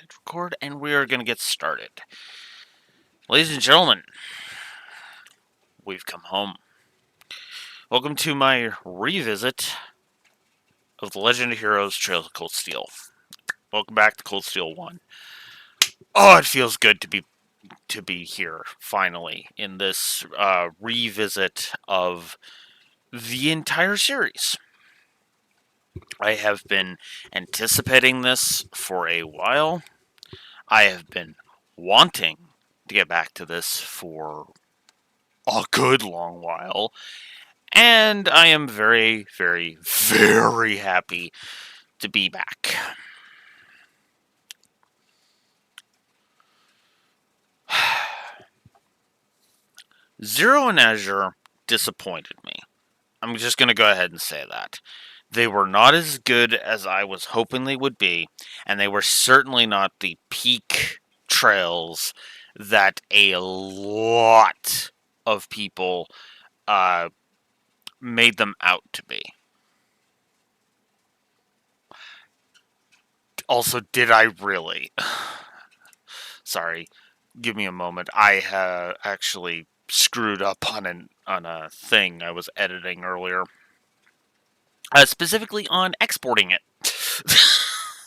and record, and we are going to get started. Ladies and gentlemen, we've come home. Welcome to my revisit of The Legend of Heroes Trails of Cold Steel. Welcome back to Cold Steel 1. Oh, it feels good to be here, finally, in this revisit of the entire series. I have been anticipating this for a while. I have been wanting to get back to this for a good long while. And I am very, very, very happy to be back. Zero and Azure disappointed me. I'm just going to go ahead and say that. They were not as good as I was hoping they would be, and they were certainly not the peak trails that a lot of people made them out to be. Also, did I really? Sorry, give me a moment. I actually screwed up on a thing I was editing earlier. Specifically on exporting it.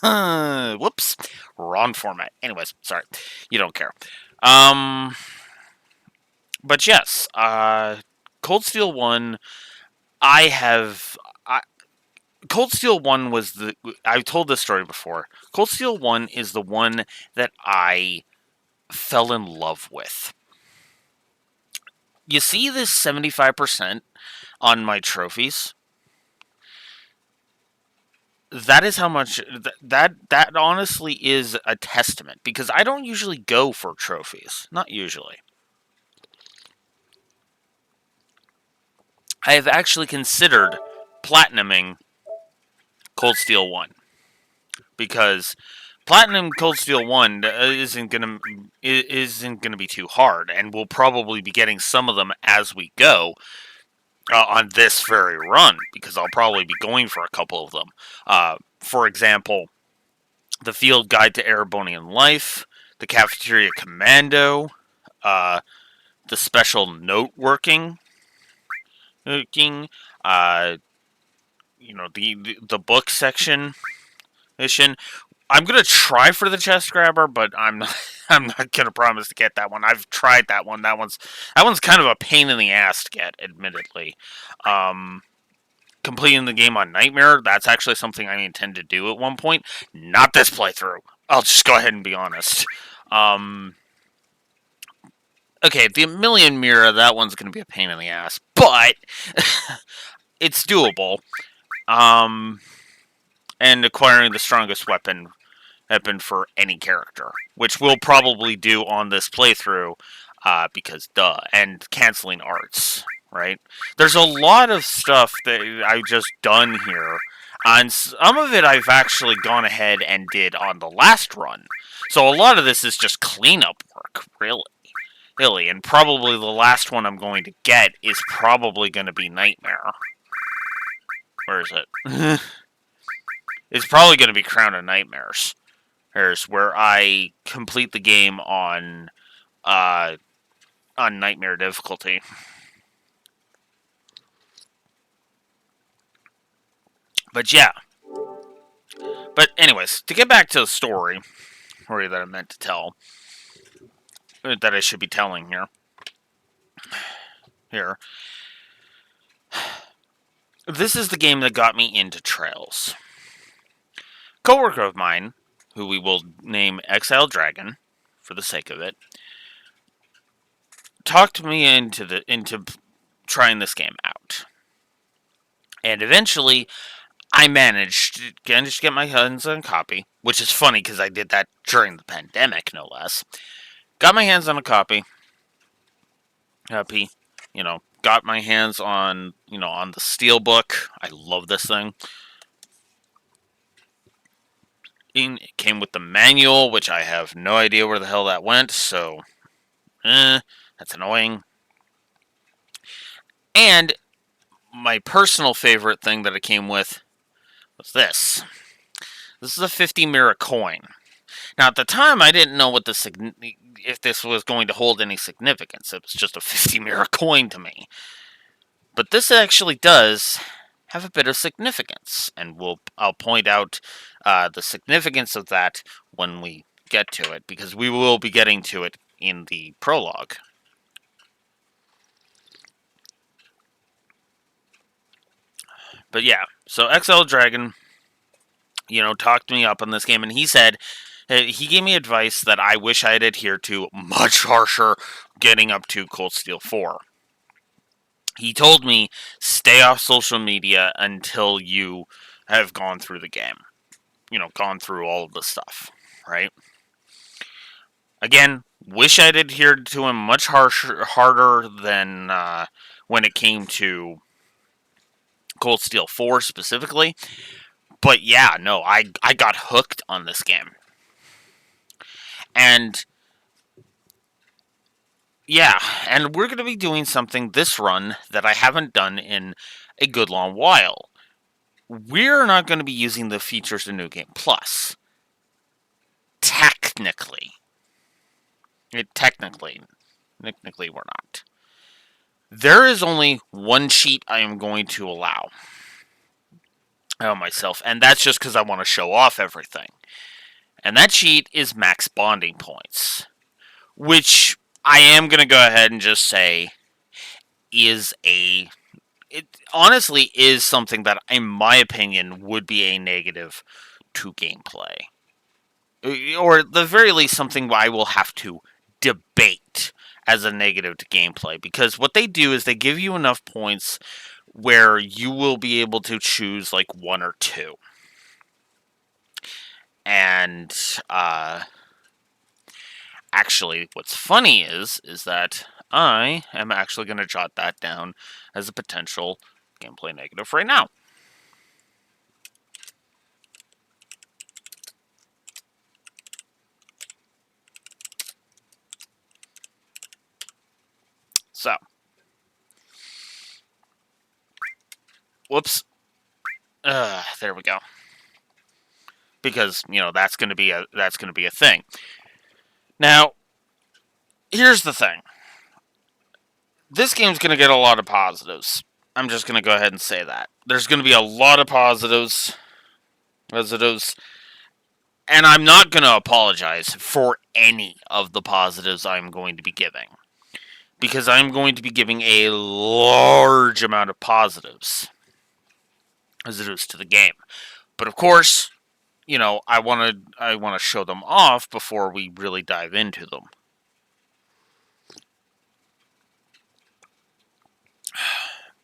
Whoops. Wrong format. Anyways, sorry. You don't care. But yes, Cold Steel 1, Cold Steel 1 was I've told this story before. Cold Steel 1 is the one that I fell in love with. You see this 75% on my trophies? That is how much that honestly is a testament, because I don't usually go for trophies. Not usually. I have actually considered platinuming Cold Steel 1, because platinum Cold Steel 1 isn't gonna be too hard, and we'll probably be getting some of them as we go on this very run, because I'll probably be going for a couple of them. For example, the Field Guide to Erebonian Life, the Cafeteria Commando, the Special Note Working, the book section mission. I'm gonna try for the chest grabber, but I'm not. I'm not gonna promise to get that one. I've tried that one. That one's kind of a pain in the ass to get, admittedly. Completing the game on Nightmare, that's actually something I intend to do at one point. Not this playthrough. I'll just go ahead and be honest. Okay, the Million Mirror, that one's going to be a pain in the ass, but it's doable. And acquiring the strongest weapon for any character, which we'll probably do on this playthrough, because duh, and canceling arts, right? There's a lot of stuff that I've just done here, and some of it I've actually gone ahead and did on the last run. So a lot of this is just cleanup work, really, and probably the last one I'm going to get is probably going to be Nightmare. Where is it? It's probably going to be Crown of Nightmares. Here's where I complete the game on Nightmare difficulty. But yeah. But anyways, to get back to the story that I meant to tell, that I should be telling here. This is the game that got me into Trails. Coworker of mine, who we will name Exile Dragon, for the sake of it, talked me into trying this game out. And eventually, I managed to get my hands on a copy, which is funny because I did that during the pandemic, no less. Got my hands on a copy. Got my hands on the Steelbook. I love this thing. It came with the manual, which I have no idea where the hell that went, so that's annoying. And my personal favorite thing that it came with was this. This is a 50 mirror coin. Now, at the time, I didn't know what if this was going to hold any significance. It was just a 50 mirror coin to me. But this actually does have a bit of significance, and I'll point out the significance of that when we get to it, because we will be getting to it in the prologue. But yeah, so XL Dragon, talked me up on this game, and he said he gave me advice that I wish I had adhered to much harsher getting up to Cold Steel 4. He told me stay off social media until you have gone through the game. Gone through all of the stuff, right? Again, wish I'd adhered to him much harder than when it came to Cold Steel 4 specifically. But yeah, no, I got hooked on this game. And yeah, and we're going to be doing something this run that I haven't done in a good long while. We're not going to be using the features of New Game Plus. Technically, we're not. There is only one cheat I am going to allow myself, and that's just because I want to show off everything. And that cheat is max bonding points, which I am going to go ahead and just say it honestly is something that, in my opinion, would be a negative to gameplay. Or at the very least, something I will have to debate as a negative to gameplay. Because what they do is they give you enough points where you will be able to choose like one or two. And actually, what's funny is that I am actually going to jot that down as a potential gameplay negative right now. So, whoops. There we go. Because that's going to be a thing. Now, here's the thing. This game's going to get a lot of positives. I'm just going to go ahead and say that. There's going to be a lot of positives. And I'm not going to apologize for any of the positives I'm going to be giving. Because I'm going to be giving a large amount of positives to the game. But of course, I want to show them off before we really dive into them.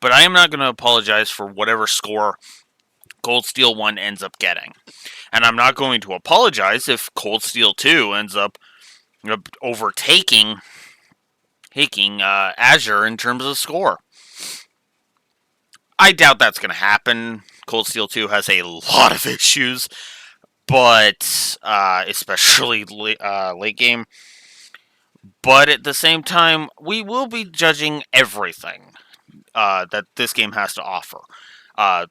But I am not going to apologize for whatever score Cold Steel 1 ends up getting. And I'm not going to apologize if Cold Steel 2 ends up overtaking Azure in terms of score. I doubt that's going to happen. Cold Steel 2 has a lot of issues, but especially late game. But at the same time, we will be judging everything that this game has to offer. The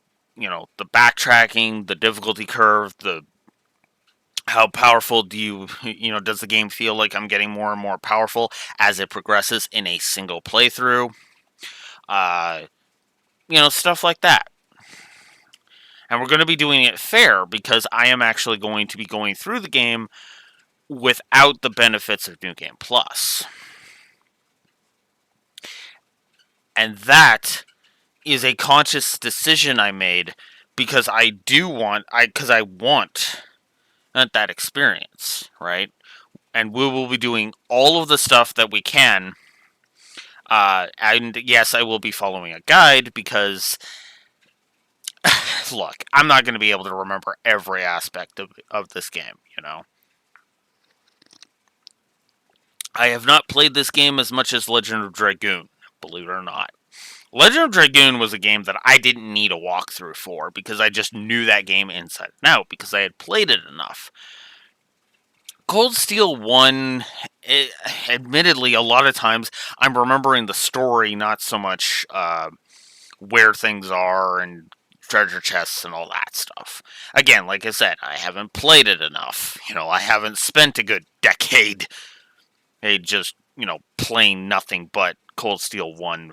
backtracking, the difficulty curve, how powerful does the game feel like I'm getting more and more powerful as it progresses in a single playthrough? Stuff like that. And we're going to be doing it fair because I am actually going to be going through the game without the benefits of New Game Plus. And that is a conscious decision I made because I want that experience, right? And we will be doing all of the stuff that we can. And yes, I will be following a guide because, look, I'm not going to be able to remember every aspect of this game, I have not played this game as much as Legend of Dragoon, believe it or not. Legend of Dragoon was a game that I didn't need a walkthrough for because I just knew that game inside and out because I had played it enough. Cold Steel 1, admittedly, a lot of times I'm remembering the story, not so much where things are and treasure chests and all that stuff. Again, like I said, I haven't played it enough. I haven't spent a good decade just, playing nothing but Cold Steel 1,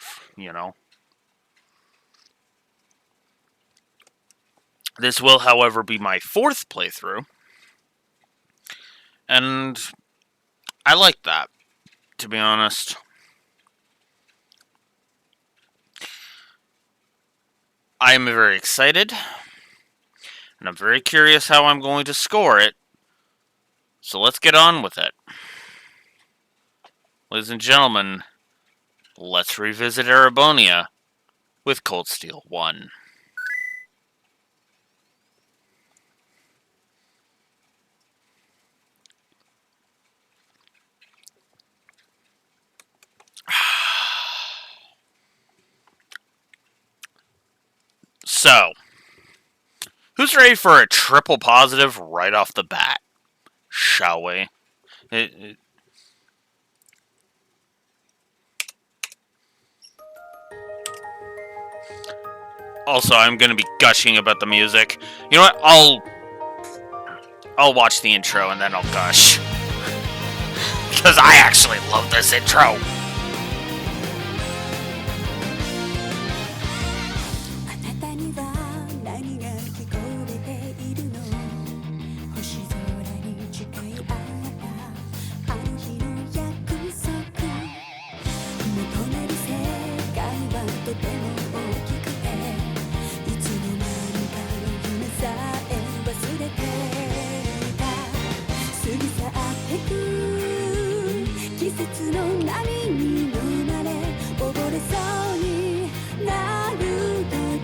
This will, however, be my 4th playthrough. And I like that, to be honest. I am very excited, and I'm very curious how I'm going to score it. So let's get on with it. Ladies and gentlemen, let's revisit Erebonia with Cold Steel 1. So, who's ready for a triple positive right off the bat? Shall we? Also, I'm going to be gushing about the music. You know what? I'll watch the intro and then I'll gush. Because I actually love this intro.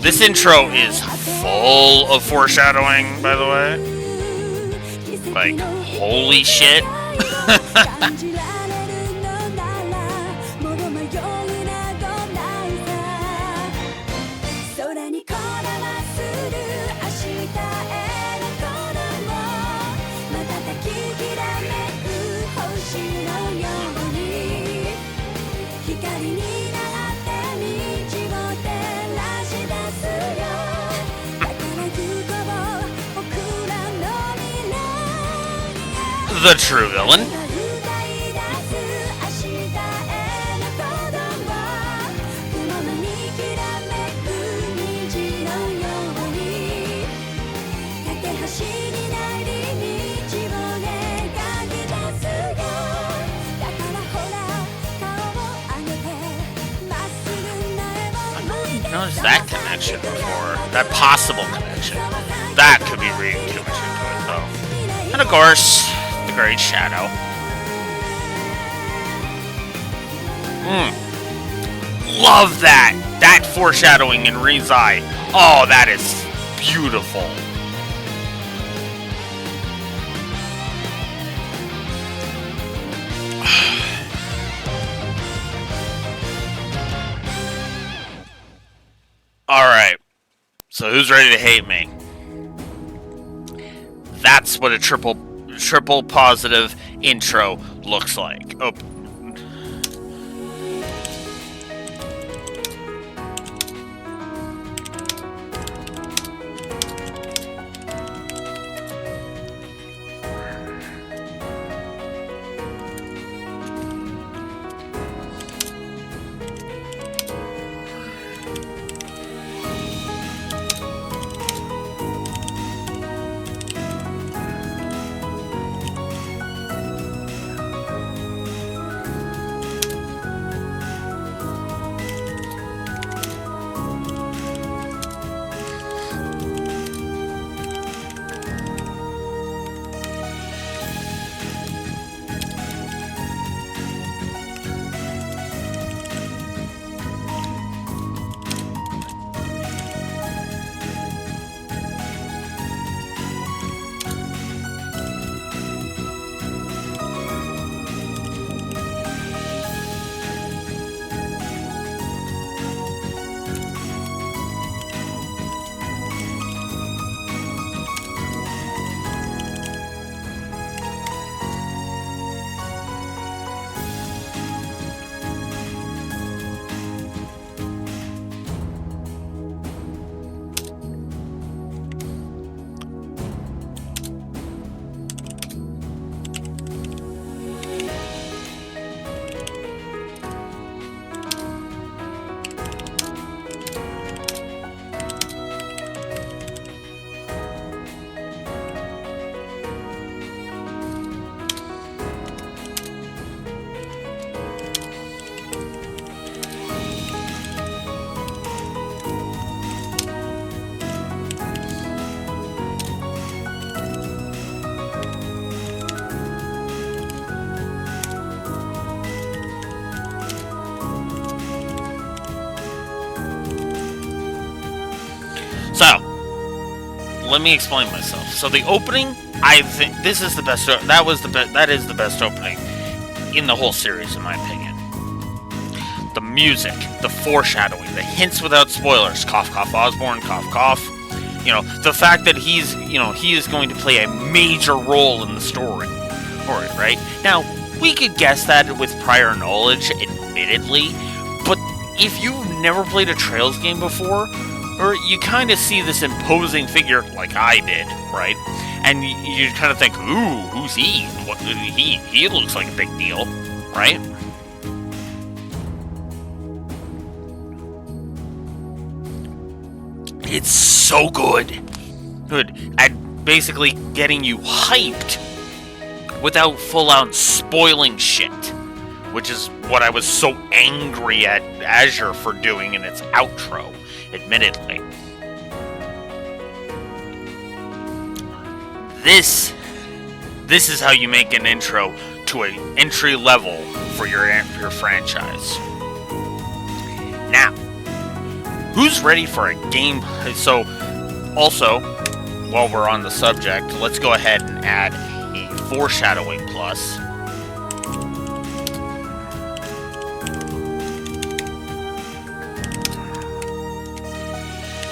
This intro is full of foreshadowing, by the way. Like, holy shit. The true villain. Noticed that connection before. That possible connection. That could be reading too much into it, though. And of course, the Great Shadow. Love that! That foreshadowing in Reed's eye. Oh, that is beautiful. Alright. So who's ready to hate me? That's what a triple positive intro looks like. Oh. let me explain myself. So the opening, I think this is the best. That is the best opening in the whole series, in my opinion. The music, the foreshadowing, the hints without spoilers. Cough, cough, Osborn. Cough, cough. You know, the fact that he is going to play a major role in the story. Right? Now, we could guess that with prior knowledge, admittedly, but if you've never played a Trails game before, or you kind of see this imposing figure like I did, right? And you kind of think, ooh, who's he? He looks like a big deal, right? It's so good. Good at basically getting you hyped without full-on spoiling shit, which is what I was so angry at Azure for doing in its outro, admittedly. This is how you make an intro to an entry level for your franchise. Now, who's ready for a game? So, also, while we're on the subject, let's go ahead and add a foreshadowing plus.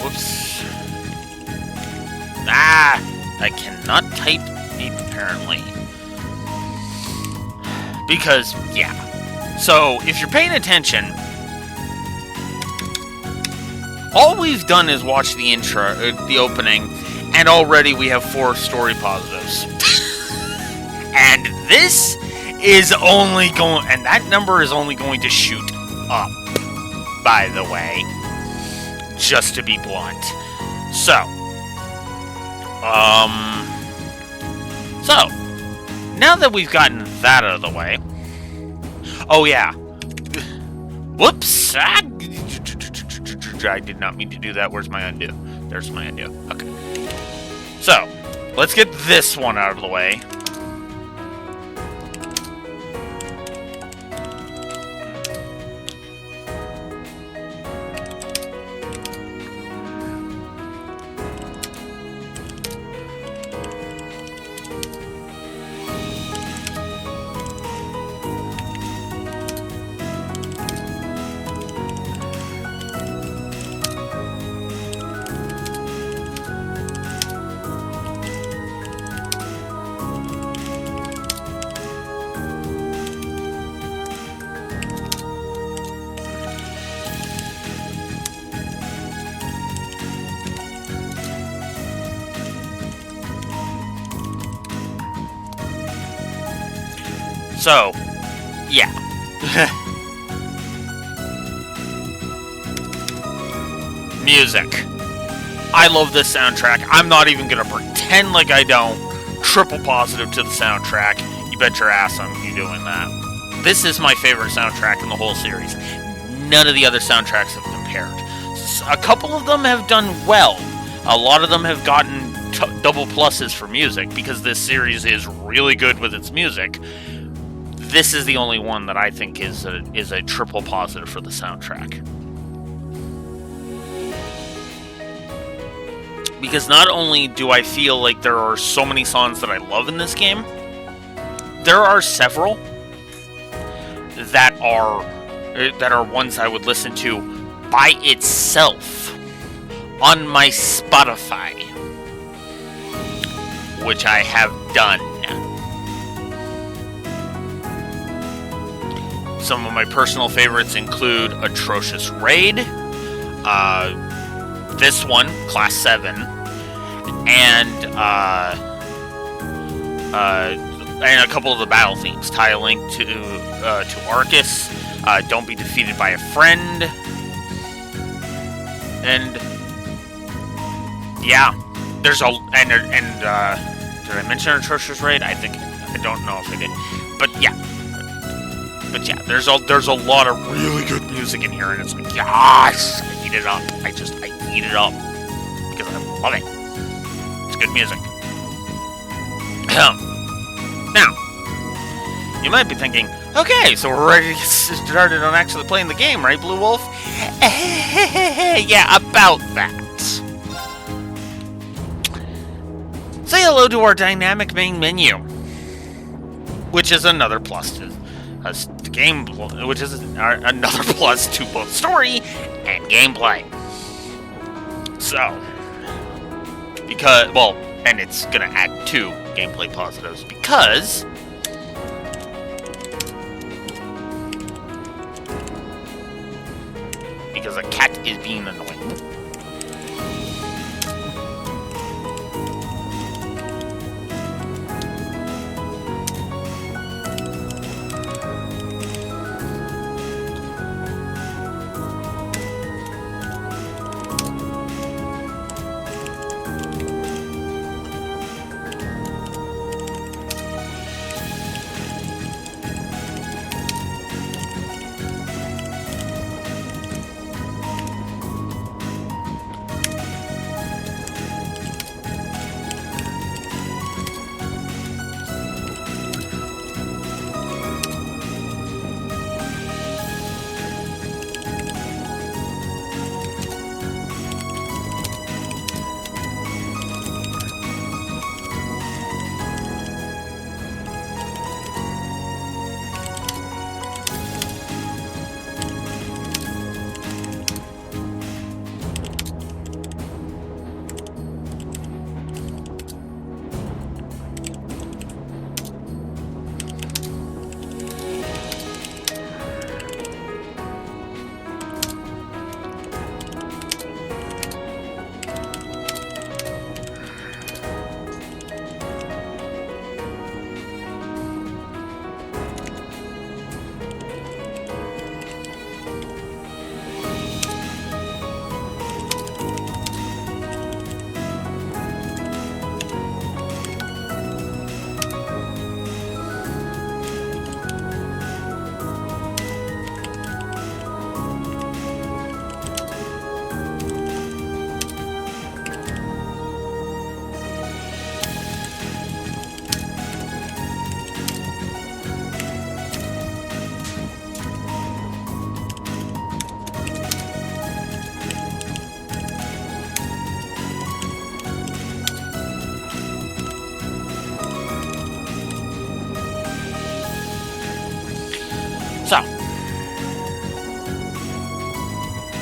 Whoops. I cannot type, apparently. Because, yeah. So, if you're paying attention, all we've done is watch the intro, the opening, and already we have 4 story positives. And this is only going, and that number is only going to shoot up, by the way, just to be blunt. So, now that we've gotten that out of the way, oh yeah, whoops, I did not mean to do that. Where's my undo? There's my undo. Okay. So, let's get this one out of the way. So, yeah. Music. I love this soundtrack. I'm not even gonna pretend like I don't. Triple positive to the soundtrack. You bet your ass I'm doing that. This is my favorite soundtrack in the whole series. None of the other soundtracks have compared. A couple of them have done well. A lot of them have gotten double pluses for music because this series is really good with its music. This is the only one that I think is a triple positive for the soundtrack. Because not only do I feel like there are so many songs that I love in this game, there are several that are ones I would listen to by itself on my Spotify, which I have done. Some of my personal favorites include Atrocious Raid, this one, Class 7, and a couple of the battle themes, tie a link to Arcus, Don't Be Defeated by a Friend, and yeah, there's did I mention Atrocious Raid? I don't know if I did, but yeah. But yeah, there's a lot of really good music in here, and it's like, yes, I eat it up. I eat it up because I love it. It's good music. Now, you might be thinking, okay, so we're ready to get started on actually playing the game, right, Blue Wolf? Yeah, about that. Say hello to our dynamic main menu, which is another plus to the game, which is another plus to both story and gameplay. So, and it's gonna add 2 gameplay positives because a cat is being annoying. So,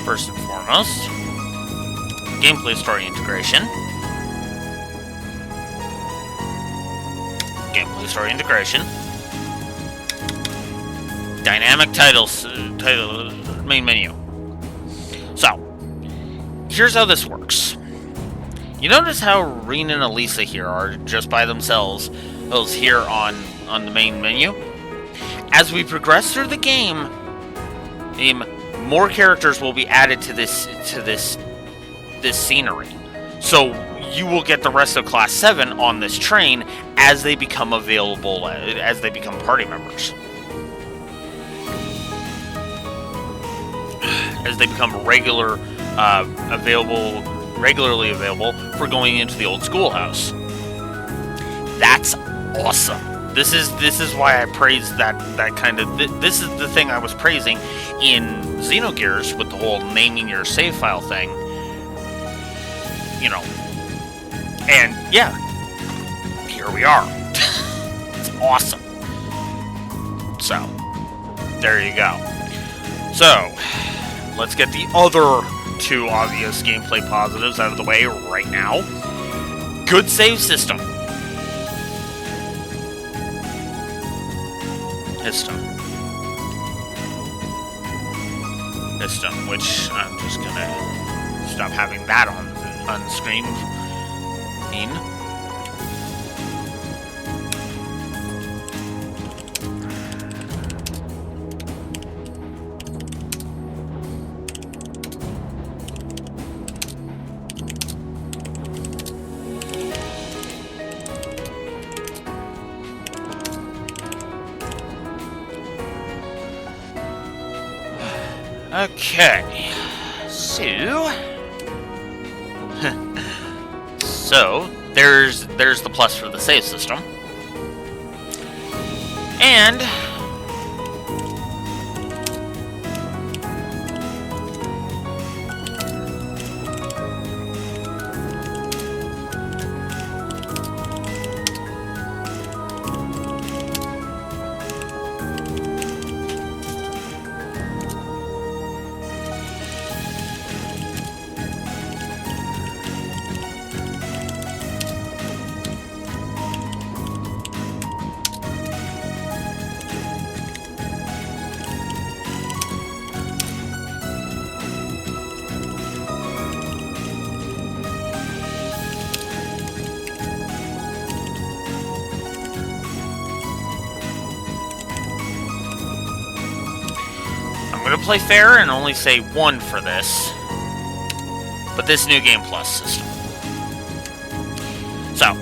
first and foremost, gameplay story integration. Gameplay story integration. Dynamic title main menu. So, here's how this works. You notice how Reen and Elisa here are just by themselves, those here on the main menu? As we progress through the game, more characters will be added to this scenery. So you will get the rest of Class 7 on this train as they become available, as they become party members. As they become regularly available for going into the old schoolhouse. That's awesome. This is why I praise that kind of... This is the thing I was praising in Xenogears with the whole naming your save file thing. You know. And, yeah. Here we are. It's awesome. So, there you go. So, let's get the other 2 obvious gameplay positives out of the way right now. Good save system. System, which I'm just gonna stop having that on screen. Okay, so there's the plus for the save system, and going to play fair and only say 1 for this. But this New Game Plus system. So,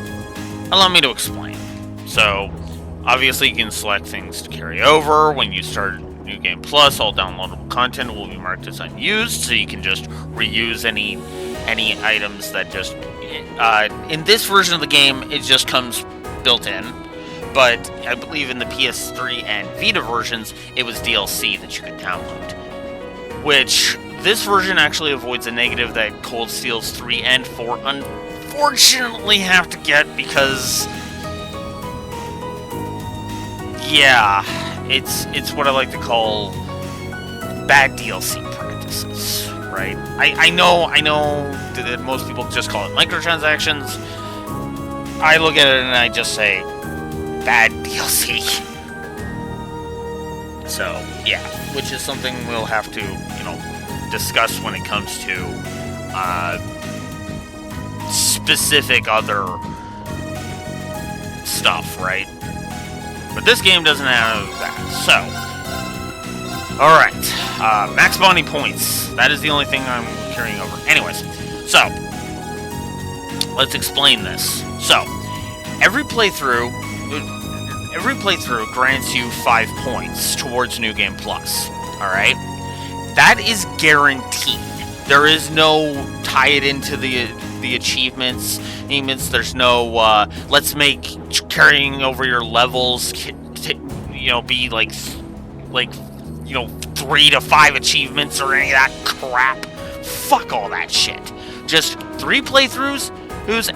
allow me to explain. So, obviously you can select things to carry over. When you start New Game Plus, all downloadable content will be marked as unused, so you can just reuse any items that just... in this version of the game, it just comes built in. But I believe in the PS3 and Vita versions, it was DLC that you could download. Which, this version actually avoids a negative that Cold Steels 3 and 4 unfortunately have to get, because... yeah, it's what I like to call bad DLC practices, right? I know that most people just call it microtransactions. I look at it and I just say, bad DLC. So, yeah, which is something we'll have to, discuss when it comes to specific other stuff, right? But this game doesn't have that. So, alright, max bonding points. That is the only thing I'm carrying over. Anyways, so, let's explain this. So, every playthrough grants you 5 points towards New Game Plus. Alright? That is guaranteed. There is no tie it into the achievements. There's no, let's make carrying over your levels, be like 3 to 5 achievements or any of that crap. Fuck all that shit. Just 3 playthroughs,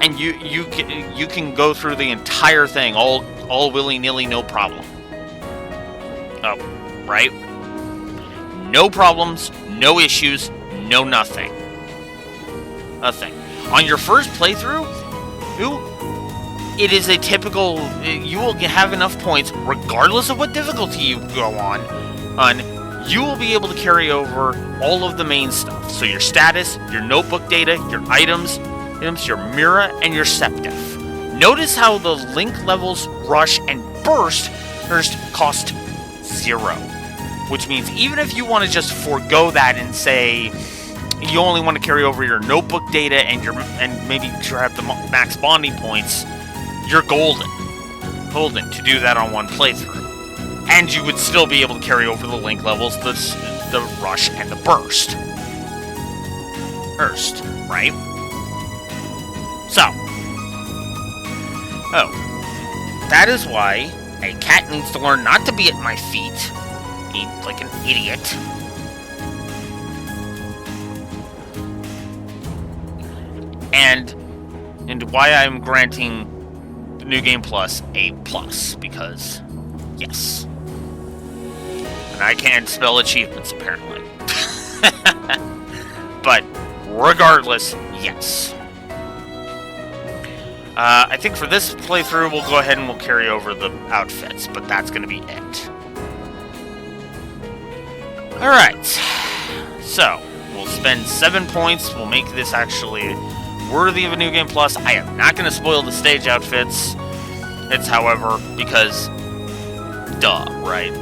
and you can go through the entire thing all willy-nilly, no problem. Oh, right? No problems, no issues, no nothing. Nothing. On your first playthrough, it is a typical... you will have enough points, regardless of what difficulty you go on, you will be able to carry over all of the main stuff. So your status, your notebook data, your items, your Mira, and your Septif. Notice how the link levels, rush, and burst cost 0. Which means even if you want to just forego that and say you only want to carry over your notebook data and maybe grab the max bonding points, you're golden to do that on one playthrough. And you would still be able to carry over the link levels, the rush, and the burst. Right? So, that is why a cat needs to learn not to be at my feet, like an idiot. And why I'm granting the New Game Plus a plus, because, yes. And I can't spell achievements, apparently. But, regardless, yes. I think for this playthrough, we'll go ahead and we'll carry over the outfits, but that's going to be it. Alright, so, we'll spend 7 points, we'll make this actually worthy of a New Game Plus. I am not going to spoil the stage outfits. It's, however, because, duh, right?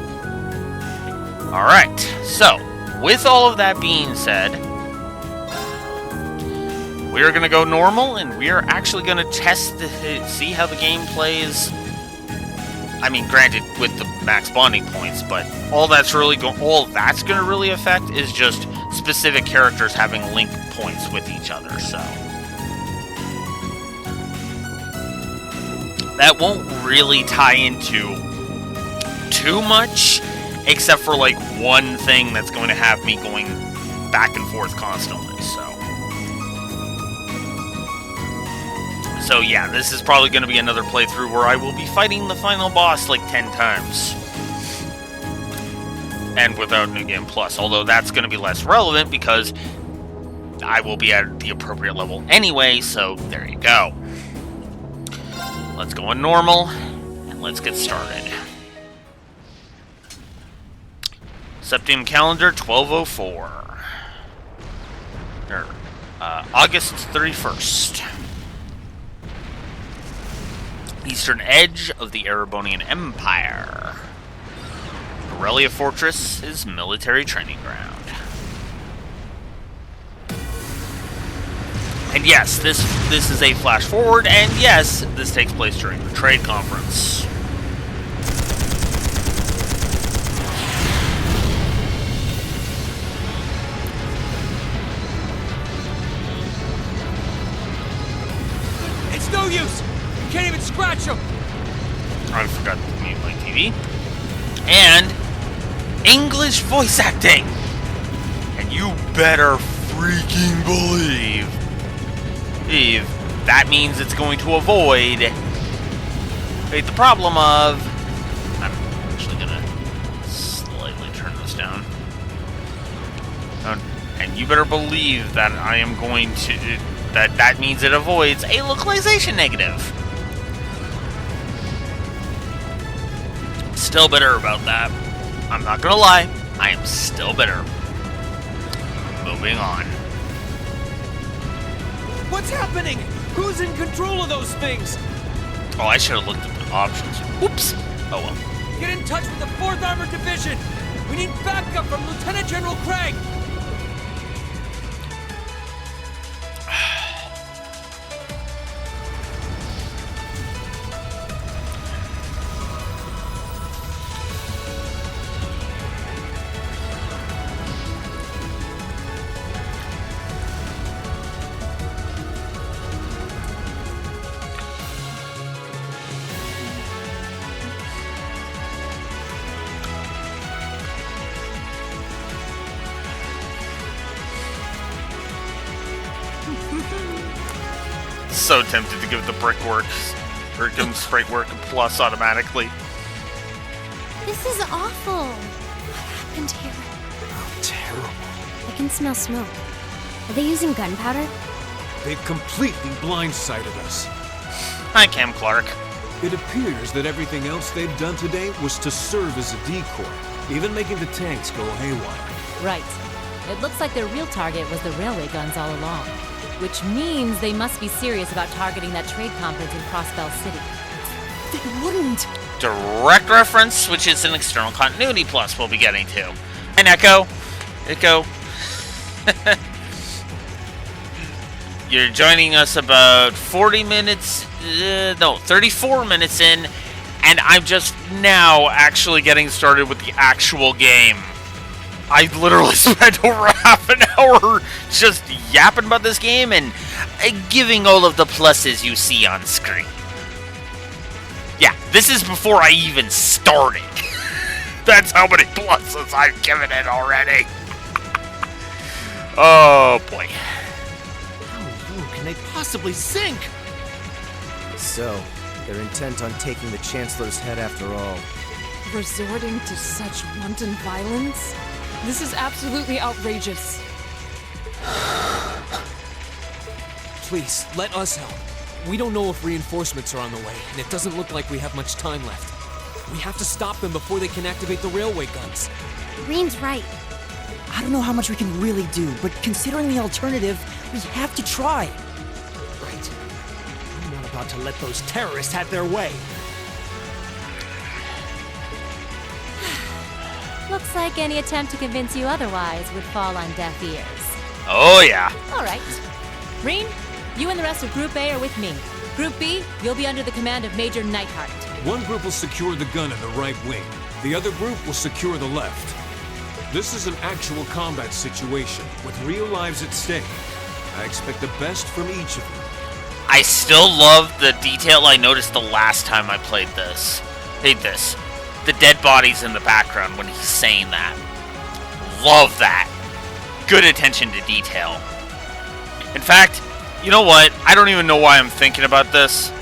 Alright, so, with all of that being said, we are going to go normal, and we are actually going to see how the game plays. I mean, granted, with the max bonding points, but all that's going to really affect is just specific characters having link points with each other, so. That won't really tie into too much, except for, like, one thing that's going to have me going back and forth constantly, so. So yeah, this is probably going to be another playthrough where I will be fighting the final boss like 10 times. And without New Game Plus, although that's going to be less relevant because I will be at the appropriate level anyway, so there you go. Let's go on normal, and let's get started. Septium calendar, 1204. August 31st. Eastern edge of the Erebonian Empire. Corellia Fortress is military training ground. And yes, this is a flash forward, and yes, this takes place during the trade conference. It's no use! You can't even scratch him! I forgot to mute my TV. And English voice acting! And you better freaking believe that means it's going to avoid the problem of... I'm actually gonna slightly turn this down. And you better believe that I am going to... That means it avoids a localization negative. Still bitter about that. I'm not gonna lie, I am still bitter. Moving on. What's happening? Who's in control of those things? Oh, I should have looked at the options. Oops. Oh well. Get in touch with the 4th Armored Division! We need backup from Lieutenant General Craig! So tempted to give the brickwork a plus automatically. This is awful. What happened here? Oh, terrible. I can smell smoke. Are they using gunpowder? They've completely blindsided us. Hi, Cam Clark. It appears that everything else they've done today was to serve as a decoy, even making the tanks go haywire. Right. It looks like their real target was the railway guns all along. Which means they must be serious about targeting that trade conference in Crossbell City. They wouldn't. Direct reference, which is an external continuity plus we'll be getting to. And Echo. You're joining us about 40 minutes, 34 minutes in, and I'm just now actually getting started with the actual game. I literally spent over half an hour just yapping about this game and giving all of the pluses you see on screen. Yeah, this is before I even started. That's how many pluses I've given it already. Oh boy. How low can they possibly sink? So, they're intent on taking the Chancellor's head after all. Resorting to such wanton violence? This is absolutely outrageous. Please, let us help. We don't know if reinforcements are on the way, and it doesn't look like we have much time left. We have to stop them before they can activate the railway guns. Reen's right. I don't know how much we can really do, but considering the alternative, we have to try. Right. I'm not about to let those terrorists have their way. Looks like any attempt to convince you otherwise would fall on deaf ears. Oh yeah. All right. Reen, you and the rest of Group A are with me. Group B, you'll be under the command of Major Neidhart. One group will secure the gun in the right wing. The other group will secure the left. This is an actual combat situation, with real lives at stake. I expect the best from each of you. I still love the detail I noticed the last time I played this. Hate this. The dead bodies in the background when he's saying that. Love that. Good attention to detail. In fact, you know what? I don't even know why I'm thinking about this.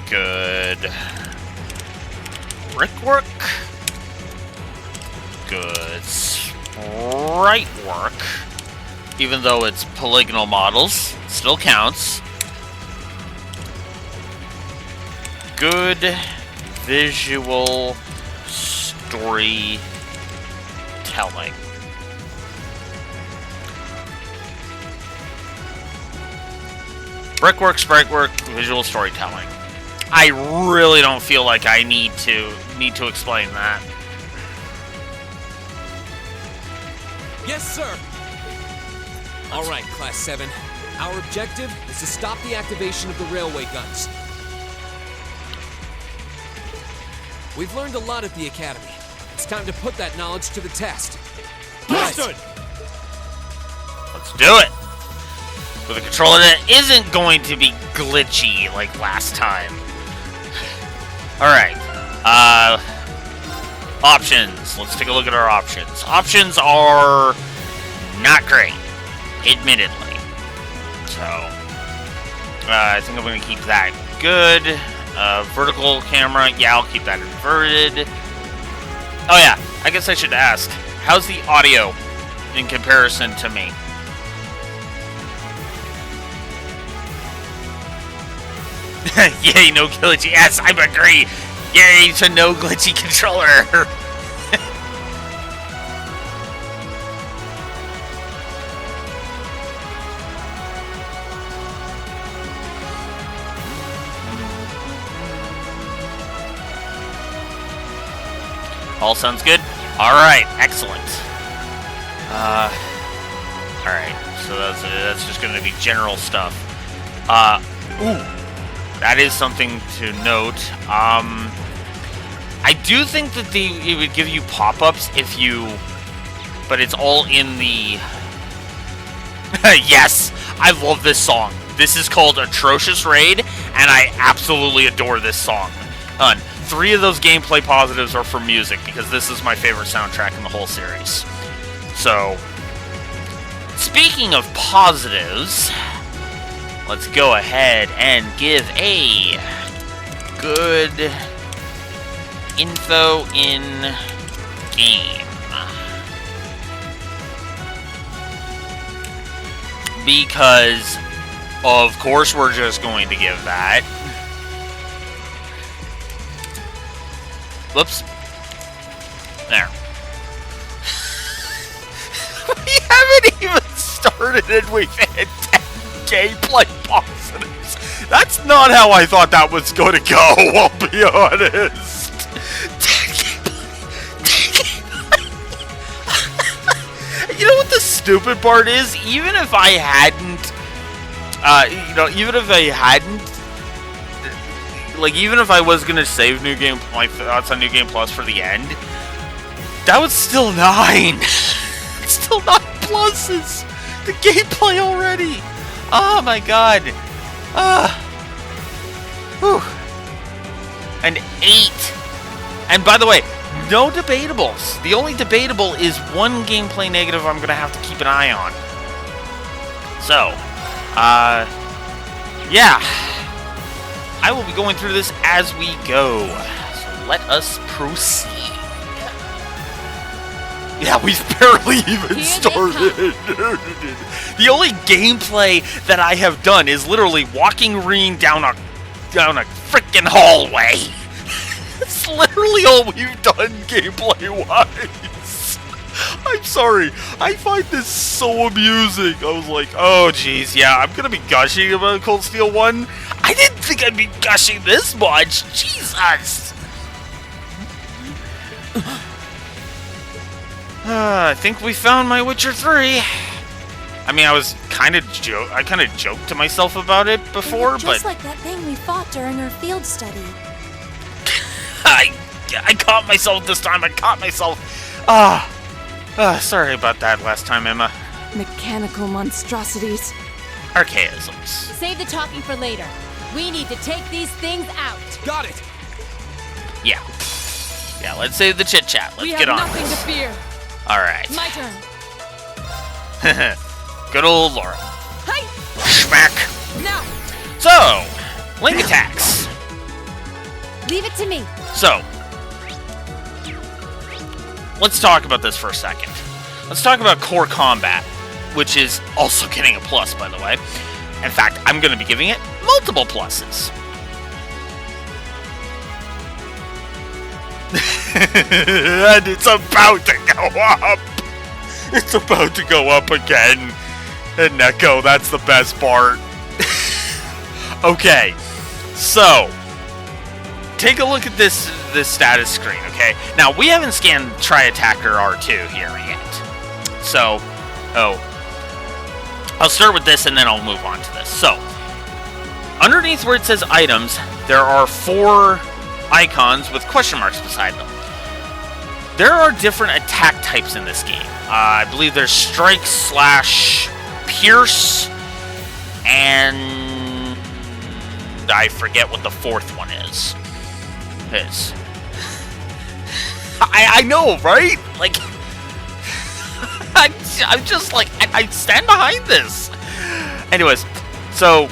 Good brickwork. Good sprite work. Even though it's polygonal models, still counts. Good visual storytelling. Brickwork, sprite work, visual storytelling. I really don't feel like I need to explain that. Yes, sir. All right, Class 7. Our objective is to stop the activation of the railway guns. We've learned a lot at the Academy. It's time to put that knowledge to the test. Understood. Let's do it! With a controller that isn't going to be glitchy like last time. Alright. Options. Let's take a look at our options. Options are not great, admittedly. So, I think I'm going to keep that good. Vertical camera, yeah, I'll keep that inverted. Oh yeah, I guess I should ask, how's the audio in comparison to me? Yay, no glitchy. Yes, I agree. Yay to no glitchy controller. All sounds good? Alright, excellent. Alright, so that's just gonna be general stuff. Ooh. That is something to note. I do think that it would give you pop-ups if you... But it's all in the... Yes! I love this song. This is called Atrocious Raid, and I absolutely adore this song. 3 of those gameplay positives are for music, because this is my favorite soundtrack in the whole series. So, speaking of positives, let's go ahead and give a good info in game. Because, of course, we're just going to give that. Whoops. There. We haven't even started and we've had 10 gameplay positives. That's not how I thought that was going to go, I'll be honest. 10 gameplay. You know what the stupid part is? Even if I hadn't, even if I was gonna save my thoughts on New Game Plus for the end, that was still 9. It's still 9 pluses. The gameplay already. Oh my god. Whew. An 8. And by the way, no debatables. The only debatable is one gameplay negative I'm gonna have to keep an eye on. So, yeah. I will be going through this as we go. So let us proceed. Yeah, we've barely even started. The only gameplay that I have done is literally walking Reen down a freaking hallway. That's literally all we've done gameplay-wise. I'm sorry. I find this so amusing. I was like, oh, geez, yeah, I'm going to be gushing about Cold Steel 1. I didn't think I'd be gushing this much. Jesus. I think we found my Witcher 3. I mean, I kind of joked to myself about it before, just but like that thing we fought during our field study. I caught myself this time. I caught myself. Sorry about that last time, Emma. Mechanical monstrosities. Archaisms. Save the talking for later. We need to take these things out. Got it. Yeah. Yeah, let's save the chit-chat. Let's get on We have nothing this. to fear. Alright. My turn. Good old Laura. Hey! Schmack. Now! So, Link attacks. Leave it to me. So, let's talk about this for a second. Let's talk about core combat, which is also getting a plus, by the way. In fact, I'm going to be giving it multiple pluses. And it's about to go up. It's about to go up again. And Neko, that's the best part. Okay, so take a look at this status screen. Okay, now we haven't scanned Tri-Attacker R2 here yet. So, I'll start with this and then I'll move on to this. So, underneath where it says items, there are 4 icons with question marks beside them. There are different attack types in this game. I believe there's strike / pierce, and I forget what the 4th one is. I know, right? Like, I'm just like, I stand behind this. Anyways, so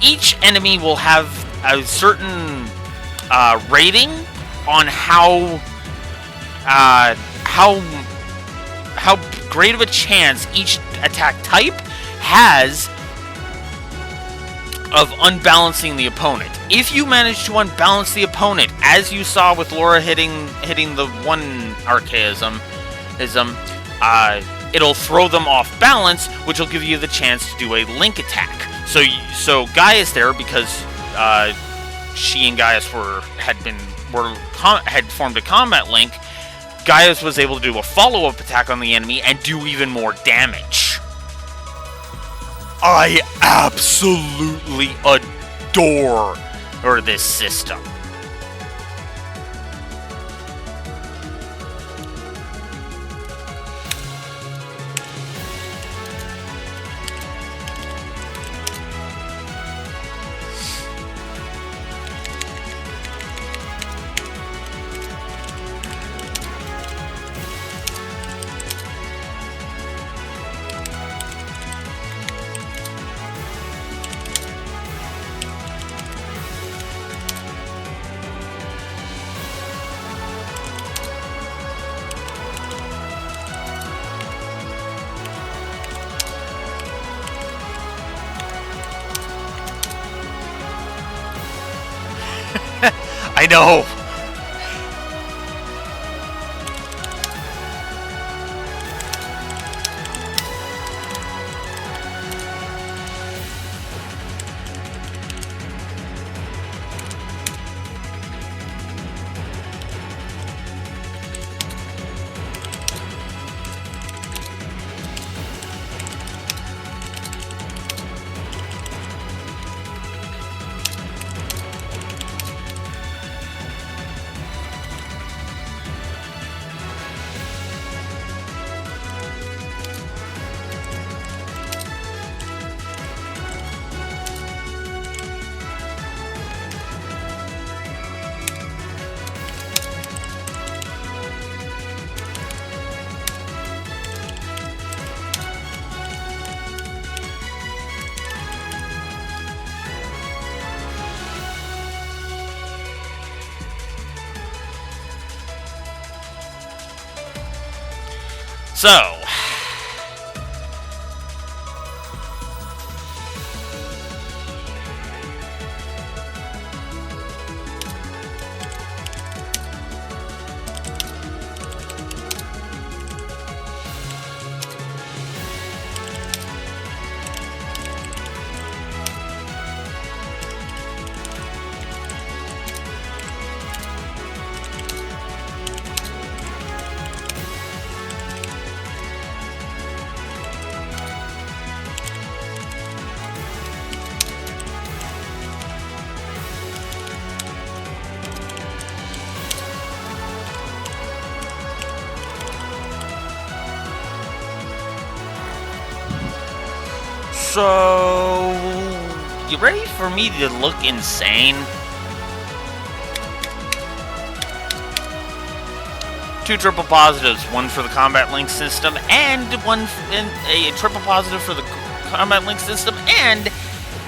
each enemy will have a certain rating on how great of a chance each attack type has of unbalancing the opponent. If you manage to unbalance the opponent, as you saw with Laura hitting the one archaism, it'll throw them off balance, which will give you the chance to do a link attack. So Gaius there, because she and Gaius had formed a combat link, Gaius was able to do a follow-up attack on the enemy and do even more damage. I absolutely adore this system. I know. So, you ready for me to look insane? 2 triple positives, one for the combat link system, and a triple positive for the combat link system, and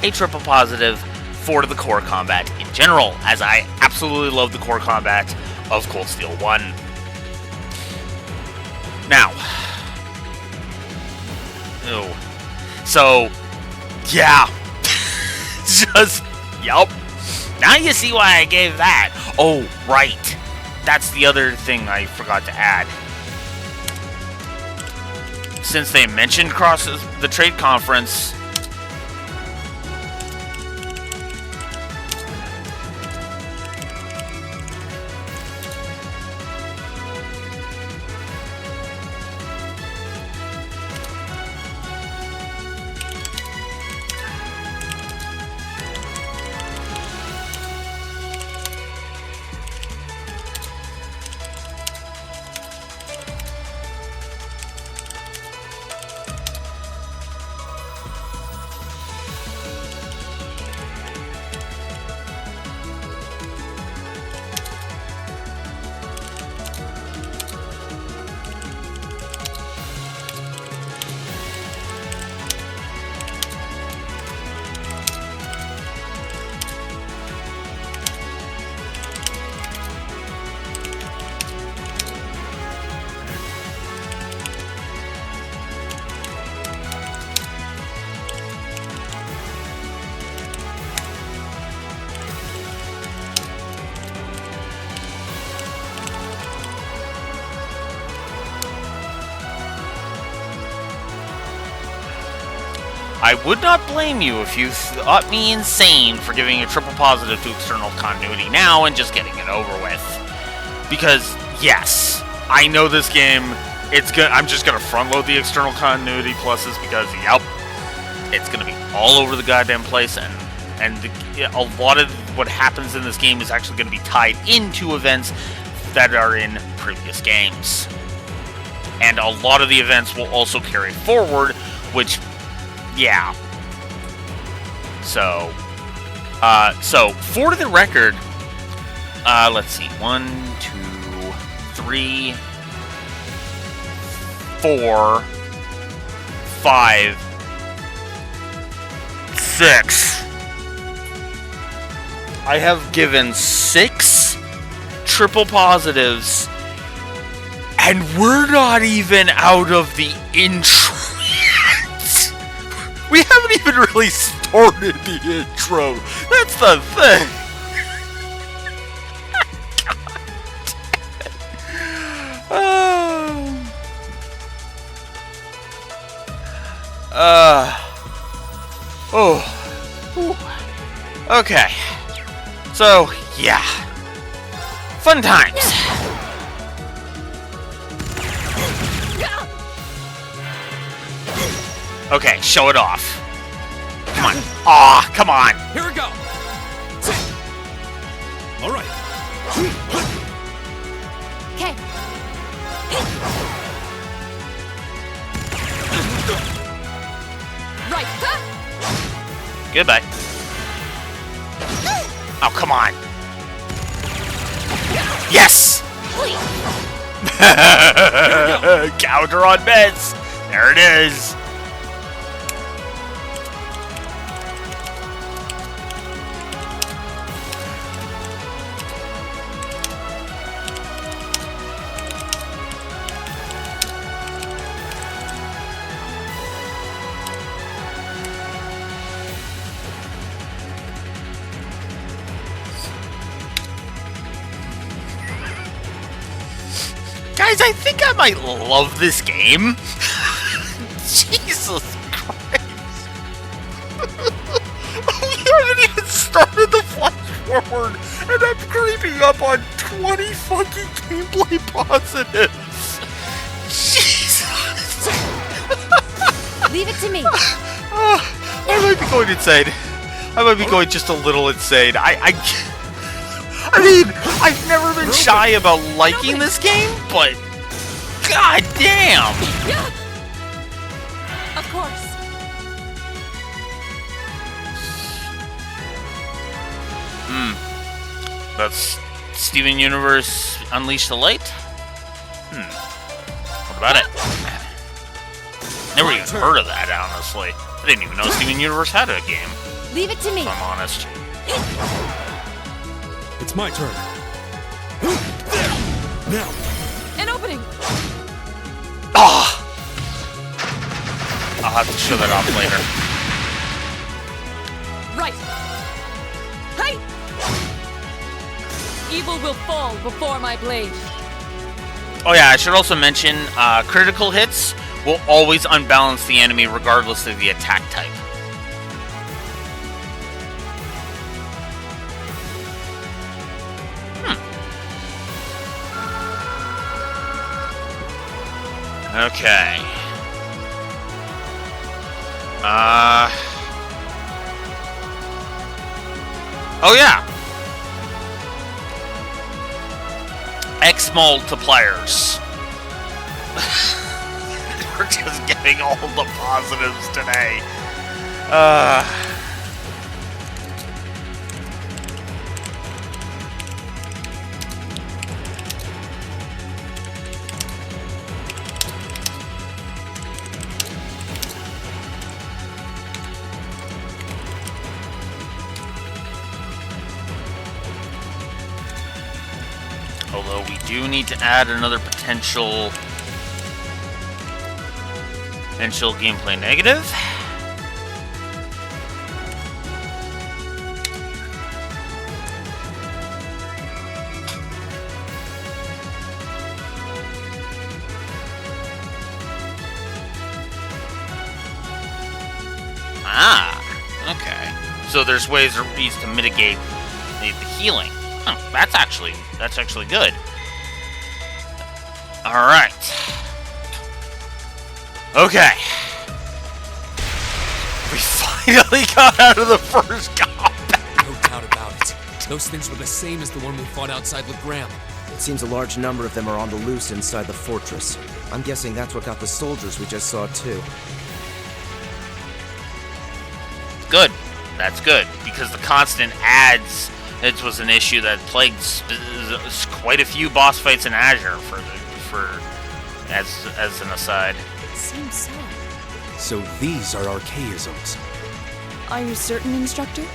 a triple positive for the core combat in general, as I absolutely love the core combat of Cold Steel 1. Now, so, yeah, yup. Now you see why I gave that. Oh, right. That's the other thing I forgot to add. Since they mentioned the trade conference, I would not blame you if you thought me insane for giving a triple positive to external continuity now and just getting it over with. Because, yes, I know this game, I'm just gonna front load the external continuity pluses because, yep, it's gonna be all over the goddamn place, and a lot of what happens in this game is actually gonna be tied into events that are in previous games. And a lot of the events will also carry forward, which, yeah. So for the record, let's see, 1, 2, 3, 4, 5, 6. I have given 6 triple positives, and we're not even out of the intro yet. We haven't even really started the intro. That's the thing. Okay. So, yeah. Fun times. Okay, show it off. Come on. Aw, come on. Here we go. All right. Okay. Right. Goodbye. Oh, come on. Yes! Counter on beds. There it is. Guys, I think I might love this game. Jesus Christ. We haven't even started the flash forward, and I'm creeping up on 20 fucking gameplay positives. Jesus. Leave it to me. I might be going insane. I might be going just a little insane. I mean, I've never been shy about liking this game, but god damn! Of course. That's Steven Universe Unleash the Light? What about it? Never even heard of that, honestly. I didn't even know Steven Universe had a game, Leave it to me. if I'm honest. It's my turn. Now. An opening. Ah! I'll have to show that off later. Right. Hey! Evil will fall before my blade. Oh yeah, I should also mention, critical hits will always unbalance the enemy regardless of the attack type. Okay. Oh yeah. X multipliers. We're just getting all the positives today. Although we do need to add another potential gameplay negative. Ah, okay. So there's ways to mitigate the healing. Huh, that's actually good. All right. Okay. We finally got out of the first combat. No doubt about it. Those things were the same as the one we fought outside Legram. It seems a large number of them are on the loose inside the fortress. I'm guessing that's what got the soldiers we just saw too. Good. That's good, because the constant ads, it was an issue that plagued quite a few boss fights in Azure as an aside. Seems so. So these are archaisms. Are you certain, Instructor?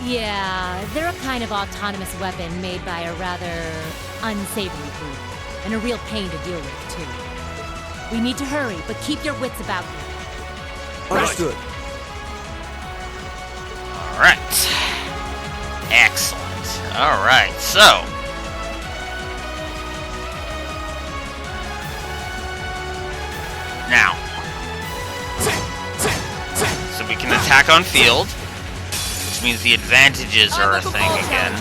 Yeah, they're a kind of autonomous weapon made by a rather unsavory group, and a real pain to deal with, too. We need to hurry, but keep your wits about you. Understood. Alright. Excellent. Alright, so. Now. So we can attack on field, which means the advantages are a thing again.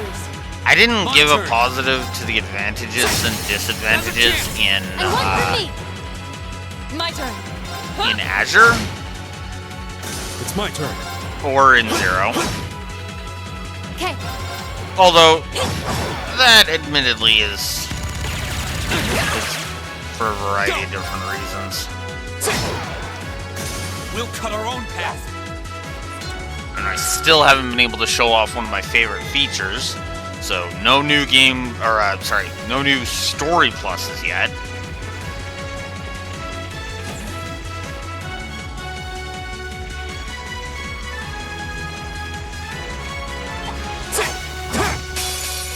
I didn't give a positive to the advantages and disadvantages in And one for me. My turn. in Azure It's my turn. or in Zero. Okay. Although that admittedly is for a variety of different reasons. We'll cut our own path. And I still haven't been able to show off one of my favorite features. So no new game, or no new story pluses yet.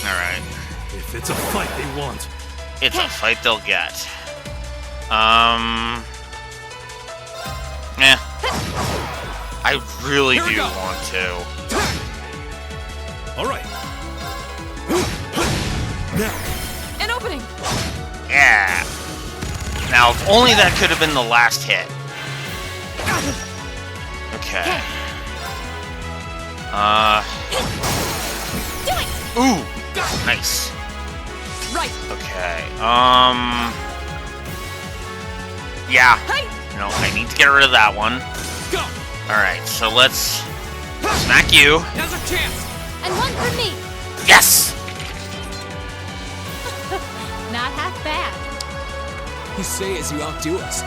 Alright. If it's a fight they want. It's a fight they'll get. I really Here we do go. want to. All right. Now. An opening. Yeah. Now, if only that could have been the last hit. Okay. Do it. Ooh. Nice. Right. Okay. Yeah. Hey. No, I need to get rid of that one. Go. Alright, so let's smack you. Now's our chance. And one for me. Yes! Not half bad. You say as you outdo us.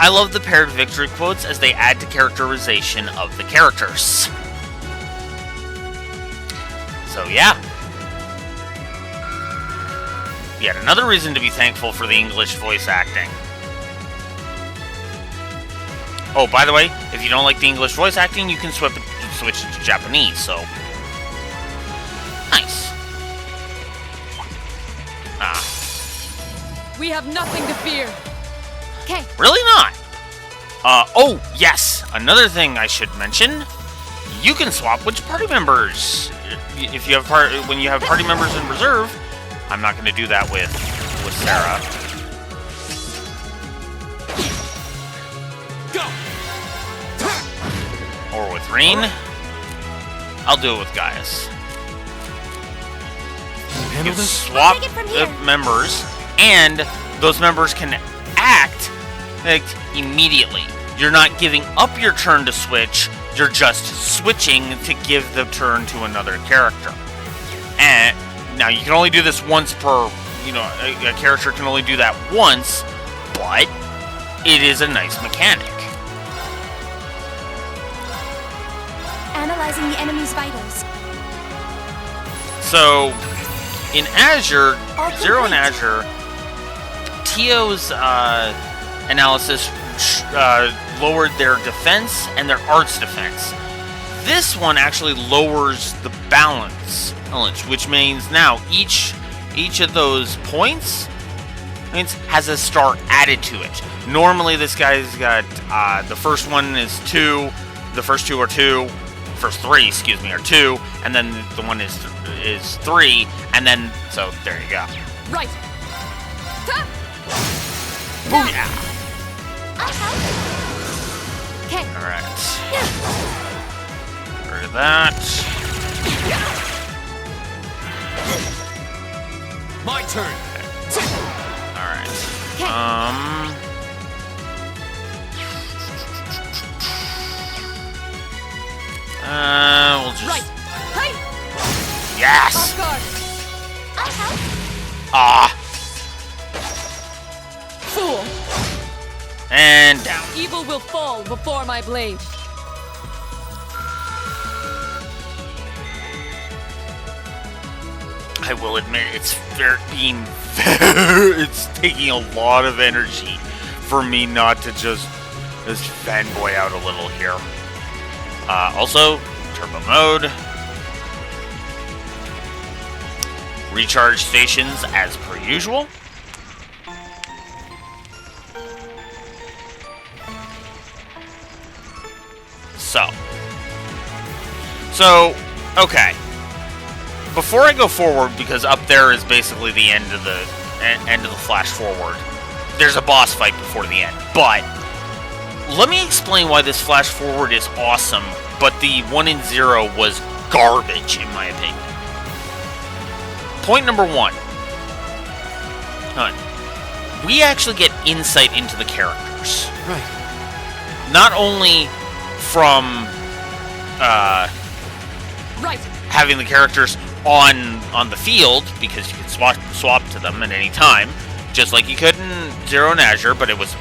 I love the paired victory quotes as they add to characterization of the characters. So yeah. Yet another reason to be thankful for the English voice acting. Oh, by the way, if you don't like the English voice acting, you can switch it to Japanese, so... Nice. Ah. We have nothing to fear. Okay. Really not? Oh, yes. Another thing I should mention. You can swap which party members. If you have when you have party members in reserve, I'm not going to do that with Sarah. Go. Or with Reen. I'll do it with Gaius. You can swap take it from the here. members, and those members can act like immediately. You're not giving up your turn to switch, you're just switching to give the turn to another character. And now you can only do this once per, a character can only do that once, but it is a nice mechanic. Analyzing the enemy's vitals. So, in Azure, All Zero and complete. Azure, Tio's analysis lowered their defense and their arts defense. This one actually lowers the balance, which means now each of those points has a star added to it. Normally, this guy's got the first one is 2, the first 2 are 2, first 3, excuse me, are 2, and then the one is 3, and then so there you go. Right. Ha! Booyah! I'll help. Okay. All right. Rid of that. My turn. All right. Okay. We'll just. Right. Hey! Yes. Off guard. I'll help. Ah. Fool. And down. Evil will fall before my blade. I will admit it's it's taking a lot of energy for me not to just fanboy out a little here. Also, turbo mode. Recharge stations as per usual. So, okay. Before I go forward, because up there is basically the end of the flash forward. There's a boss fight before the end, but let me explain why this flash forward is awesome, but the 1 in 0 was garbage in my opinion. Point number 1. We actually get insight into the characters. Right. Not only from Right. having the characters on the field, because you can swap to them at any time, just like you could in Zero and Azure, but it was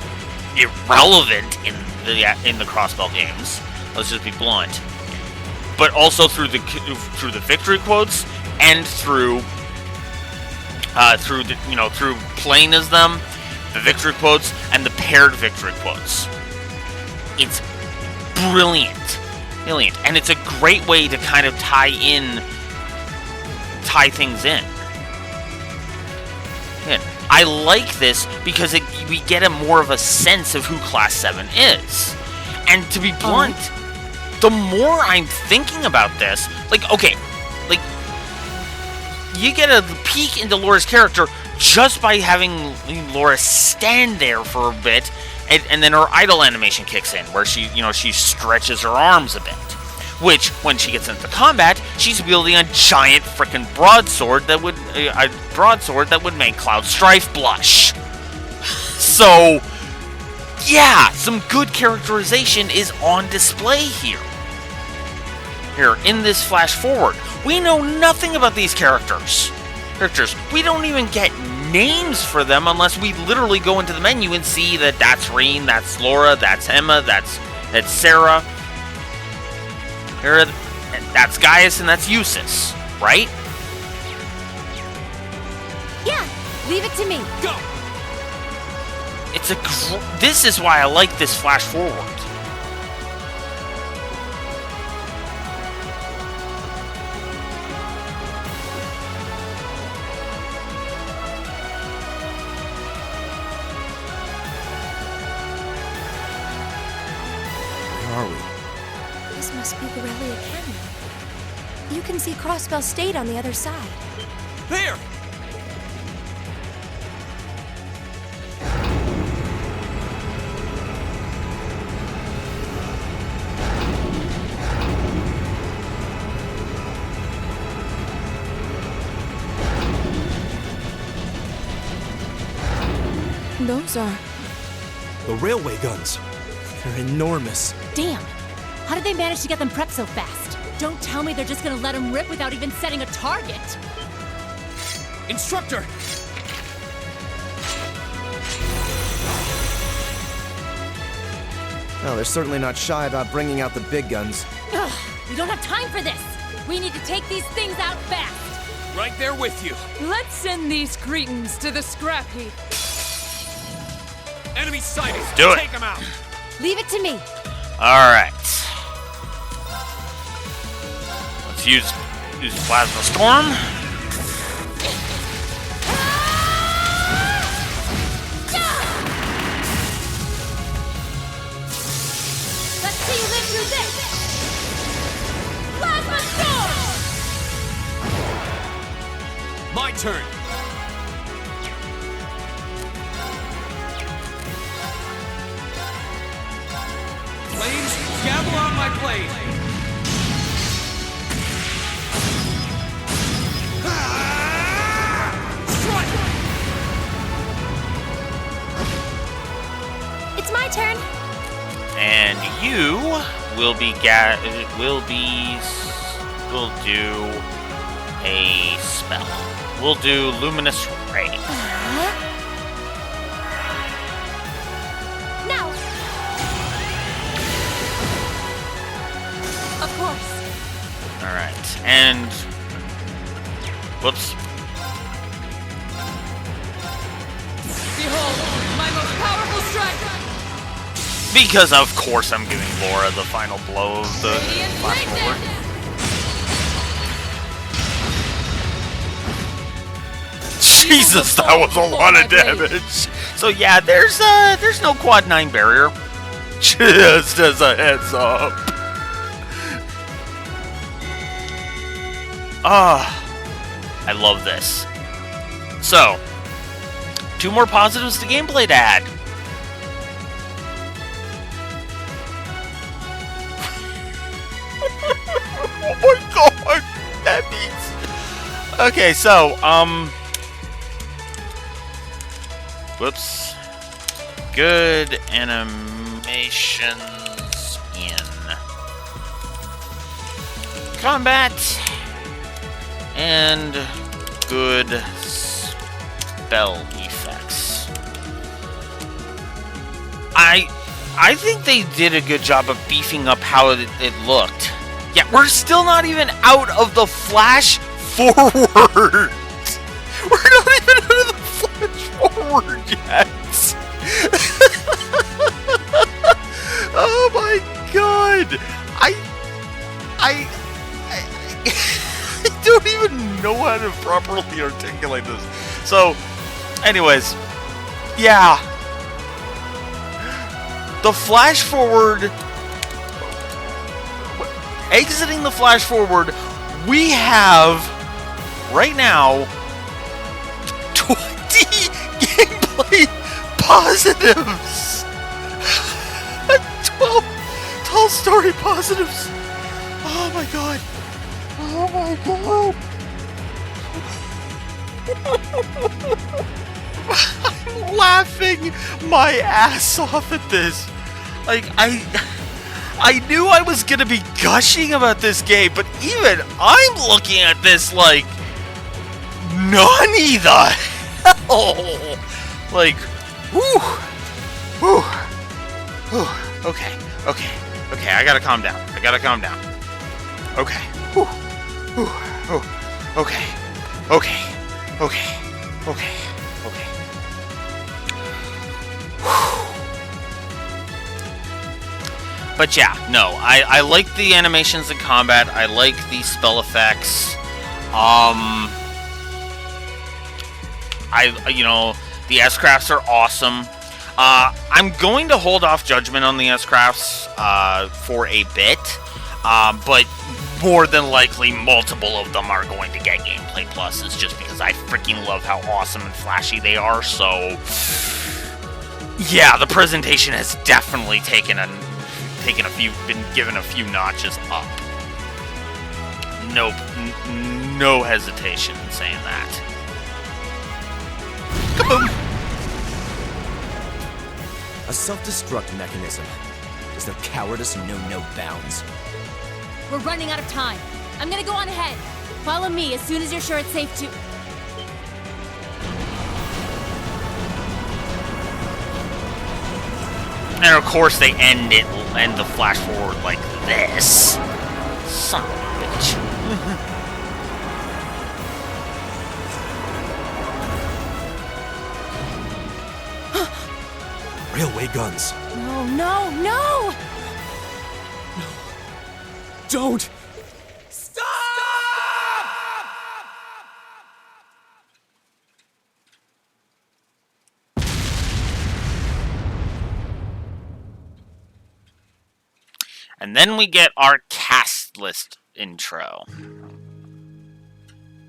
irrelevant in the Crossbell games. Let's just be blunt. But also through the victory quotes and through playing as them, the victory quotes and the paired victory quotes. It's brilliant, and it's a great way to kind of tie things in. And I like this because we get more of a sense of who Class 7 is. And to be blunt, the more I'm thinking about this, you get a peek into Laura's character just by having Laura stand there for a bit, and then her idle animation kicks in, where she stretches her arms a bit. Which, when she gets into combat, she's wielding a giant frickin' broadsword that would make Cloud Strife blush. So, yeah, some good characterization is on display here. Here, in this flash forward, we know nothing about these characters. We don't even get names for them unless we literally go into the menu and see that that's Reen, that's Laura, that's Emma, that's Sarah. That's Gaius and that's Eustace, right? Yeah, leave it to me. Go! This is why I like this flash forward. Where are we? This must be Corellia Canyon. You can see Crossbell State on the other side. There! Those are... The railway guns. They're enormous. Damn. How did they manage to get them prepped so fast? Don't tell me they're just gonna let them rip without even setting a target. Instructor! Well, they're certainly not shy about bringing out the big guns. Ugh, We don't have time for this! We need to take these things out fast! Right there with you. Let's send these cretins to the scrap heap. Enemy sighted. Do it. Take them out. Leave it to me! Alright. Let's use Plasma Storm. Let's see you live through this! Plasma Storm! My turn. Flames, gather on my blade. Strike! It's my turn. And you will do a spell. We'll do Luminous Ray. Now. Of course. Alright, and... Whoops. Behold, my most powerful strike! Because of course I'm giving Laura the final blow of the Radiant flash forward. Lightning! Jesus, that was a lot of damage. So yeah, there's no quad 9 barrier. Just as a heads up. I love this. So, 2 more positives to gameplay to add. Oh my god, that means... Okay, so, whoops. Good animations in combat. And good spell effects. I think they did a good job of beefing up how it looked. Yeah, we're still not even out of the flash forward. We're not even out of the flash forward yet. Oh my god. I don't even know how to properly articulate this. So, anyways, yeah. The flash forward, exiting the flash forward, we have, right now, 20 gameplay positives. 12 story positives. Oh my god. Oh my god. I'm laughing my ass off at this. Like, I knew I was gonna be gushing about this game, but even I'm looking at this like, nani the hell? Like, whew, whew, whew. Okay, I gotta calm down. Okay, whew, whew, whew. Okay. But yeah, no, I like the animations in combat. I like the spell effects. The S-Crafts are awesome. I'm going to hold off judgment on the S-Crafts for a bit, but more than likely multiple of them are going to get gameplay pluses just because I freaking love how awesome and flashy they are. So yeah, the presentation has definitely been given a few notches up. No hesitation in saying that. Kaboom! A self-destruct mechanism. Does their cowardice know no bounds? We're running out of time. I'm gonna go on ahead. Follow me as soon as you're sure it's safe to... And of course they end the flash forward like this. Son of a bitch. Railway guns. No, no, no! Don't! And then we get our cast list intro.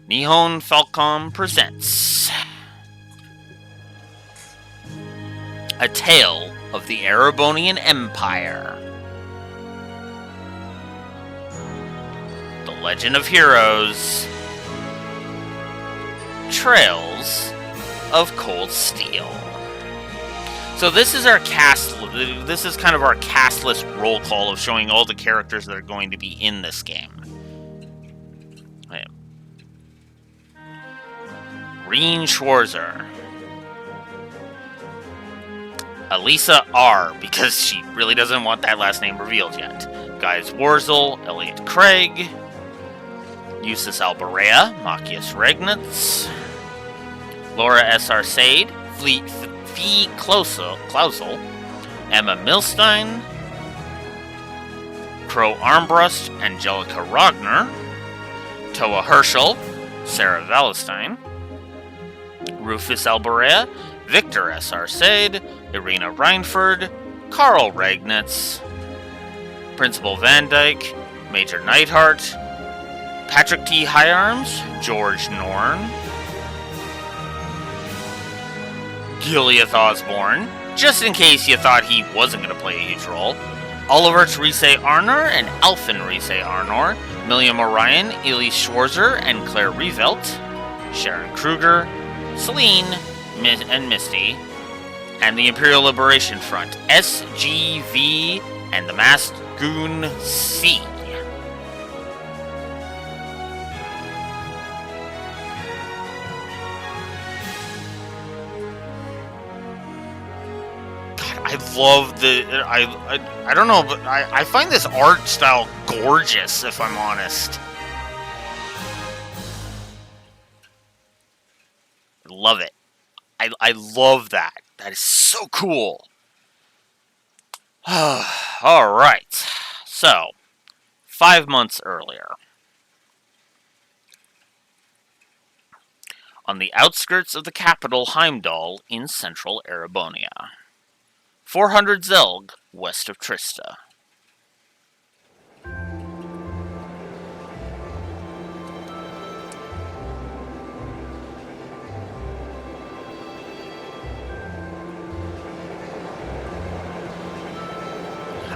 Nihon Falcom presents A Tale of the Erebonian Empire. The Legend of Heroes. Trails of Cold Steel. So this is our cast. This is kind of our cast list roll call of showing all the characters that are going to be in this game. Right. Reen Schwarzer, Elisa R, because she really doesn't want that last name revealed yet. Guys Warzel, Elliot Craig, Eustace Alberea, Machias Regnitz, Laura S. Arcade, Fee Klausel, Emma Milstein, Crow Armbrust, Angelica Ragnar, Toa Herschel, Sarah Valestein, Rufus Alberea, Victor S. Arcade, Irina Reinford, Carl Regnitz, Principal Van Dyke, Major Neidhart, Patrick T. Higharms, George Norn, Gileath Osborne, just in case you thought he wasn't going to play a huge role, Oliver Therese Arnor and Alfin Therese Arnor, Milliam Orion, Elise Schwarzer and Claire Revelt, Sharon Kruger, Celine and Misty, and the Imperial Liberation Front, SGV and the Masked Goon C. I love the... I don't know, but I find this art style gorgeous, if I'm honest. I love it. I love that. That is so cool. Alright. So, 5 months earlier. On the outskirts of the capital Heimdall in central Erebonia. 400 Zelg, west of Trista.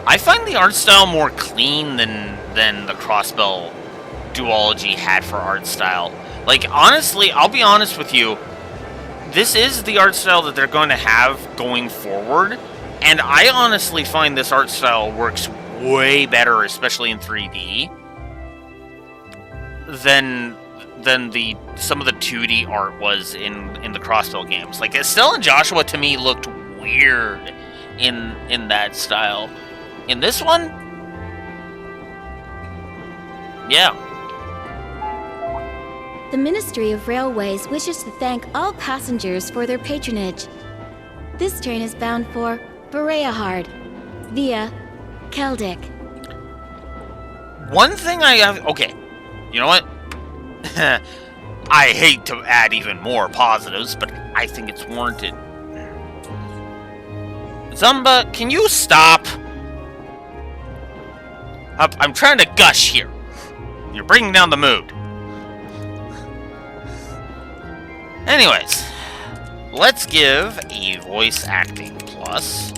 I find the art style more clean than the Crossbell duology had for art style. Like, honestly, I'll be honest with you, this is the art style that they're going to have going forward. And I honestly find this art style works way better, especially in 3D, than some of the 2D art was in the Crossbell games. Like, Estelle and Joshua to me looked weird in that style. In this one, yeah. The Ministry of Railways wishes to thank all passengers for their patronage. This train is bound for Bereahard via Keldic. One thing I have... Okay, you know what? I hate to add even more positives, but I think it's warranted. Zumba, can you stop? I'm trying to gush here. You're bringing down the mood. Anyways, let's give a voice acting plus.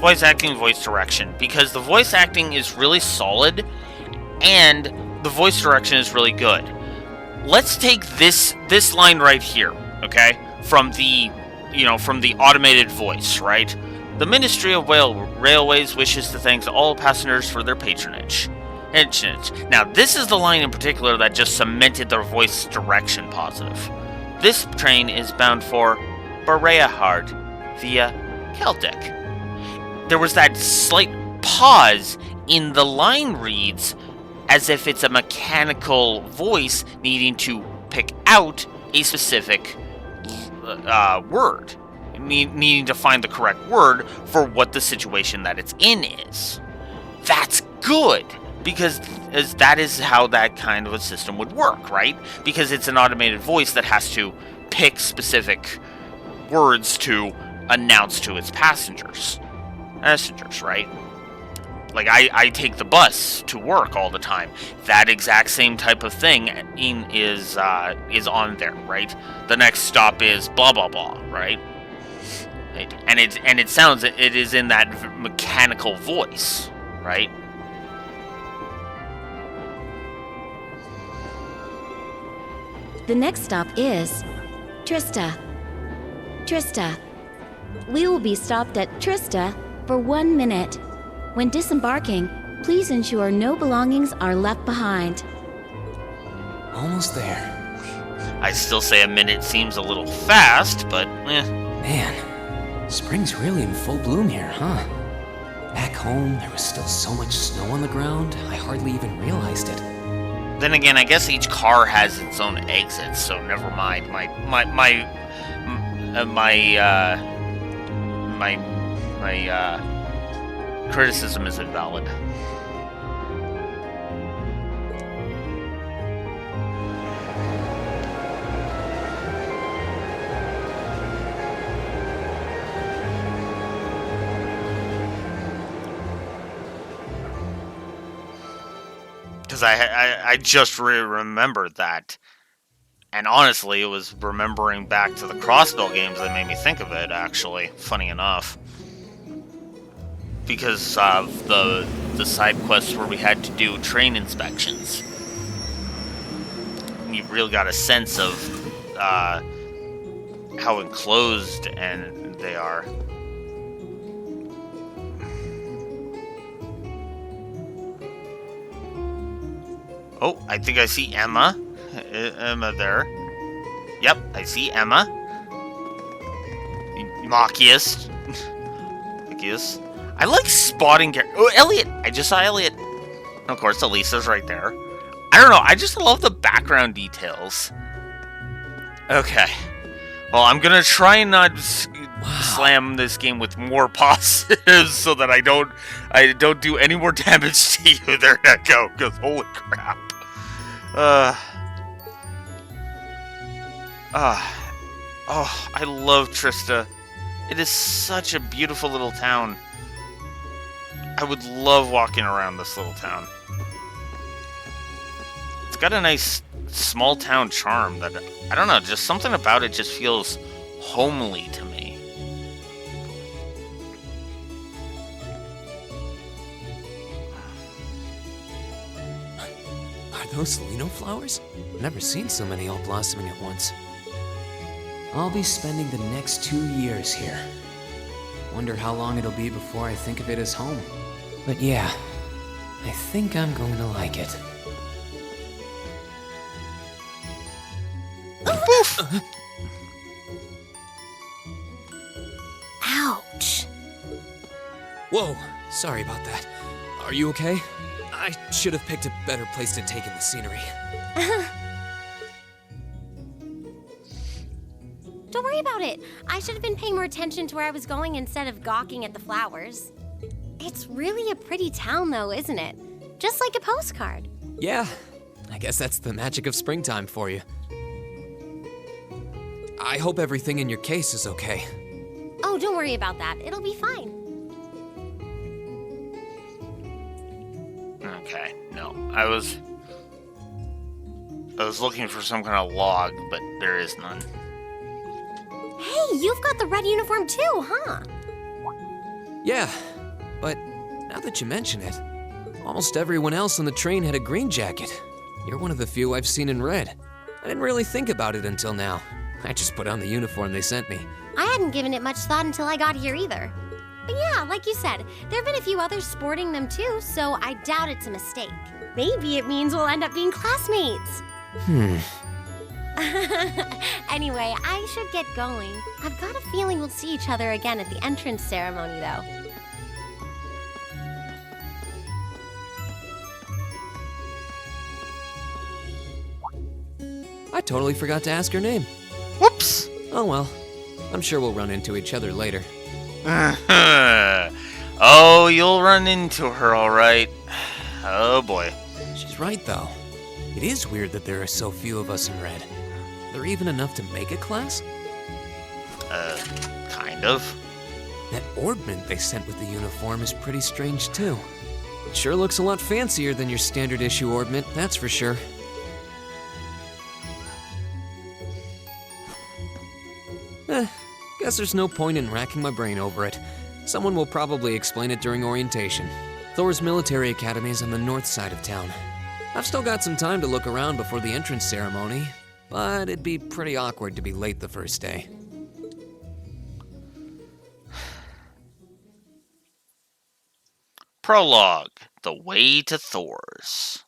voice acting, voice direction, because the voice acting is really solid and the voice direction is really good. Let's take this line right here, okay? From the automated voice, right? The Ministry of Railways wishes to thank all passengers for their patronage. Now, this is the line in particular that just cemented their voice direction positive. This train is bound for Boreahard via Celtic. There was that slight pause in the line reads as if it's a mechanical voice needing to pick out a specific word. Needing to find the correct word for what the situation that it's in is. That's good, because that is how that kind of a system would work, right? Because it's an automated voice that has to pick specific words to announce to its passengers, right? Like, I take the bus to work all the time. That exact same type of thing is on there, right? The next stop is blah blah blah, right? And it sounds, it is in that mechanical voice, right? The next stop is Trista. Trista. We will be stopped at Trista for 1 minute. When disembarking, please ensure no belongings are left behind. Almost there. I still say a minute seems a little fast, but Man, spring's really in full bloom here, huh? Back home, there was still so much snow on the ground, I hardly even realized it. Then again, I guess each car has its own exits, so never mind. My criticism is invalid. Because I just remembered that. And honestly, it was remembering back to the Crossbell games that made me think of it, actually. Funny enough. Because of the side quests where we had to do train inspections. You really got a sense of how enclosed and they are. Oh, I think I see Emma. Emma there. Yep, I see Emma. Machias. Machias. I like spotting oh, Elliot! I just saw Elliot. And of course, Elisa's right there. I don't know, I just love the background details. Okay. Well, I'm gonna try and not slam this game with more positives so that I don't do any more damage to you. There you go, because holy crap. Oh, I love Trista. It is such a beautiful little town. I would love walking around this little town. It's got a nice small town charm that, I don't know, just something about it just feels homely to me. Are those Lino flowers? I've never seen so many all blossoming at once. I'll be spending the next 2 years here. Wonder how long it'll be before I think of it as home. But yeah, I think I'm going to like it. Ouch. Whoa, sorry about that. Are you okay? I should have picked a better place to take in the scenery. Don't worry about it. I should have been paying more attention to where I was going instead of gawking at the flowers. It's really a pretty town, though, isn't it? Just like a postcard. Yeah, I guess that's the magic of springtime for you. I hope everything in your case is okay. Oh, don't worry about that. It'll be fine. Okay, no. I was looking for some kind of log, but there is none. Hey, you've got the red uniform too, huh? Yeah, But now that you mention it, almost everyone else on the train had a green jacket. You're one of the few I've seen in red. I didn't really think about it until now. I just put on the uniform they sent me. I hadn't given it much thought until I got here either. But yeah, like you said, there have been a few others sporting them too, so I doubt it's a mistake. Maybe it means we'll end up being classmates. Anyway, I should get going. I've got a feeling we'll see each other again at the entrance ceremony, though. I totally forgot to ask her name. Whoops! Oh well, I'm sure we'll run into each other later. Oh, you'll run into her, alright. Oh boy. She's right, though. It is weird that there are so few of us in red. Are there even enough to make a class? Kind of. That orbment they sent with the uniform is pretty strange, too. It sure looks a lot fancier than your standard issue orbment, that's for sure. Guess there's no point in racking my brain over it. Someone will probably explain it during orientation. Thor's military academy is on the north side of town. I've still got some time to look around before the entrance ceremony, but it'd be pretty awkward to be late the first day. Prologue: The Way to Thor's.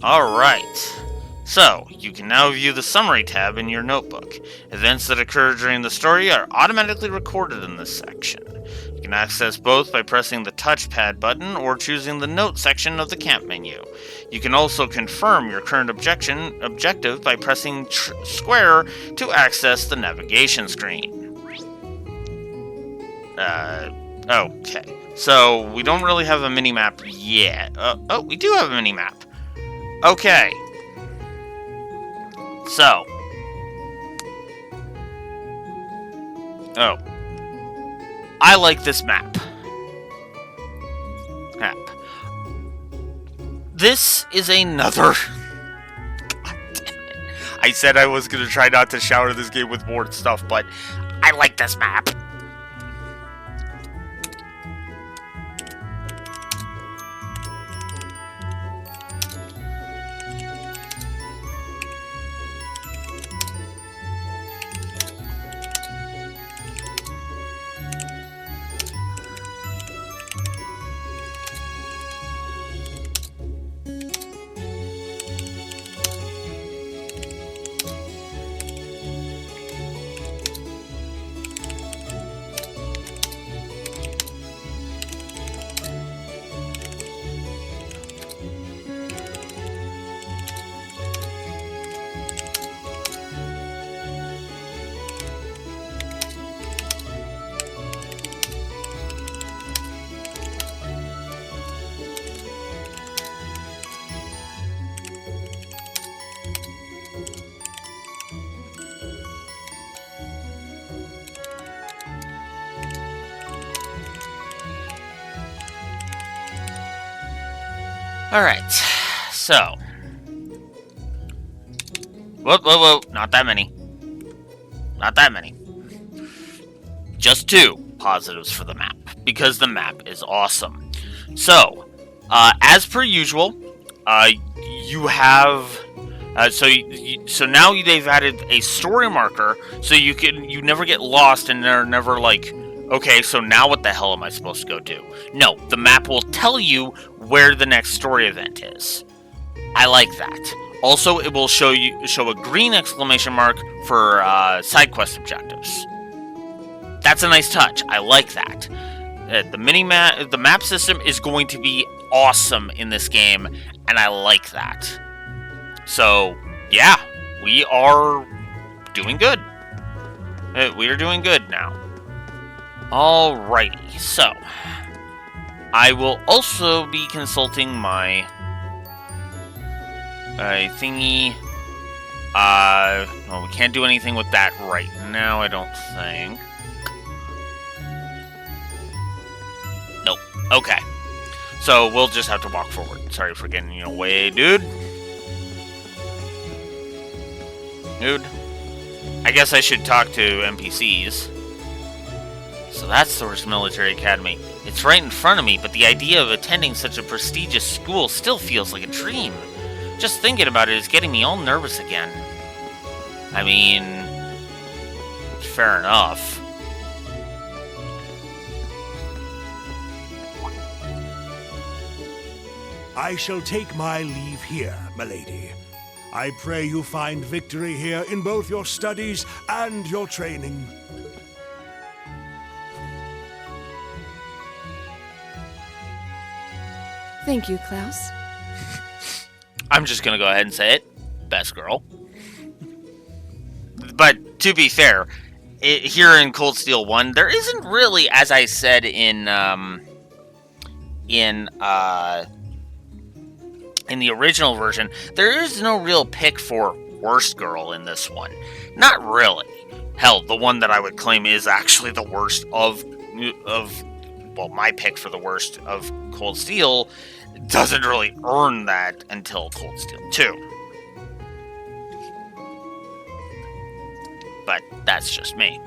Alright. So, you can now view the summary tab in your notebook. Events that occur during the story are automatically recorded in this section. You can access both by pressing the touchpad button or choosing the note section of the camp menu. You can also confirm your current objective by pressing square to access the navigation screen. Okay. So, we don't really have a mini-map yet. Oh, we do have a mini-map. Okay. So. Oh. I like this map. This is another... God damn it. I said I was going to try not to shower this game with more stuff, but I like this map. Alright, so. Whoa, not that many. Not that many. Just 2 positives for the map, because the map is awesome. So, as per usual, you have... So now they've added a story marker, so you never get lost and they're never like, okay, so now what the hell am I supposed to go do? No, the map will tell you where the next story event is. I like that. Also, it will show a green exclamation mark for side quest objectives. That's a nice touch. I like that. The map system is going to be awesome in this game, and I like that. So, yeah, we are doing good. We are doing good now. Alrighty, so I will also be consulting my thingy. Well, we can't do anything with that right now, I don't think. Nope. Okay. So we'll just have to walk forward. Sorry for getting in your way, dude. I guess I should talk to NPCs. So that's Thor's military academy. It's right in front of me, but the idea of attending such a prestigious school still feels like a dream. Just thinking about it is getting me all nervous again. I mean, fair enough. I shall take my leave here, milady. I pray you find victory here in both your studies and your training. Thank you, Klaus. I'm just gonna go ahead and say it. Best girl. But to be fair, here in Cold Steel 1, there isn't really, as I said in the original version, there is no real pick for worst girl in this one. Not really. Hell, the one that I would claim is actually the worst of well, my pick for the worst of Cold Steel doesn't really earn that until Cold Steel 2. But that's just me.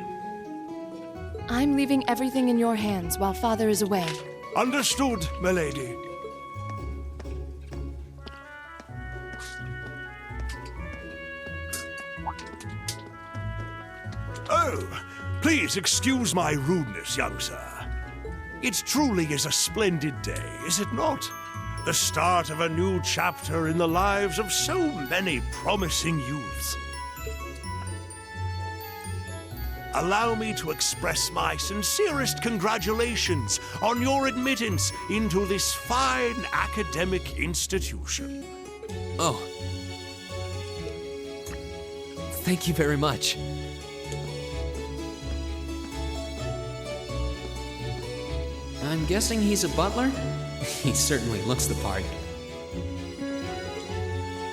I'm leaving everything in your hands while Father is away. Understood, milady. Oh, please excuse my rudeness, young sir. It truly is a splendid day, is it not? The start of a new chapter in the lives of so many promising youths. Allow me to express my sincerest congratulations on your admittance into this fine academic institution. Oh. Thank you very much. I'm guessing he's a butler? He certainly looks the part.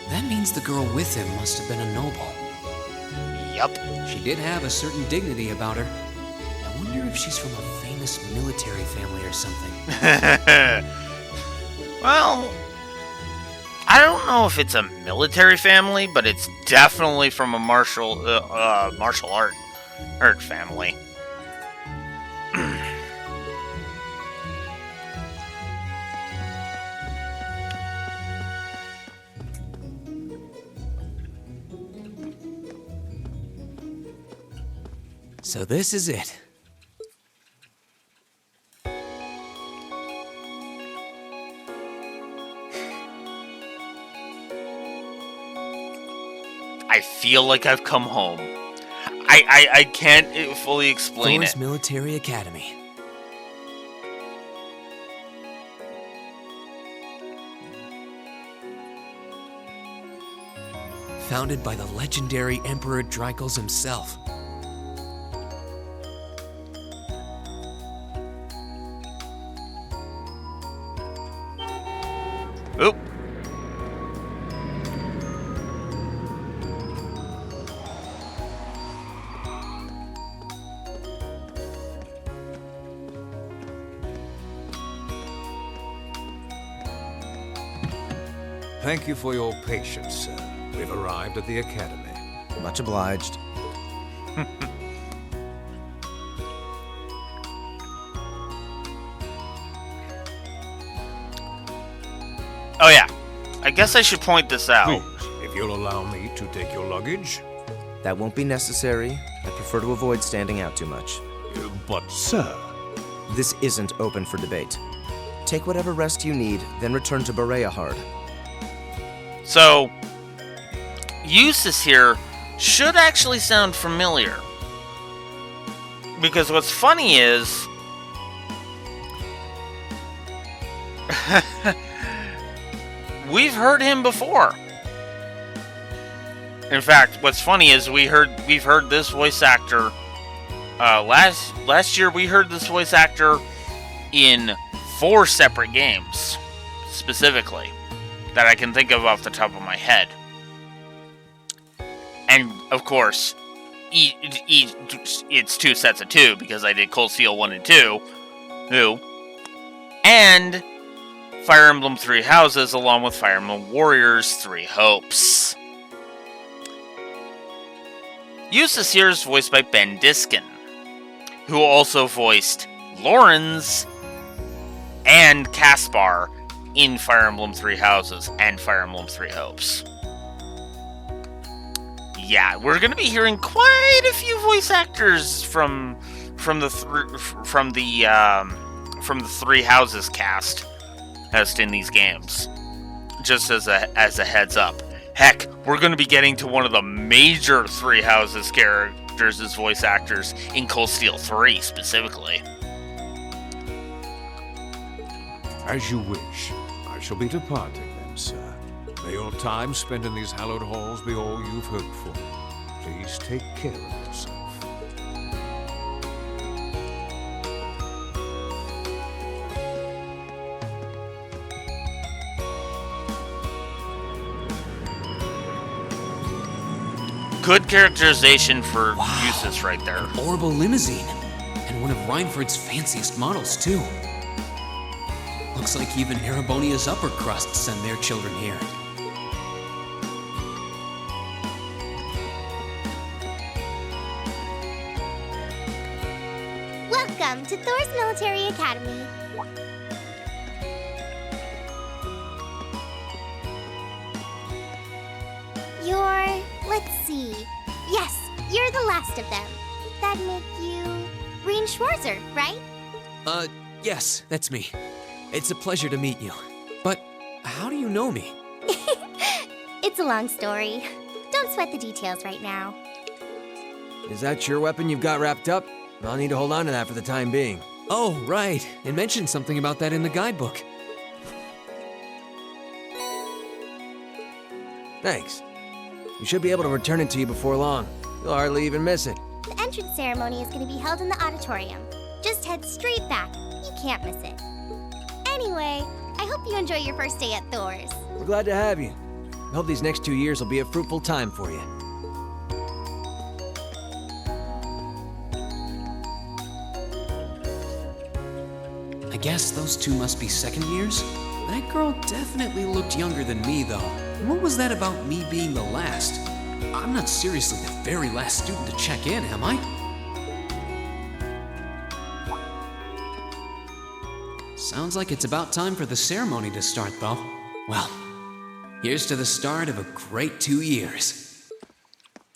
That means the girl with him must have been a noble. Yup. She did have a certain dignity about her. I wonder if she's from a famous military family or something. Well, I don't know if it's a military family, but it's definitely from a martial art family. So this is it. I feel like I've come home. I can't fully explain Thor's it. Military Academy. Founded by the legendary Emperor Drycles himself. Oop. Thank you for your patience, sir. We've arrived at the Academy. Much obliged. Oh yeah, I guess I should point this out. Please, if you'll allow me to take your luggage. That won't be necessary. I prefer to avoid standing out too much. But, sir... This isn't open for debate. Take whatever rest you need, then return to Bereahard. So, Eustace here should actually sound familiar. Because what's funny is... we've heard him before. In fact, what's funny is we've heard this voice actor last year. We heard this voice actor in 4 separate games, specifically, that I can think of off the top of my head. And of course, it's 2 sets of 2 because I did Cold Steel 1 and 2, and Fire Emblem 3 Houses, along with Fire Emblem Warriors 3 Hopes. Eustace here is voiced by Ben Diskin. who also voiced Lawrence and Caspar in Fire Emblem Three Houses and Fire Emblem Three Hopes. Yeah, we're going to be hearing quite a few voice actors from the Three Houses cast in these games. Just as a heads up. Heck, we're going to be getting to one of the major Three Houses characters as voice actors in Cold Steel 3 specifically. As you wish. I shall be departing then, sir. May your time spent in these hallowed halls be all you've hoped for. Please take care of yourself. Good characterization for Eustace right there. Orbital limousine. And one of Reinford's fanciest models, too. Looks like even Erebonia's upper crust send their children here. Welcome to Thor's Military Academy. Let's see. Yes, you're the last of them. That'd make you Rean Schwarzer, right? Yes, that's me. It's a pleasure to meet you. But how do you know me? It's a long story. Don't sweat the details right now. Is that your weapon you've got wrapped up? I'll need to hold on to that for the time being. Oh, right. It mentioned something about that in the guidebook. Thanks. We should be able to return it to you before long. You'll hardly even miss it. The entrance ceremony is going to be held in the auditorium. Just head straight back. You can't miss it. Anyway, I hope you enjoy your first day at Thor's. We're glad to have you. I hope these next 2 years will be a fruitful time for you. I guess those two must be second years? That girl definitely looked younger than me, though. What was that about me being the last? I'm not seriously the very last student to check in, am I? Sounds like it's about time for the ceremony to start, though. Well, here's to the start of a great 2 years.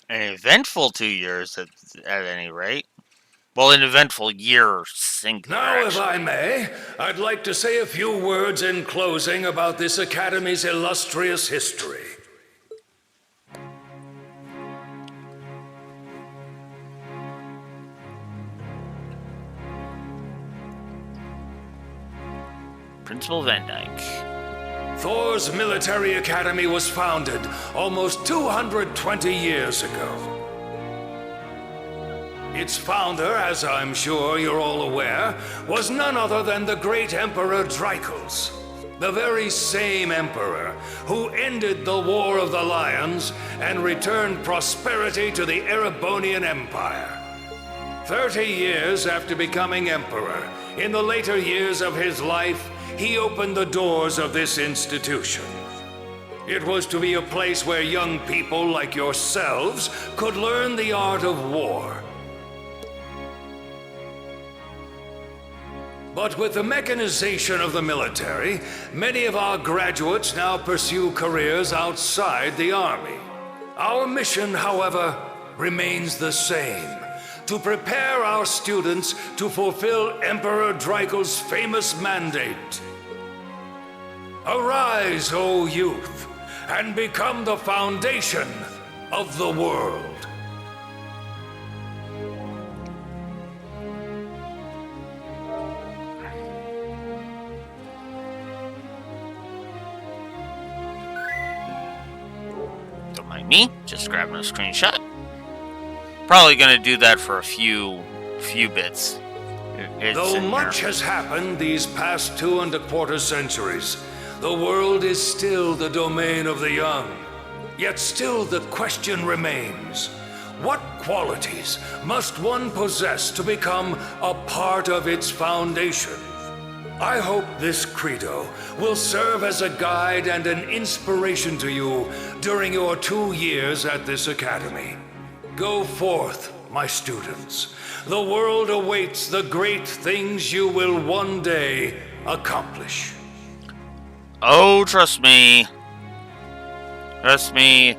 An eventful 2 years, at any rate. Well, an eventful year, singular. Now, if I may, I'd like to say a few words in closing about this Academy's illustrious history. Principal Van Dyke. Thor's Military Academy was founded almost 220 years ago. Its founder, as I'm sure you're all aware, was none other than the great Emperor Drycles, the very same emperor who ended the War of the Lions and returned prosperity to the Erebonian Empire. 30 years after becoming emperor, in the later years of his life, he opened the doors of this institution. It was to be a place where young people like yourselves could learn the art of war. But with the mechanization of the military, many of our graduates now pursue careers outside the Army. Our mission, however, remains the same: to prepare our students to fulfill Emperor Drycles' famous mandate. Arise, O youth, and become the foundation of the world. Don't mind me, just grabbing a screenshot. Probably gonna do that for a few bits. Though much has happened these past 2.25 centuries, the world is still the domain of the young. Yet still the question remains: what qualities must one possess to become a part of its foundation? I hope this credo will serve as a guide and an inspiration to you during your 2 years at this academy. Go forth my students. The world awaits the great things you will one day accomplish. Oh, trust me. Trust me.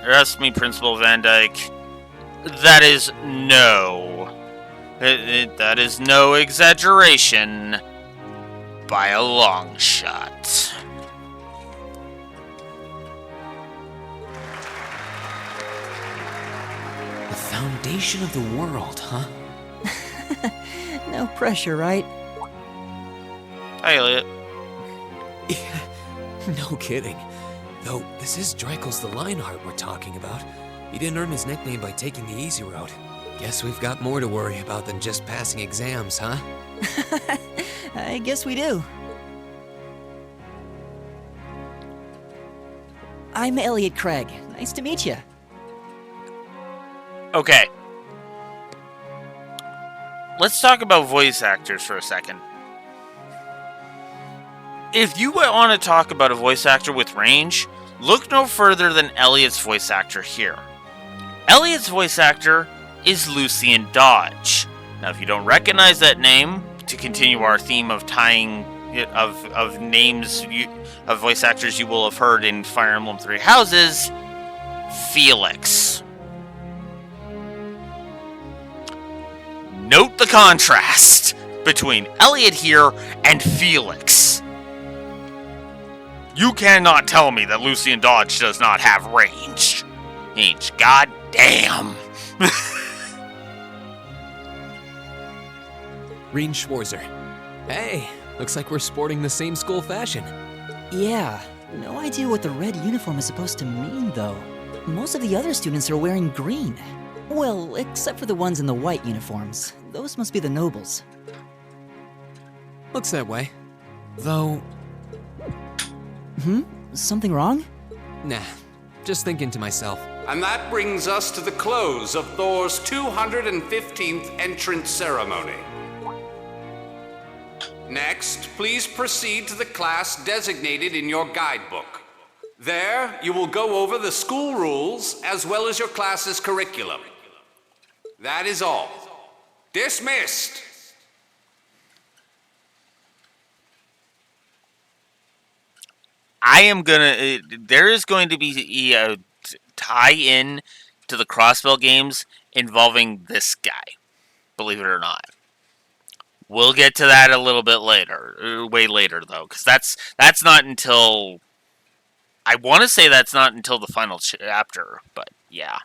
Trust me, Principal Van Dyke. That is that is no exaggeration by a long shot. The foundation of the world, huh? No pressure, right? Hi, Elliot. No kidding. Though, this is Dreikel's the Lionheart we're talking about. He didn't earn his nickname by taking the easy road. Guess we've got more to worry about than just passing exams, huh? I guess we do. I'm Elliot Craig. Nice to meet you. Okay. Let's talk about voice actors for a second. If you want to talk about a voice actor with range, look no further than Elliot's voice actor here. Elliot's voice actor is Lucian Dodge. Now, if you don't recognize that name, to continue our theme of tying of names of voice actors you will have heard in Fire Emblem Three Houses, Felix. Note the contrast between Elliot here and Felix. You cannot tell me that Lucian Dodge does not have range. God damn. Reen Schwarzer. Hey, looks like we're sporting the same school fashion. Yeah, no idea what the red uniform is supposed to mean, though. Most of the other students are wearing green. Well, except for the ones in the white uniforms. Those must be the nobles. Looks that way. Though... Something wrong? Nah, just thinking to myself. And that brings us to the close of Thor's 215th entrance ceremony. Next, please proceed to the class designated in your guidebook. There, you will go over the school rules as well as your class's curriculum. That is all. Dismissed! There is going to be a tie-in to the Crossbell games involving this guy. Believe it or not. We'll get to that a little bit later. Way later, though. Because that's not until... I want to say that's not until the final chapter. But, yeah.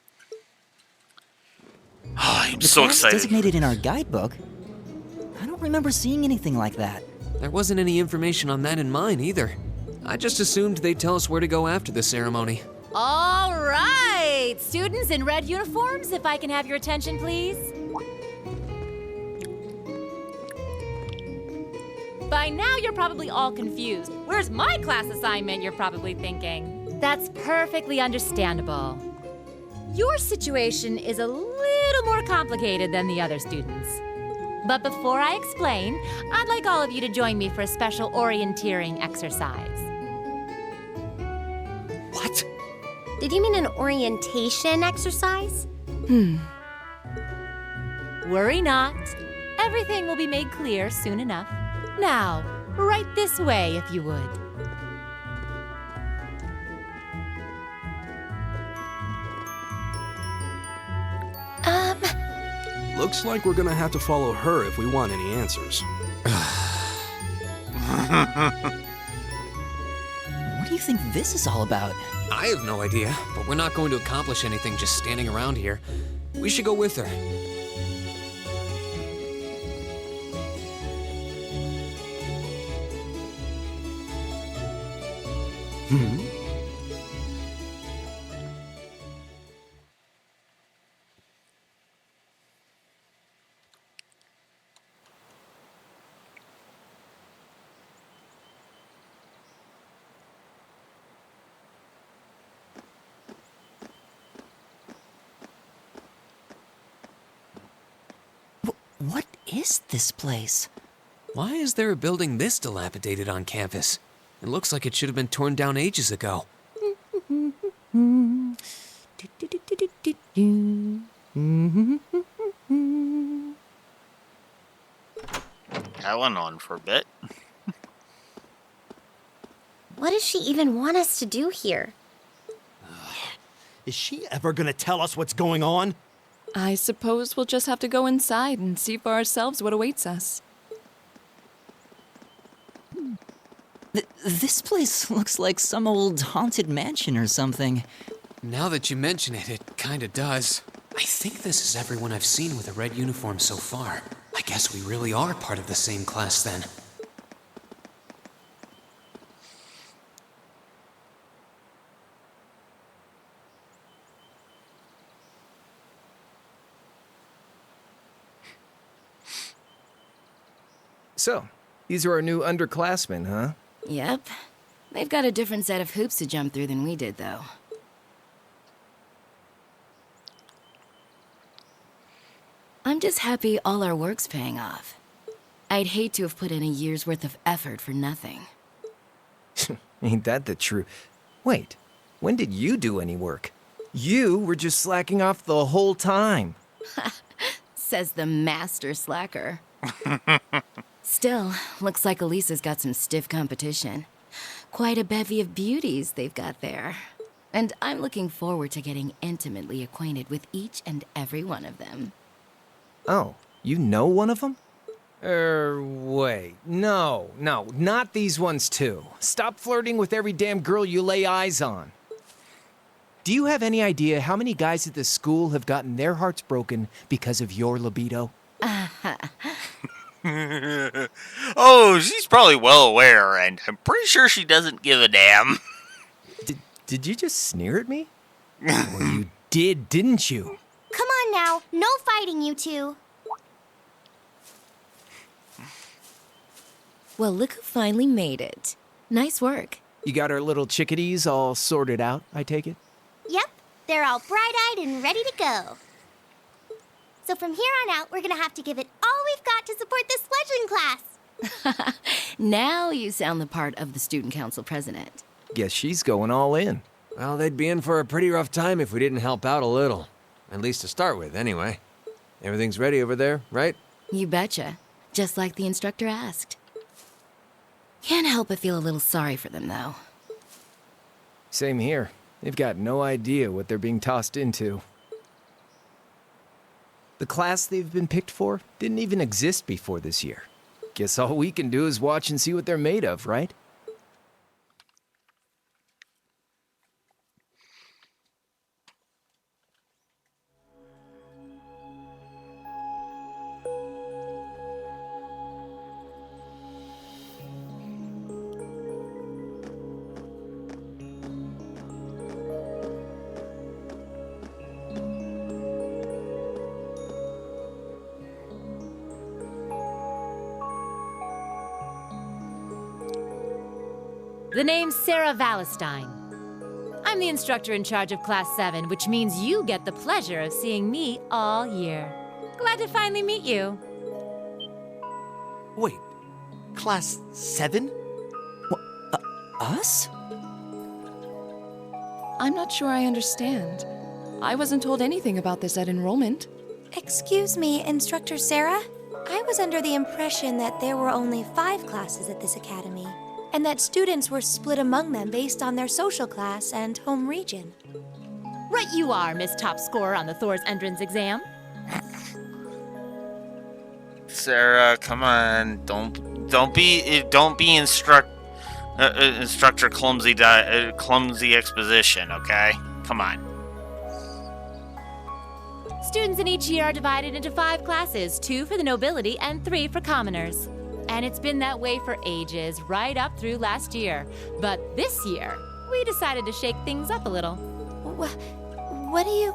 Oh, I'm so excited. Designated in our guidebook? I don't remember seeing anything like that. There wasn't any information on that in mine, either. I just assumed they'd tell us where to go after the ceremony. All right! Students in red uniforms, if I can have your attention, please. By now, you're probably all confused. Where's my class assignment, you're probably thinking. That's perfectly understandable. Your situation is a little more complicated than the other students. But before I explain, I'd like all of you to join me for a special orienteering exercise. What? Did you mean an orientation exercise? Worry not. Everything will be made clear soon enough. Now, right this way, if you would. Looks like we're gonna have to follow her if we want any answers. What do you think this is all about? I have no idea, but we're not going to accomplish anything just standing around here. We should go with her. What is this place? Why is there a building this dilapidated on campus? It looks like it should have been torn down ages ago. That went on for a bit. What does she even want us to do here? Is she ever gonna tell us what's going on? I suppose we'll just have to go inside and see for ourselves what awaits us. This place looks like some old haunted mansion or something. Now that you mention it, it kinda does. I think this is everyone I've seen with a red uniform so far. I guess we really are part of the same class then. So, these are our new underclassmen, huh? Yep. They've got a different set of hoops to jump through than we did, though. I'm just happy all our work's paying off. I'd hate to have put in a year's worth of effort for nothing. Ain't that the truth? Wait, when did you do any work? You were just slacking off the whole time. Says the master slacker. Still, looks like Elisa's got some stiff competition. Quite a bevy of beauties they've got there. And I'm looking forward to getting intimately acquainted with each and every one of them. Oh, you know one of them? Wait. No, not these ones too. Stop flirting with every damn girl you lay eyes on. Do you have any idea how many guys at this school have gotten their hearts broken because of your libido? Oh, she's probably well aware, and I'm pretty sure she doesn't give a damn. Did you just sneer at me? Well, you did, didn't you? Come on now, no fighting, you two. Well, look who finally made it. Nice work. You got our little chickadees all sorted out, I take it? Yep, they're all bright-eyed and ready to go. So from here on out, we're gonna have to give it all we've got to support this fledgling class. Now you sound the part of the student council president. Guess she's going all in. Well, they'd be in for a pretty rough time if we didn't help out a little. At least to start with, anyway. Everything's ready over there, right? You betcha. Just like the instructor asked. Can't help but feel a little sorry for them, though. Same here. They've got no idea what they're being tossed into. The class they've been picked for didn't even exist before this year. Guess all we can do is watch and see what they're made of, right? The name's Sarah Valestine. I'm the instructor in charge of Class 7, which means you get the pleasure of seeing me all year. Glad to finally meet you. Wait, Class 7? Us? I'm not sure I understand. I wasn't told anything about this at enrollment. Excuse me, Instructor Sarah? I was under the impression that there were only 5 classes at this academy, and that students were split among them based on their social class and home region. Right you are, Miss Top Scorer on the Thor's entrance exam. Sarah, come on. Don't be instructor clumsy exposition, okay? Come on. Students in each year are divided into 5 classes, 2 for the nobility and 3 for commoners. And it's been that way for ages, right up through last year. But this year, we decided to shake things up a little. What do you...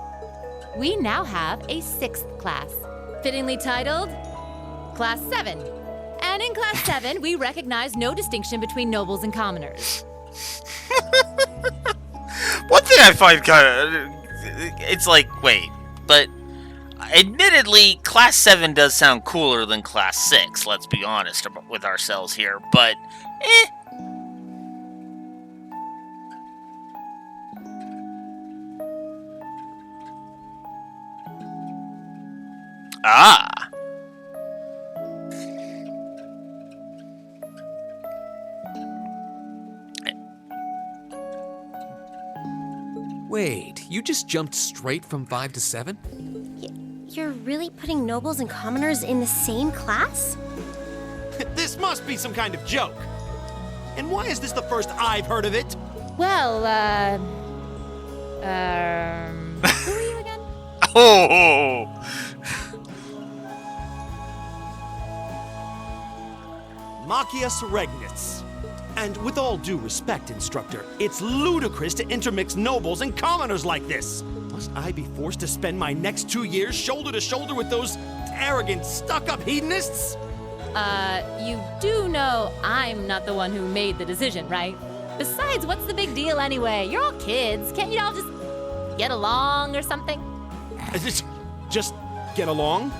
We now have a 6th class, fittingly titled Class 7. And in Class 7, we recognize no distinction between nobles and commoners. One thing I find kind of... It's like, wait, but... Admittedly, Class 7 does sound cooler than Class 6, let's be honest with ourselves here, but... Ah! Wait, you just jumped straight from 5 to 7? You're really putting nobles and commoners in the same class? This must be some kind of joke. And why is this the first I've heard of it? Well, who are you again? Oh! Machias Regnitz. And with all due respect, instructor, it's ludicrous to intermix nobles and commoners like this. Must I be forced to spend my next 2 years shoulder to shoulder with those arrogant, stuck-up hedonists? You do know I'm not the one who made the decision, right? Besides, what's the big deal anyway? You're all kids. Can't you all just get along or something? Just get along?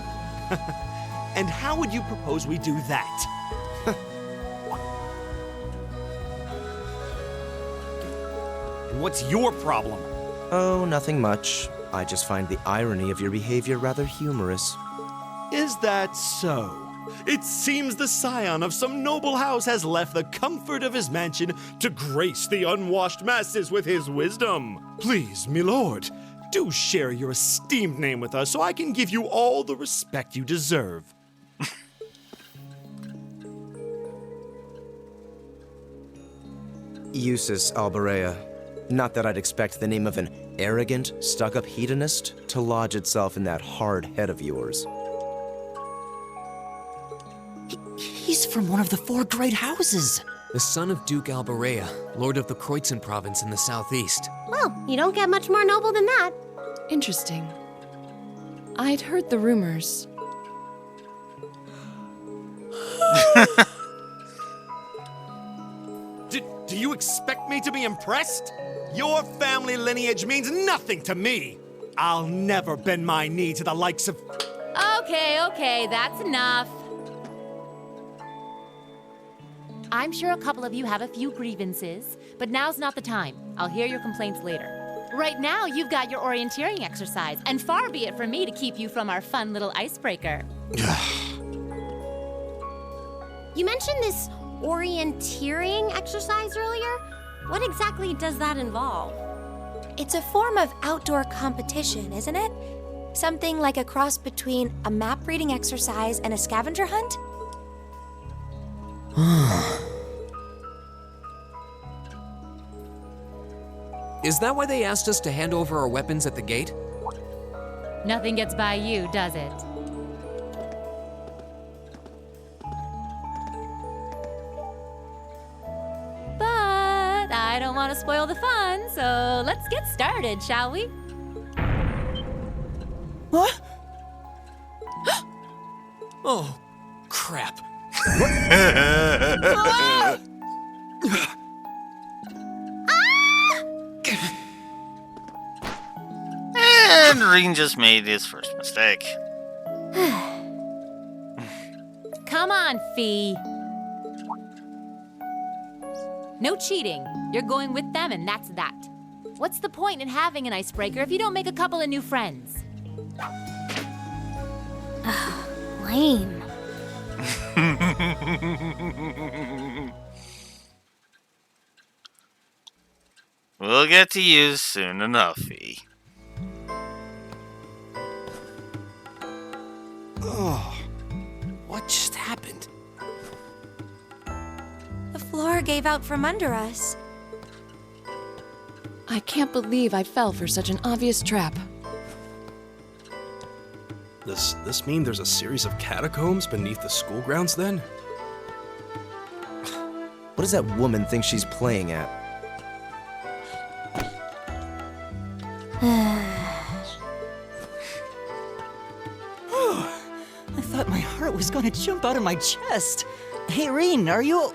And how would you propose we do that? And what's your problem? Oh, nothing much. I just find the irony of your behavior rather humorous. Is that so? It seems the scion of some noble house has left the comfort of his mansion to grace the unwashed masses with his wisdom. Please, milord, do share your esteemed name with us so I can give you all the respect you deserve. Eustace Alberea. Not that I'd expect the name of an arrogant, stuck-up hedonist to lodge itself in that hard head of yours. He's from one of the 4 great houses. The son of Duke Alberea, lord of the Kreutzen province in the southeast. Well, you don't get much more noble than that. Interesting. I'd heard the rumors. Do you expect me to be impressed? Your family lineage means nothing to me. I'll never bend my knee to the likes of... Okay, that's enough. I'm sure a couple of you have a few grievances, but now's not the time. I'll hear your complaints later. Right now, you've got your orienteering exercise, and far be it from me to keep you from our fun little icebreaker. You mentioned this orienteering exercise earlier. What exactly does that involve? It's a form of outdoor competition, isn't it? Something like a cross between a map-reading exercise and a scavenger hunt? Is that why they asked us to hand over our weapons at the gate? Nothing gets by you, does it? But I don't want to spoil the fun, so let's get started, shall we? What? Oh, crap. And Reen just made his first mistake. Come on, Fee. No cheating. You're going with them, and that's that. What's the point in having an icebreaker if you don't make a couple of new friends? Lame. We'll get to you soon enough, Fee. Oh, what just happened? The floor gave out from under us. I can't believe I fell for such an obvious trap. Does this mean there's a series of catacombs beneath the school grounds then? What does that woman think she's playing at? I thought my heart was gonna jump out of my chest. Hey, Reen, are you...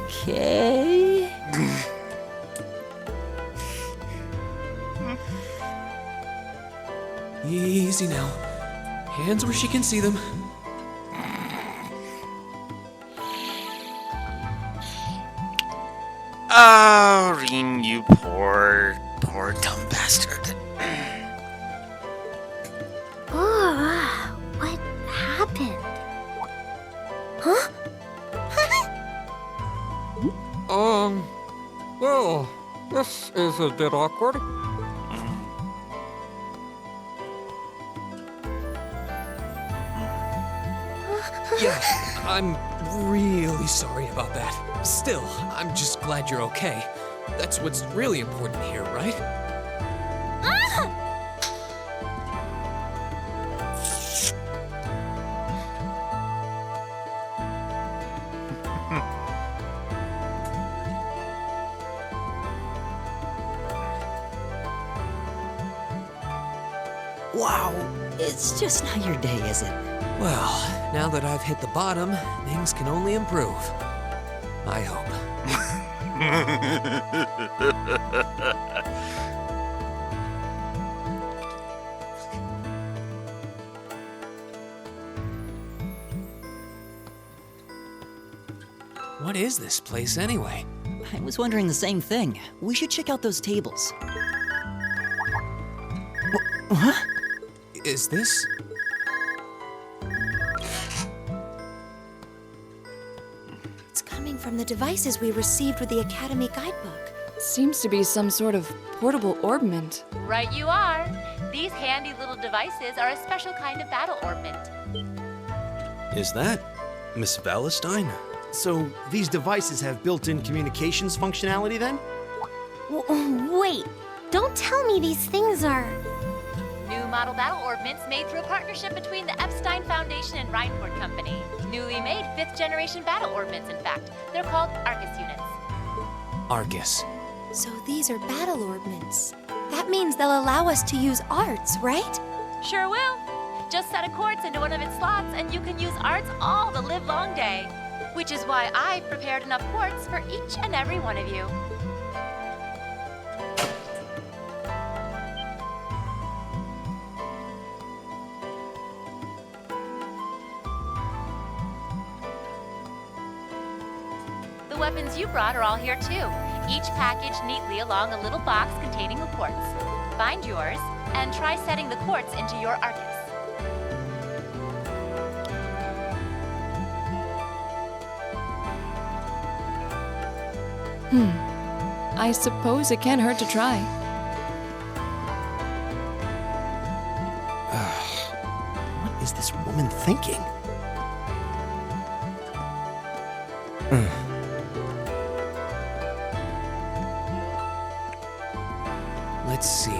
okay? Easy now. Hands where she can see them. Oh, Reen, you poor dumb bastard. Well, this is a bit awkward. Yeah, I'm really sorry about that. Still, I'm just glad you're okay. That's what's really important here, right? Wow, it's just not your day, is it? Well, now that I've hit the bottom, things can only improve. I hope. What is this place anyway? I was wondering the same thing. We should check out those tables. What? Is this? It's coming from the devices we received with the Academy guidebook. Seems to be some sort of portable orbment. Right you are. These handy little devices are a special kind of battle orbment. Is that Miss Valestine? So, these devices have built-in communications functionality then? Wait, don't tell me these things are... New model battle orbments made through a partnership between the Epstein Foundation and Reinford Company. Newly made 5th generation battle orbments, in fact. They're called Arcus units. Argus. So these are battle orbments. That means they'll allow us to use arts, right? Sure will. Just set a quartz into one of its slots and you can use arts all the livelong day. Which is why I've prepared enough quartz for each and every one of you. The weapons you brought are all here too, each packaged neatly along a little box containing a quartz. Find yours, and try setting the quartz into your Arcus. I suppose it can't hurt to try. What is this woman thinking? Let's see.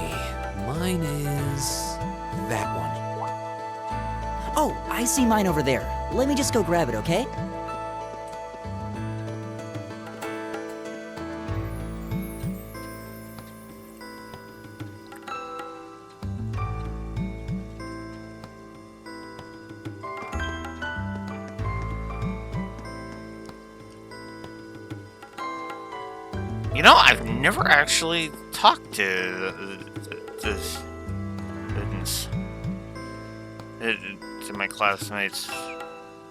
Mine is that one. Oh, I see mine over there. Let me just go grab it, okay? You know, I've never actually talked to my classmates.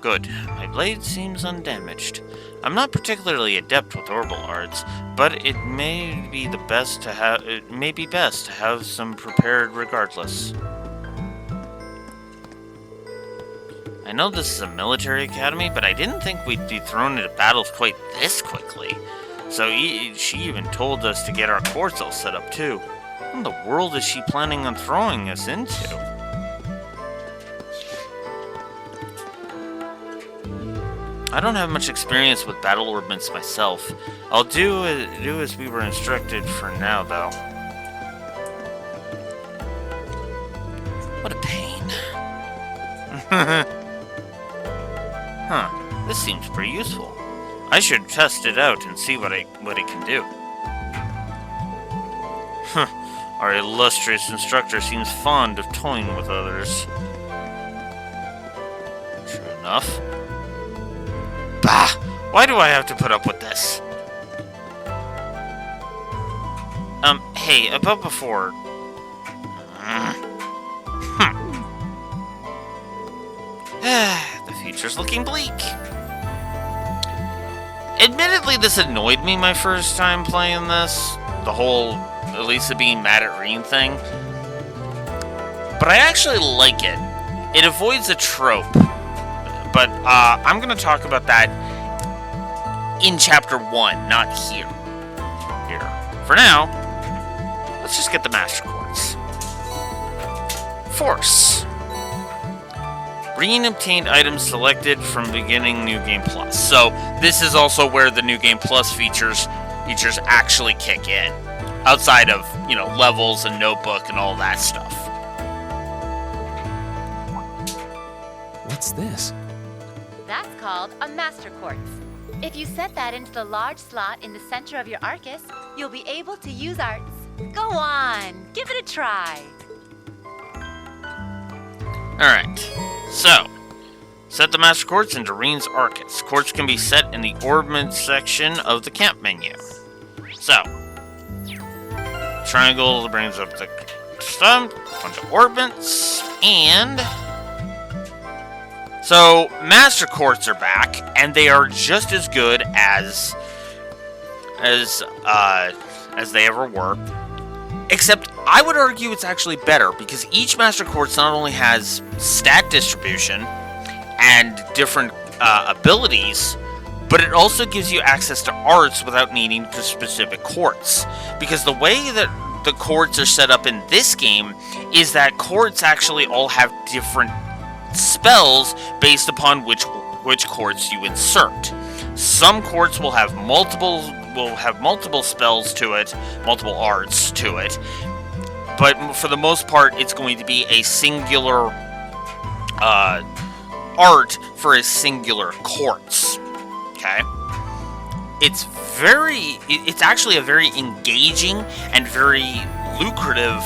Good. My blade seems undamaged. I'm not particularly adept with orbital arts, but it may be best to have some prepared regardless. I know this is a military academy, but I didn't think we'd be thrown into battles quite this quickly. So she even told us to get our quartz all set up too. What in the world is she planning on throwing us into? I don't have much experience with battle orbments myself. I'll do as we were instructed for now, though. What a pain. Huh. This seems pretty useful. I should test it out and see what it can do. Huh. Our illustrious instructor seems fond of toying with others. True enough. Bah! Why do I have to put up with this? Hey, about before. The future's looking bleak. Admittedly, this annoyed me my first time playing this. The whole Elisa being mad at Reen thing. But I actually like it. It avoids a trope. But I'm going to talk about that in Chapter 1, not here. For now, let's just get the Master Quartz. Force. Green obtained items selected from beginning New Game Plus. So this is also where the New Game Plus features actually kick in. Outside of, levels and notebook and all that stuff. What's this? That's called a Master Quartz. If you set that into the large slot in the center of your Arcus, you'll be able to use arts. Go on, give it a try. Alright, so, set the Master Quartz into Reen's Arcus. Quartz can be set in the Orbment section of the camp menu. So, triangle brings up the stump, bunch of orbits, and... So, Master Quartz are back, and they are just as good as they ever were. Except, I would argue it's actually better, because each Master Quartz not only has stat distribution and different abilities, but it also gives you access to arts without needing specific quartz. Because the way that the quartz are set up in this game is that quartz actually all have different spells based upon which quartz you insert. Some quartz will have multiple spells to it, multiple arts to it, but for the most part, it's going to be a singular art for a singular quartz. Okay, it's actually a very engaging and very lucrative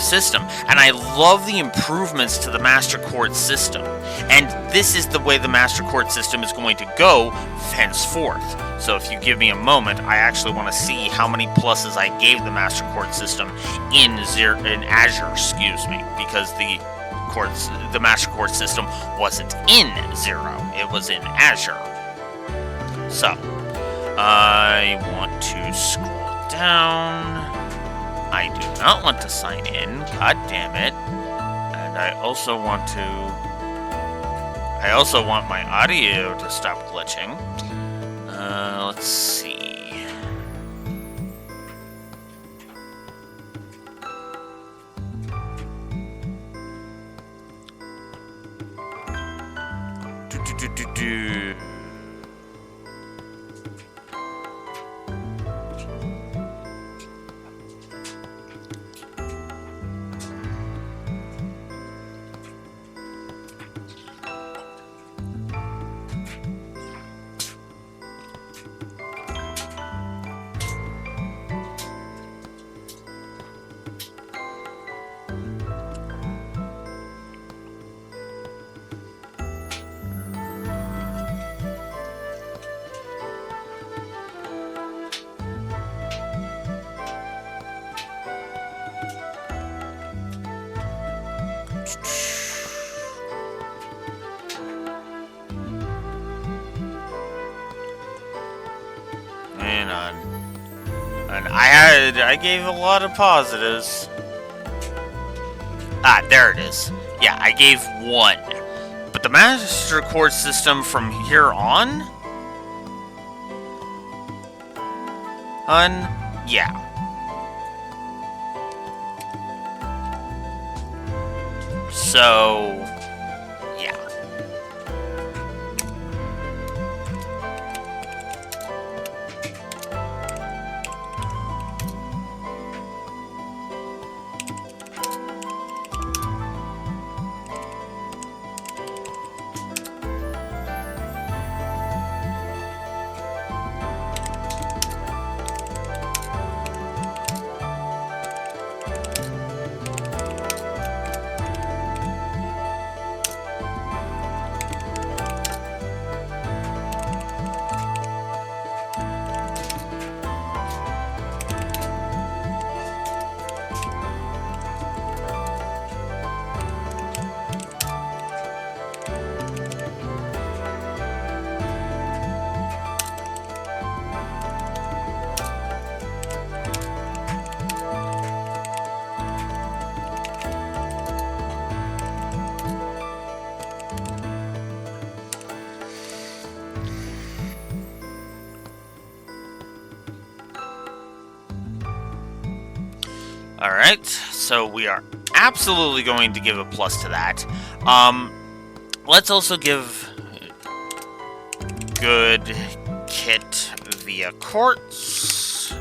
system, and I love the improvements to the Master Quartz system, and this is the way the Master Quartz system is going to go henceforth. So if you give me a moment, I actually want to see how many pluses I gave the Master Quartz system in Azure, because the Master Quartz system wasn't in Zero, it was in Azure. So, I want to scroll down. I do not want to sign in, god damn it. And I also want my audio to stop glitching. Let's see. Do. And I gave a lot of positives. Ah, there it is. Yeah, I gave 1. But the Master Quartz system from here on? Yeah. So, yeah. Alright, so we are absolutely going to give a plus to that. Let's also give good kit via quartz,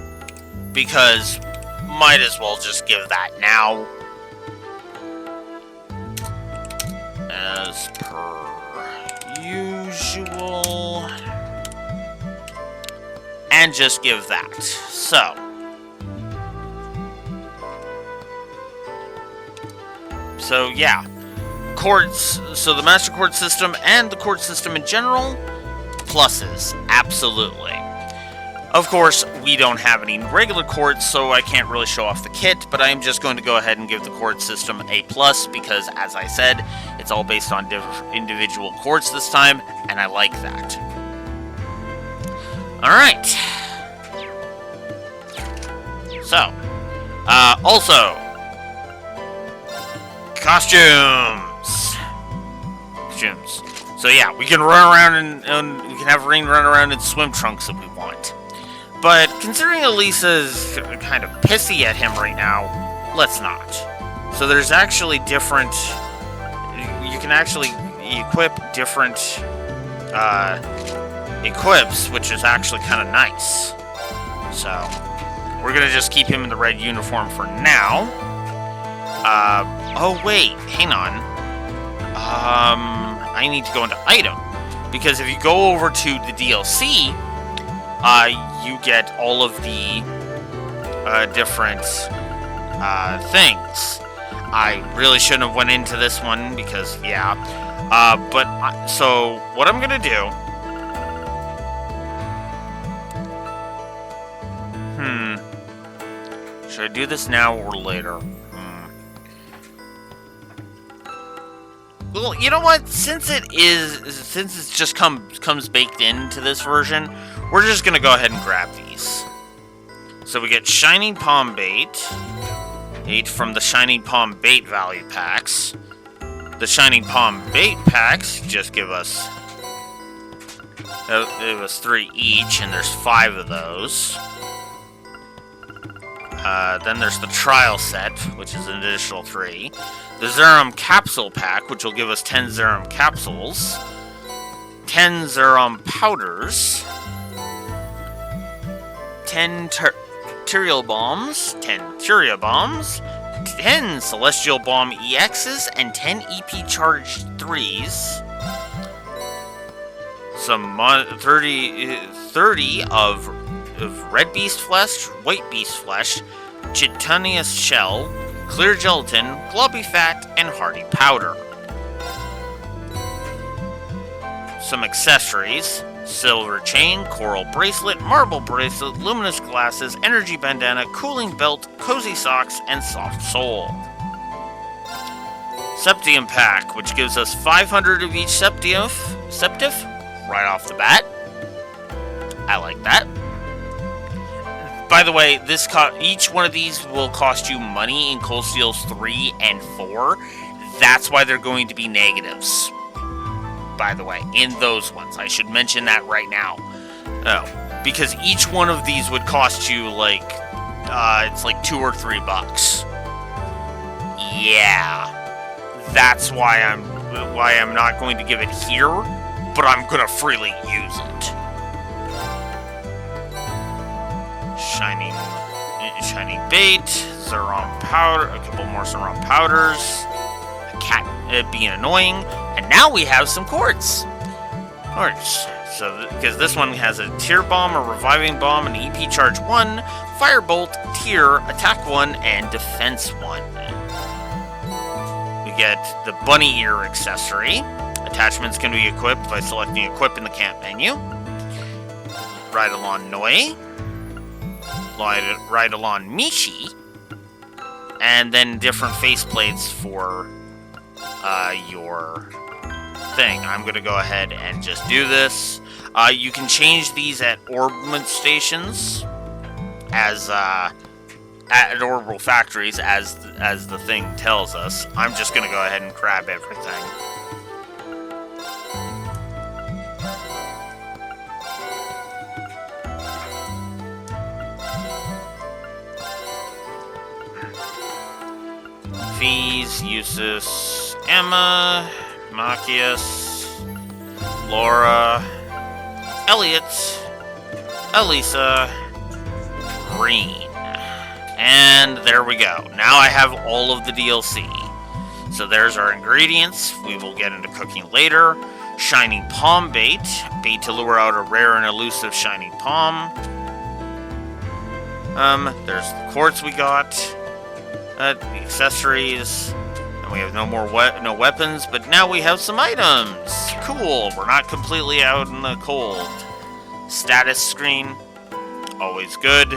because might as well just give that now. As per usual. And just give that. So yeah. Quartz, so the Master Quartz system and the Quartz system in general, pluses, absolutely. Of course, we don't have any regular quartz, so I can't really show off the kit, but I am just going to go ahead and give the quartz system a plus, because, as I said, it's all based on individual quartz this time, and I like that. Alright. So, also, costumes. So yeah, we can run around and we can have Rain run around in swim trunks if we want. But considering Elisa's kind of pissy at him right now, let's not. So there's actually different... You can actually equip different equips, which is actually kind of nice. So we're going to just keep him in the red uniform for now. Oh wait, hang on. I need to go into item, because if you go over to the DLC, you get all of the different things. I really shouldn't have went into this one because, yeah. So what I'm gonna do? Should I do this now or later? Well, you know what? Since it's just comes baked into this version, we're just gonna go ahead and grab these. So we get Shining Palm Bait, 8 from the Shining Palm Bait value packs. The Shining Palm Bait packs just give us it was 3 each, and there's 5 of those. Then there's the Trial Set, which is an additional 3. The Zerum Capsule Pack, which will give us 10 Zerum Capsules. 10 Zerum Powders. 10 Tyrael Bombs. 10 Tyria Bombs. 10 Celestial Bomb EXs. And 10 EP Charged 3s. Some 30 of Red Beast Flesh, White Beast Flesh, Chitinous Shell, Clear Gelatin, Globby Fat, and Hardy Powder. Some accessories: Silver Chain, Coral Bracelet, Marble Bracelet, Luminous Glasses, Energy Bandana, Cooling Belt, Cozy Socks, and Soft Sole. Septium Pack, which gives us 500 of each Septif, right off the bat. I like that. By the way, each one of these will cost you money in Cold Steels 3 and 4. That's why they're going to be negatives. By the way, in those ones. I should mention that right now. Oh, because each one of these would cost you like, it's like $2 or $3. Yeah. That's why I'm not going to give it here, but I'm going to freely use it. Shining Bait, Zerum Powder, a couple more Zerum Powders, a cat being annoying, and now we have some quartz. So, because this one has a Tear Bomb, a Reviving Bomb, an EP Charge 1, Firebolt, Tear, Attack 1, and Defense 1. We get the Bunny Ear accessory. Attachments can be equipped by selecting Equip in the camp menu. Ride-along Noi. Ride-along Mishi, and then different faceplates for your thing. I'm going to go ahead and just do this. You can change these at orbment stations, as at orbital factories, as the thing tells us. I'm just going to go ahead and grab everything. Fees, Eustace, Emma, Machias, Laura, Elliot, Elisa, Green. And there we go. Now I have all of the DLC. So there's our ingredients. We will get into cooking later. Shining Palm Bait. Bait to lure out a rare and elusive Shining Palm. There's the quartz we got. The accessories. And we have no weapons, but now we have some items. Cool. We're not completely out in the cold. Status screen. Always good.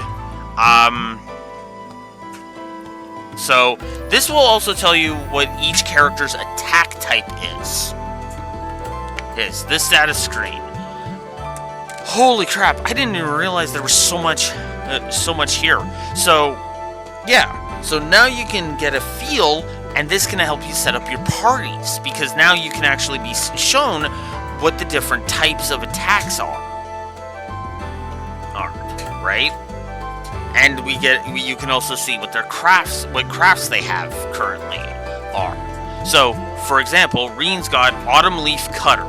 So, this will also tell you what each character's attack type is. This status screen. Holy crap, I didn't even realize there was so much here. So, yeah. So now you can get a feel, and this can help you set up your parties, because now you can actually be shown what the different types of attacks are. Right? And you can also see what their crafts they have currently are. So, for example, Reen's got Autumn Leaf Cutter.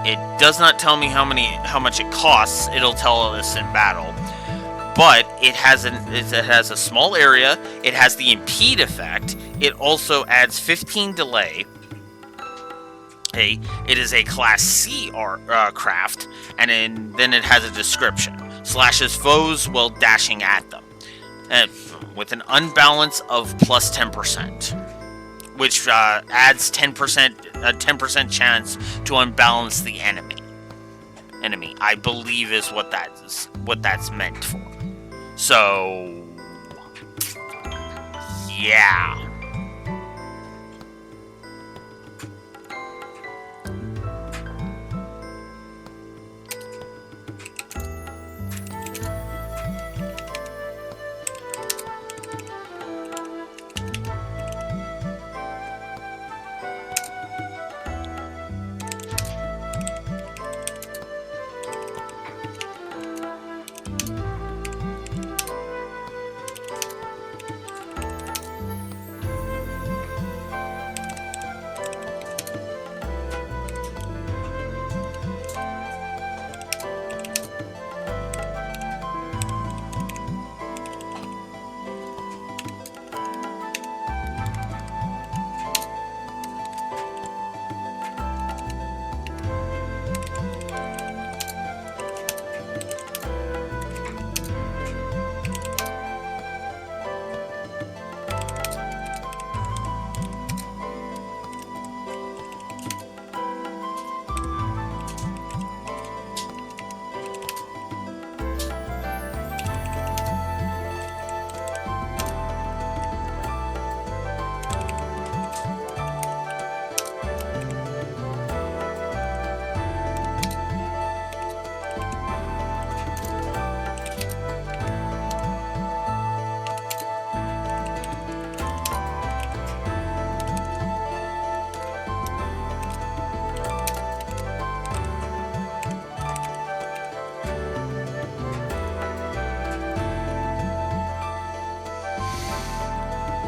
It does not tell me how much it costs. It'll tell us in battle. But it has a small area. It has the impede effect. It also adds 15 delay. It is a Class C craft, and then it has a description. Slashes foes while dashing at them, with an unbalance of plus 10%, which adds 10% chance to unbalance the enemy. I believe is what that's meant for. So, yeah.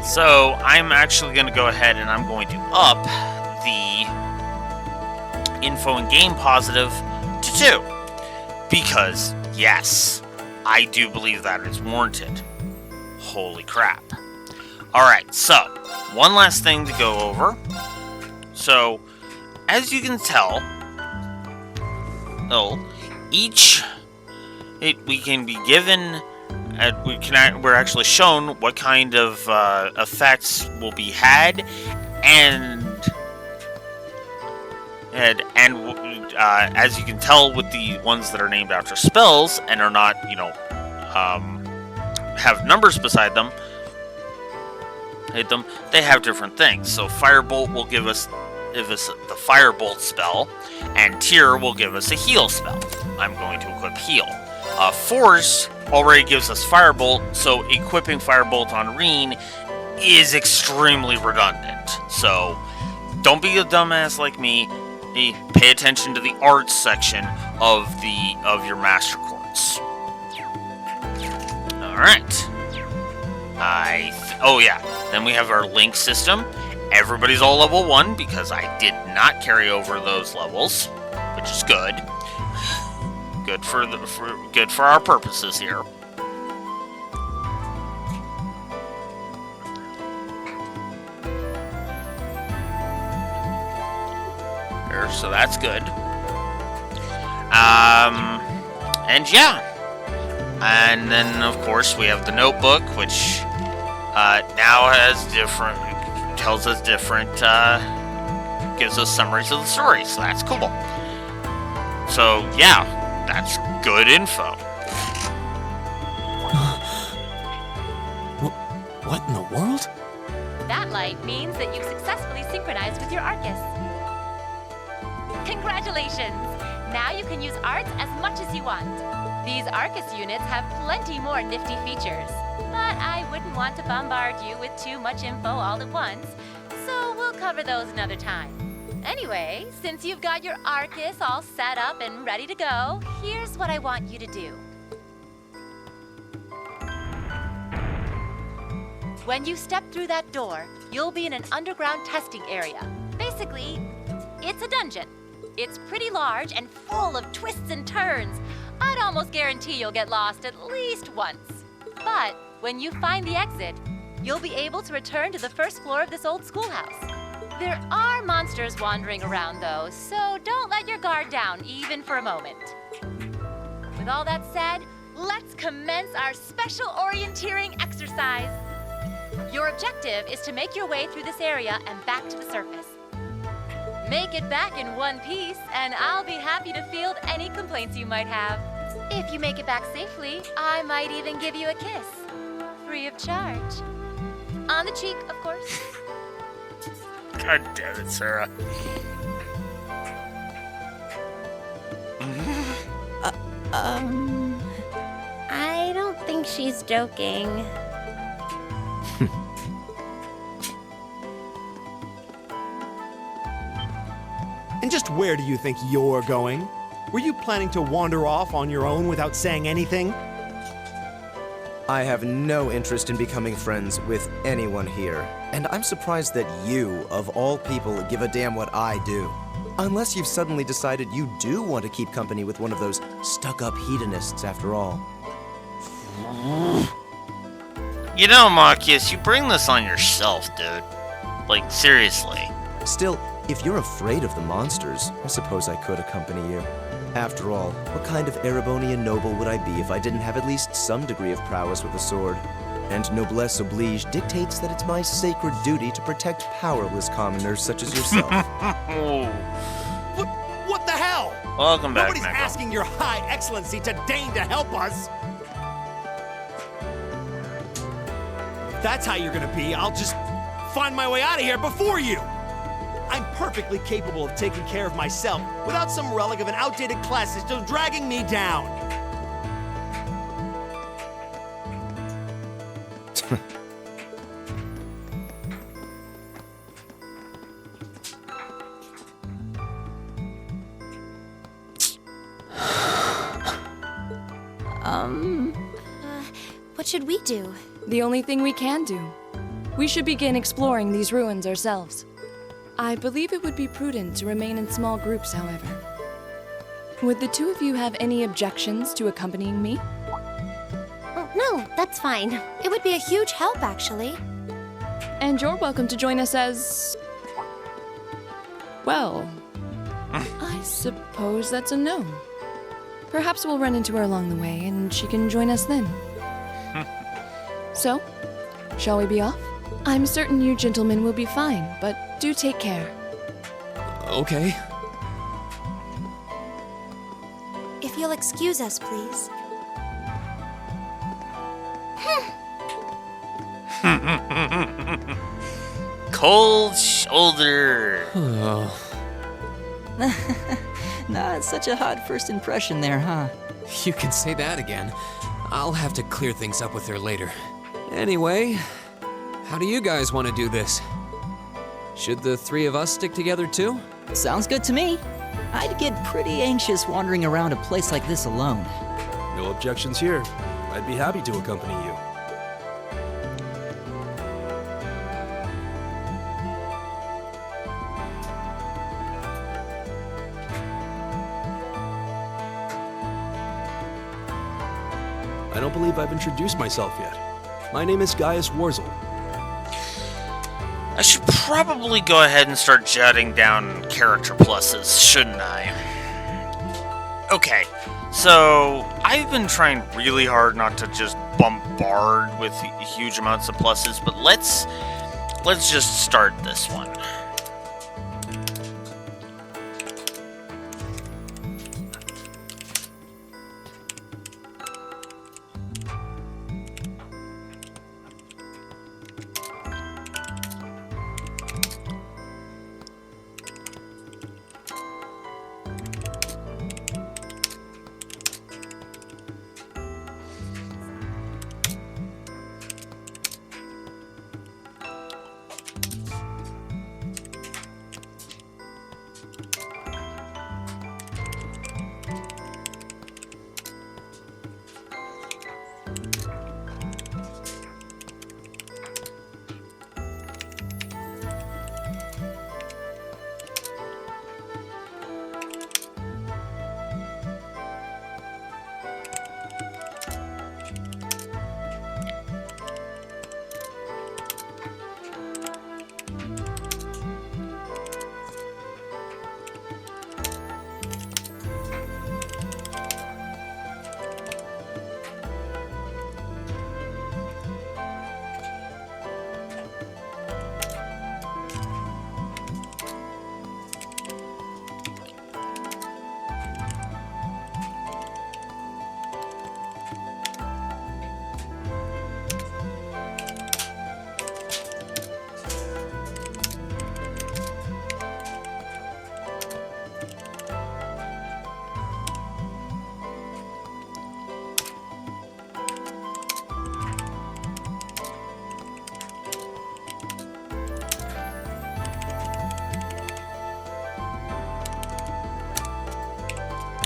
So I'm actually going to go ahead and I'm going to up the info and game positive to 2. Because, yes, I do believe that is warranted. Holy crap. Alright, so, one last thing to go over. So, as you can tell, we can be given... we're actually shown what kind of effects will be had, and as you can tell with the ones that are named after spells and are not, have numbers beside them, they have different things. So Firebolt will give us the Firebolt spell, and Tear will give us a heal spell. I'm going to equip heal. Force already gives us Firebolt, so equipping Firebolt on Reen is extremely redundant. So, don't be a dumbass like me. Pay attention to the arts section of your Master Quartz. Alright. Oh yeah, then we have our link system. Everybody's all level 1 because I did not carry over those levels, which is good. Good for our purposes here. So that's good. And yeah. And then, of course, we have the notebook, which now has tells us gives us summaries of the story, so that's cool. So, yeah, that's good info. What in the world? That light means that you've successfully synchronized with your Arcus. Congratulations! Now you can use arts as much as you want. These Arcus units have plenty more nifty features, but I wouldn't want to bombard you with too much info all at once, so we'll cover those another time. Anyway, since you've got your Arcus all set up and ready to go, here's what I want you to do. When you step through that door, you'll be in an underground testing area. Basically, it's a dungeon. It's pretty large and full of twists and turns. I'd almost guarantee you'll get lost at least once. But when you find the exit, you'll be able to return to the first floor of this old schoolhouse. There are monsters wandering around though, so don't let your guard down even for a moment. With all that said, let's commence our special orienteering exercise. Your objective is to make your way through this area and back to the surface. Make it back in one piece, and I'll be happy to field any complaints you might have. If you make it back safely, I might even give you a kiss. Free of charge. On the cheek, of course. God damn it, Sarah. I don't think she's joking. And just where do you think you're going? Were you planning to wander off on your own without saying anything? I have no interest in becoming friends with anyone here. And I'm surprised that you, of all people, give a damn what I do. Unless you've suddenly decided you do want to keep company with one of those stuck-up hedonists after all. You know, Marcus, you bring this on yourself, dude. Like, seriously. Still, if you're afraid of the monsters, I suppose I could accompany you. After all, what kind of Erebonian noble would I be if I didn't have at least some degree of prowess with a sword? And noblesse oblige dictates that it's my sacred duty to protect powerless commoners such as yourself. What the hell? Welcome back, Nobody's asking your high excellency to deign to help us. If that's how you're gonna be, I'll just find my way out of here before you. I'm perfectly capable of taking care of myself without some relic of an outdated class still dragging me down. What should we do? The only thing we can do. We should begin exploring these ruins ourselves. I believe it would be prudent to remain in small groups, however. Would the two of you have any objections to accompanying me? Oh, no, that's fine. It would be a huge help, actually. And you're welcome to join us as... well, I suppose that's a no. Perhaps we'll run into her along the way, and she can join us then. So, shall we be off? I'm certain you gentlemen will be fine, but do take care. Okay. If you'll excuse us, please. Cold shoulder. Not such a hot first impression there, huh? You can say that again. I'll have to clear things up with her later. Anyway, how do you guys want to do this? Should the three of us stick together too? Sounds good to me. I'd get pretty anxious wandering around a place like this alone. No objections here. I'd be happy to accompany you. I don't believe I've introduced myself yet. My name is Gaius Warzel. I should probably go ahead and start jotting down character pluses, shouldn't I? Okay, so I've been trying really hard not to just bombard with huge amounts of pluses, but let's just start this one.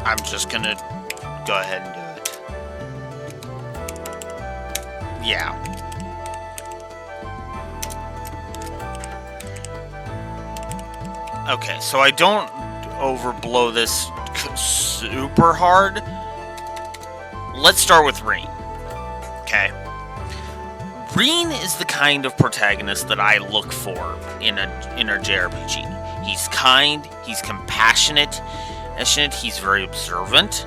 I'm just gonna go ahead and do it. Yeah. Okay, so I don't overblow this super hard. Let's start with Reen. Okay. Reen is the kind of protagonist that I look for in a JRPG. He's kind, he's compassionate, he's very observant,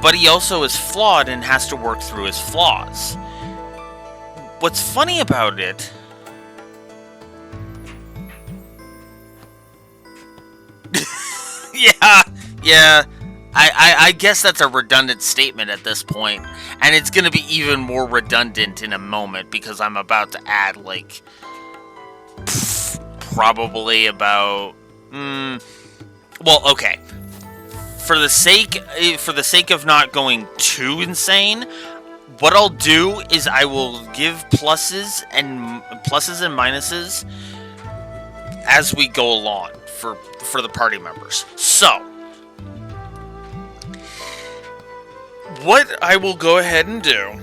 but he also is flawed and has to work through his flaws. What's funny about it yeah, I guess that's a redundant statement at this point, and it's going to be even more redundant in a moment because I'm about to add, like, probably about, well, okay. For the sake of not going too insane, what I'll do is I will give pluses and minuses as we go along for the party members. So, what I will go ahead and do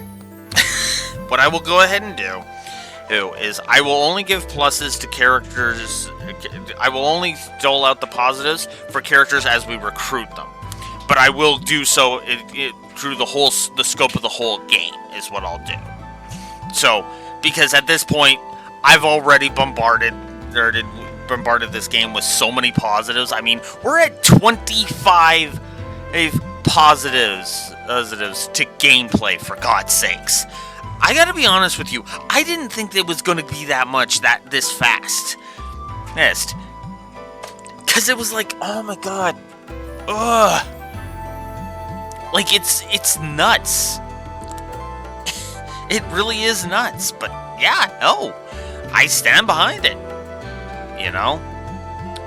is I will only give pluses to characters. I will only dole out the positives for characters as we recruit them. But I will do so through the scope of the whole game is what I'll do. So, because at this point, I've already bombarded this game with so many positives. I mean, we're at 25 positives to gameplay, for God's sakes. I gotta be honest with you, I didn't think it was gonna be that much this fast. Because it was like, oh my god. Ugh. Like, it's nuts. It really is nuts. But yeah, no. I stand behind it. You know?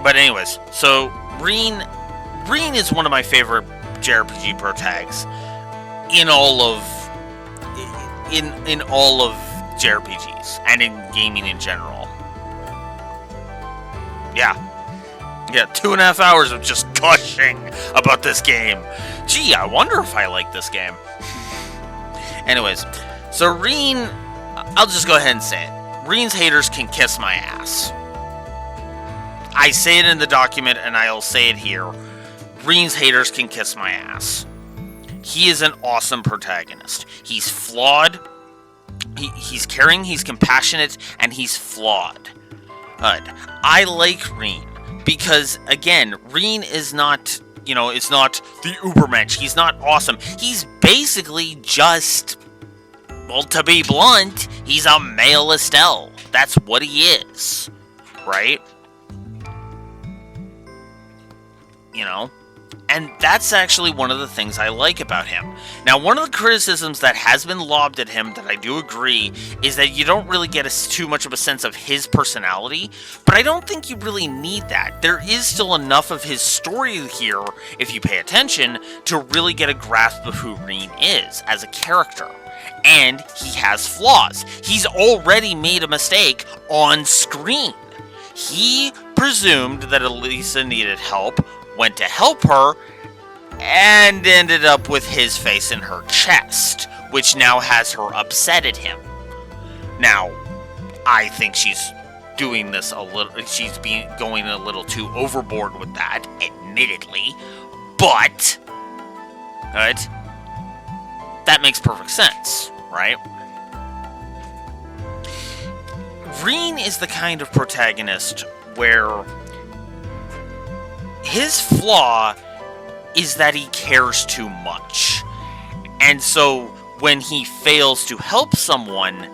But anyways, so Reen is one of my favorite JRPG protags in all of JRPGs and in gaming in general. Yeah, 2.5 hours of just gushing about this game. Gee, I wonder if I like this game. Anyways, so Reen, I'll just go ahead and say it. Reen's haters can kiss my ass. I say it in the document and I'll say it here. Reen's haters can kiss my ass. He is an awesome protagonist. He's flawed. He's caring, he's compassionate, and he's flawed. I like Reen because, again, Reen is not, it's not the Ubermensch. He's not awesome. He's basically just, well, to be blunt, he's a male Estelle. That's what he is, right? And that's actually one of the things I like about him. Now, one of the criticisms that has been lobbed at him that I do agree is that you don't really get too much of a sense of his personality, but I don't think you really need that. There is still enough of his story here, if you pay attention, to really get a grasp of who Reen is as a character. And he has flaws. He's already made a mistake on screen. He presumed that Elisa needed help, went to help her, and ended up with his face in her chest, which now has her upset at him. Now, I think she's doing this a little, going a little too overboard with that, admittedly, but, right, that makes perfect sense, right? Reen is the kind of protagonist where his flaw is that he cares too much. And so when he fails to help someone,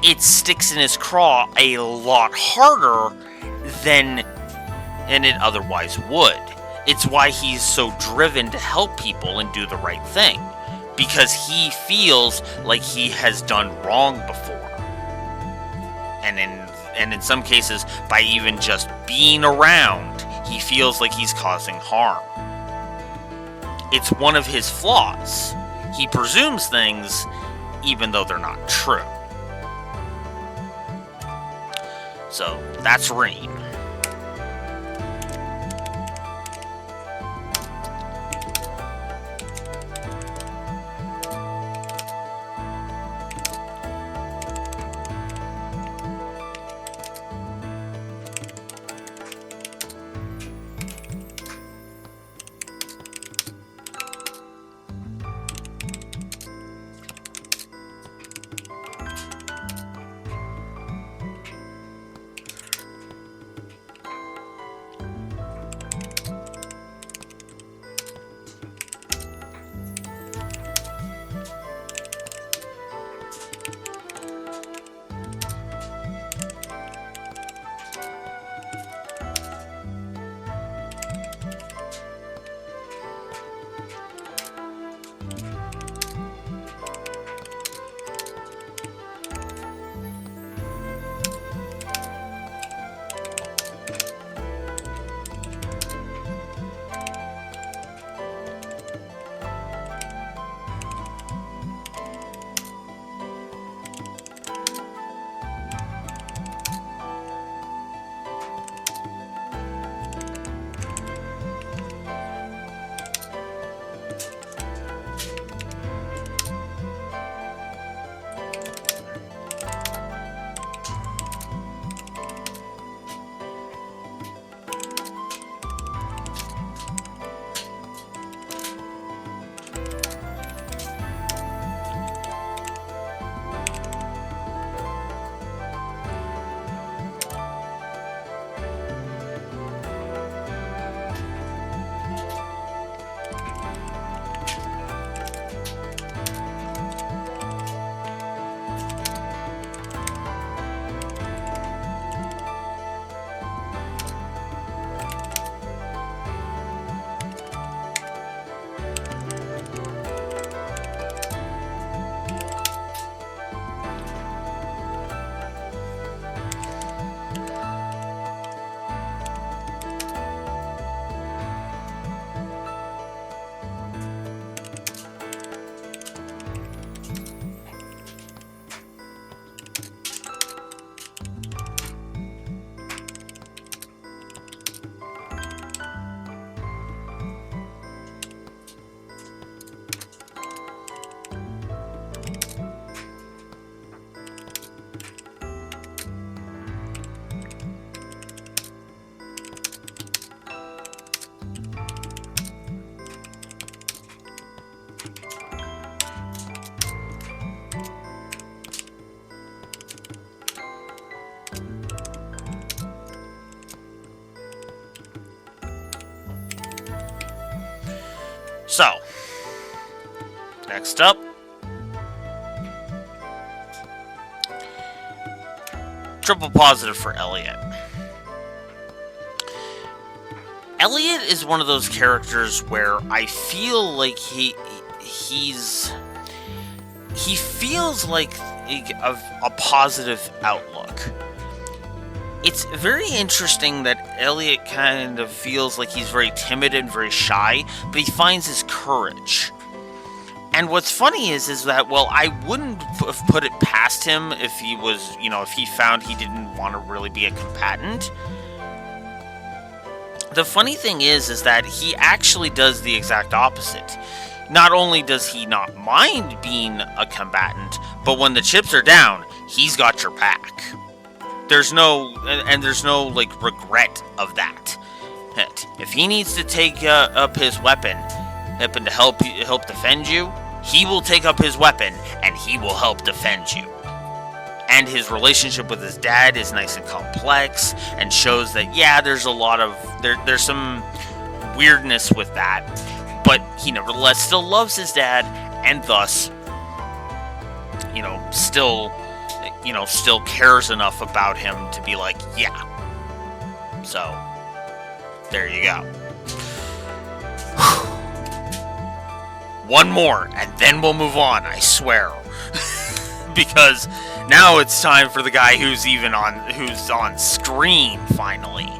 it sticks in his craw a lot harder than it otherwise would. It's why he's so driven to help people and do the right thing. Because he feels like he has done wrong before. And in some cases, by even just being around, he feels like he's causing harm. It's one of his flaws. He presumes things even though they're not true. So, that's Reen. So, next up, triple positive for Elliot. Elliot is one of those characters where I feel like he feels like a positive outlook. It's very interesting that Elliot kind of feels like he's very timid and very shy, but he finds his courage. And what's funny is that, well, I wouldn't have put it past him if he was, if he found he didn't want to really be a combatant. The funny thing is that he actually does the exact opposite. Not only does he not mind being a combatant, but when the chips are down, he's got your back. There's no regret of that. If he needs to take up his weapon to help defend you, he will take up his weapon and he will help defend you. And his relationship with his dad is nice and complex and shows that, yeah, there's a lot of there's some weirdness with that, but he nevertheless still loves his dad and thus still cares enough about him to be like, yeah. So, there you go. One more, and then we'll move on, I swear. Because now it's time for the guy who's on screen, finally.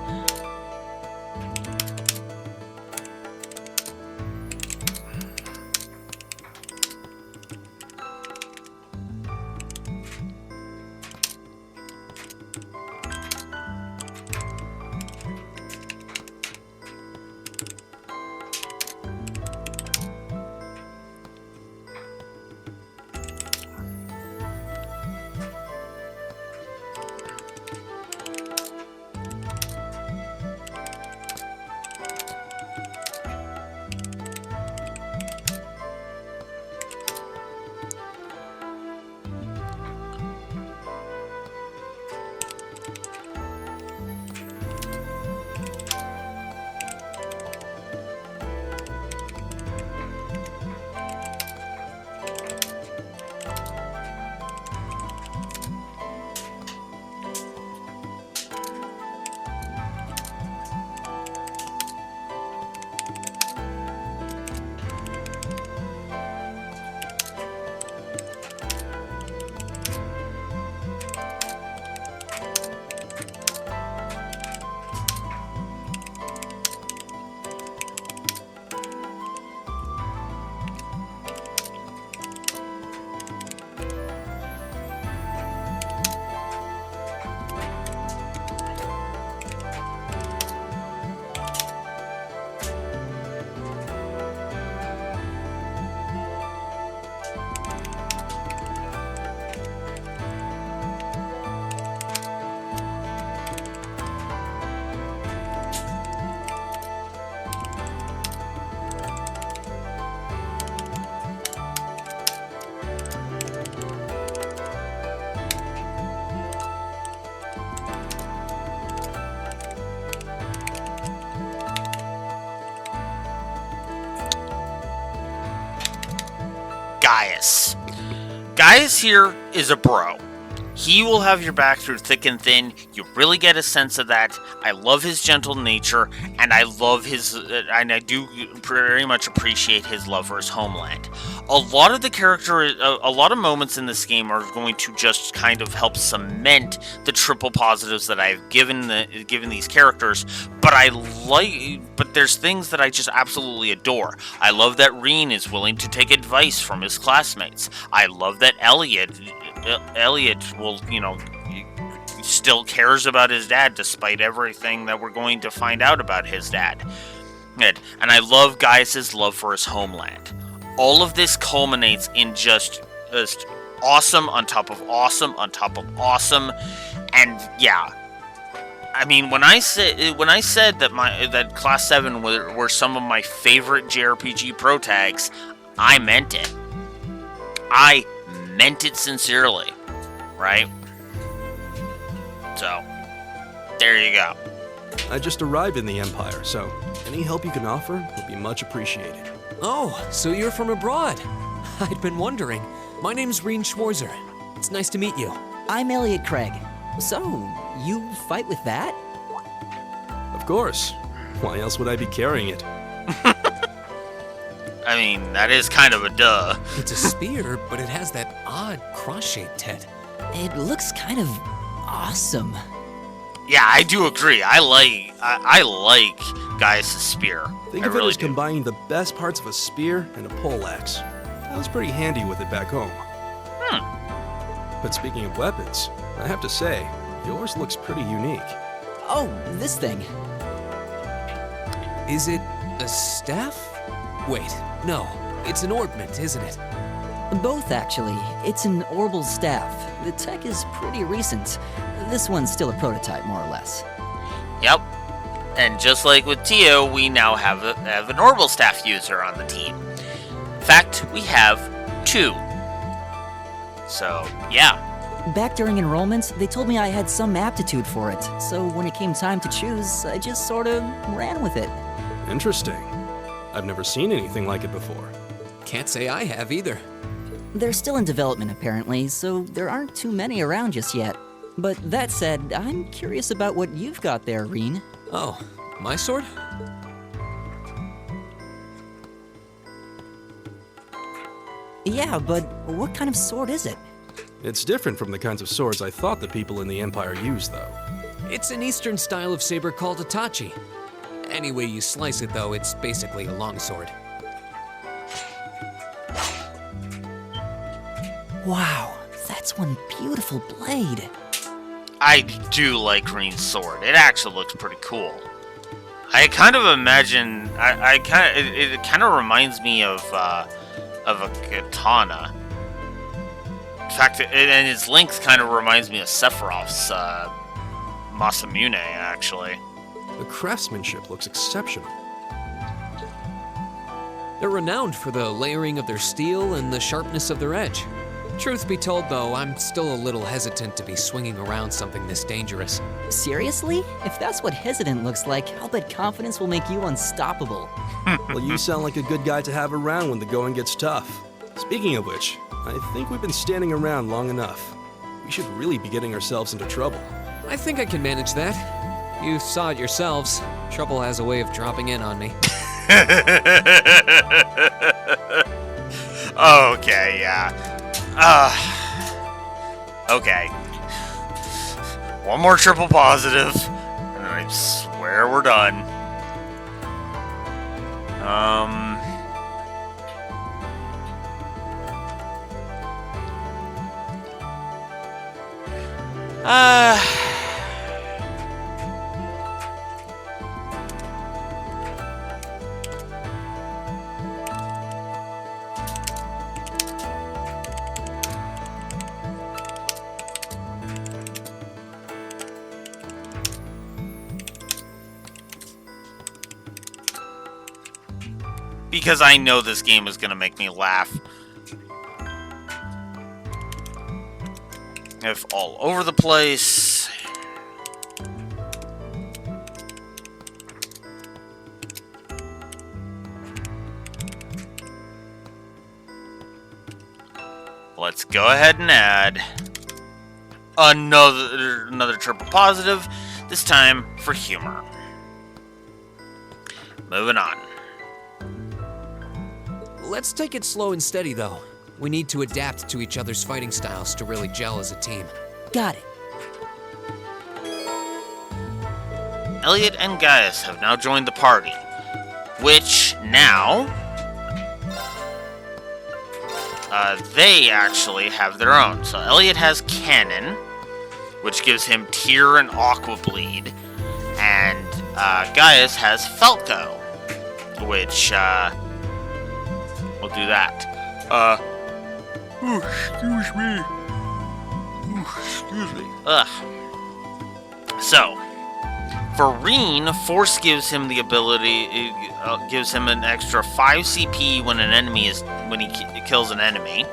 Gaius here is a bro. He will have your back through thick and thin. You really get a sense of that. I love his gentle nature, and I do very much appreciate his love for his homeland. A lot of moments in this game are going to just kind of help cement the triple positives that I've given these characters. But there's things that I just absolutely adore. I love that Reen is willing to take advice from his classmates. I love that Elliot will, still cares about his dad despite everything that we're going to find out about his dad. And I love Gaius' love for his homeland. All of this culminates in just awesome on top of awesome on top of awesome. And yeah, I mean, when I said that Class 7 were some of my favorite JRPG pro tags, I meant it. I meant it sincerely, right? So, there you go. I just arrived in the Empire, so any help you can offer would be much appreciated. Oh, so you're from abroad. I'd been wondering. My name's Reen Schwarzer. It's nice to meet you. I'm Elliot Craig. So, you fight with that? Of course. Why else would I be carrying it? I mean, that is kind of a duh. It's a spear, but it has that odd cross-shaped head. It looks kind of awesome. Yeah, I do agree. I like Gaius' spear. Think I of really it as do. combining the best parts of a spear and a poleaxe. I was pretty handy with it back home. But speaking of weapons, I have to say, yours looks pretty unique. Oh, this thing. Is it a staff? Wait, no. It's an orbment, isn't it? Both, actually. It's an orbal staff. The tech is pretty recent. This one's still a prototype, more or less. Yep. And just like with Tio, we now have an orbital staff user on the team. In fact, we have 2. So, yeah. Back during enrollment, they told me I had some aptitude for it, so when it came time to choose, I just sort of ran with it. Interesting. I've never seen anything like it before. Can't say I have either. They're still in development, apparently, so there aren't too many around just yet. But that said, I'm curious about what you've got there, Reen. Oh, my sword? Yeah, but what kind of sword is it? It's different from the kinds of swords I thought the people in the Empire used, though. It's an eastern style of saber called a tachi. Any way you slice it, though, it's basically a longsword. Wow, that's one beautiful blade. I do like Green's sword. It actually looks pretty cool. I kind of imagine. It kind of reminds me of a katana. In fact, and its length kind of reminds me of Sephiroth's Masamune, actually. The craftsmanship looks exceptional. They're renowned for the layering of their steel and the sharpness of their edge. Truth be told, though, I'm still a little hesitant to be swinging around something this dangerous. Seriously? If that's what hesitant looks like, I'll bet confidence will make you unstoppable. Well, you sound like a good guy to have around when the going gets tough. Speaking of which, I think we've been standing around long enough. We should really be getting ourselves into trouble. I think I can manage that. You saw it yourselves. Trouble has a way of dropping in on me. Okay, yeah. Okay. One more triple positive, and then I swear we're done. Because I know this game is going to make me laugh. If all over the place. Let's go ahead and add another triple positive, this time for humor. Moving on. Let's take it slow and steady, though. We need to adapt to each other's fighting styles to really gel as a team. Got it. Elliot and Gaius have now joined the party, which now they actually have their own. So Elliot has Cannon, which gives him Tear and Aqua Bleed, and Gaius has Falco, which will do that. Excuse me. Excuse me. So, for Reen, Force gives him the ability, gives him an extra 5 CP when he kills an enemy.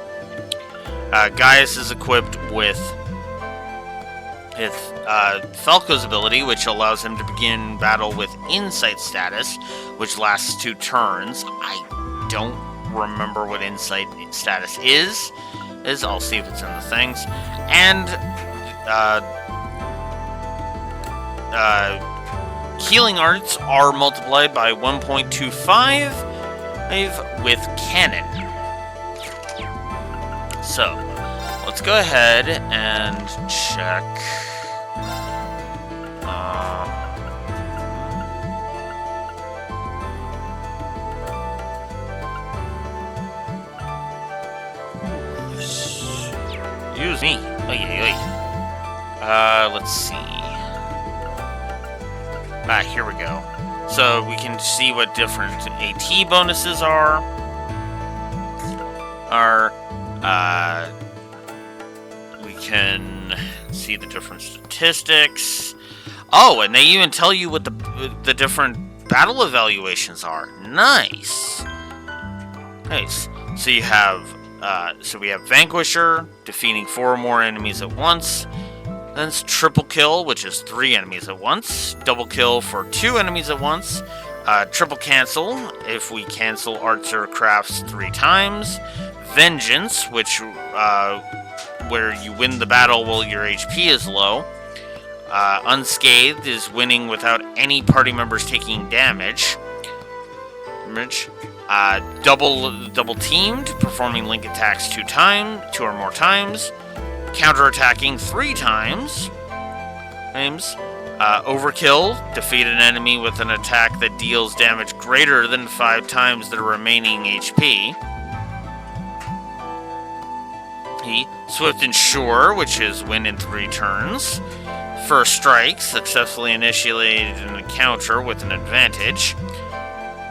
Gaius is equipped with Falco's ability, which allows him to begin battle with Insight status, which lasts 2 turns. I don't remember what insight status is. I'll see if it's in the things. And healing arts are multiplied by 1.25 with cannon. So, let's go ahead and check. Use me. Let's see. Here we go. So we can see what different AT bonuses are. We can see the different statistics. Oh, and they even tell you what the different battle evaluations are. Nice. Nice. So you have we have Vanquisher, defeating 4 or more enemies at once. Then it's Triple Kill, which is 3 enemies at once. Double Kill for 2 enemies at once. Triple Cancel, if we cancel arts or crafts 3 times. Vengeance, which where you win the battle while your HP is low. Unscathed is winning without any party members taking damage. Double teamed, performing link attacks 2 or more times. Counterattacking 3 times. Overkill, defeat an enemy with an attack that deals damage greater than 5 times their remaining HP. Swift and Sure, which is win in 3 turns. First Strike, successfully initiated an encounter with an advantage.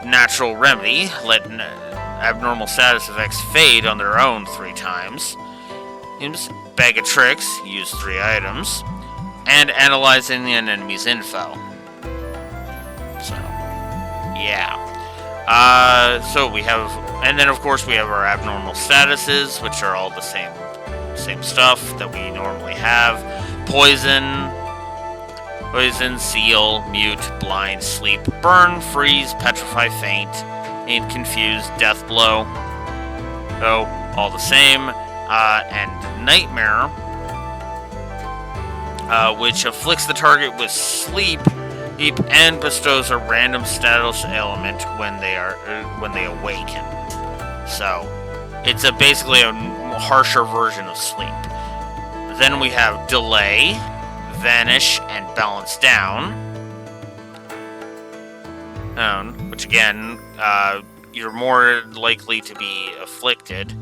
Natural Remedy, let abnormal status effects fade on their own 3 times. Bag of Tricks, use 3 items. And analyzing an enemy's info. So, yeah. So we have, and then of course we have our abnormal statuses, which are all the same stuff that we normally have. Poison, Seal, Mute, Blind, Sleep, Burn, Freeze, Petrify, Faint, and Confuse, Death Blow. So, all the same. And Nightmare, which afflicts the target with sleep and bestows a random status element when they awaken. So, it's basically a harsher version of sleep. Then we have Delay, Vanish, and Balance Down. Which again, you're more likely to be afflicted.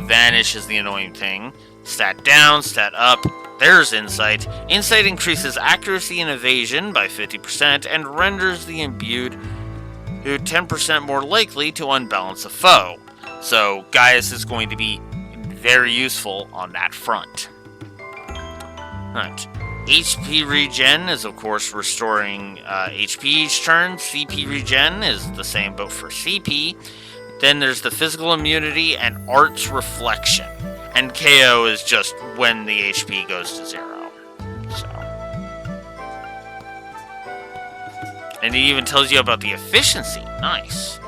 Vanish is the annoying thing. Stat down, stat up. There's Insight. Insight increases accuracy and evasion by 50% and renders the imbued 10% more likely to unbalance a foe. So Gaius is going to be very useful on that front. Alright. HP regen is of course restoring HP each turn. CP regen is the same but for CP. Then there's the physical immunity and arts reflection. And KO is just when the HP goes to 0. So. And it even tells you about the efficiency. Nice.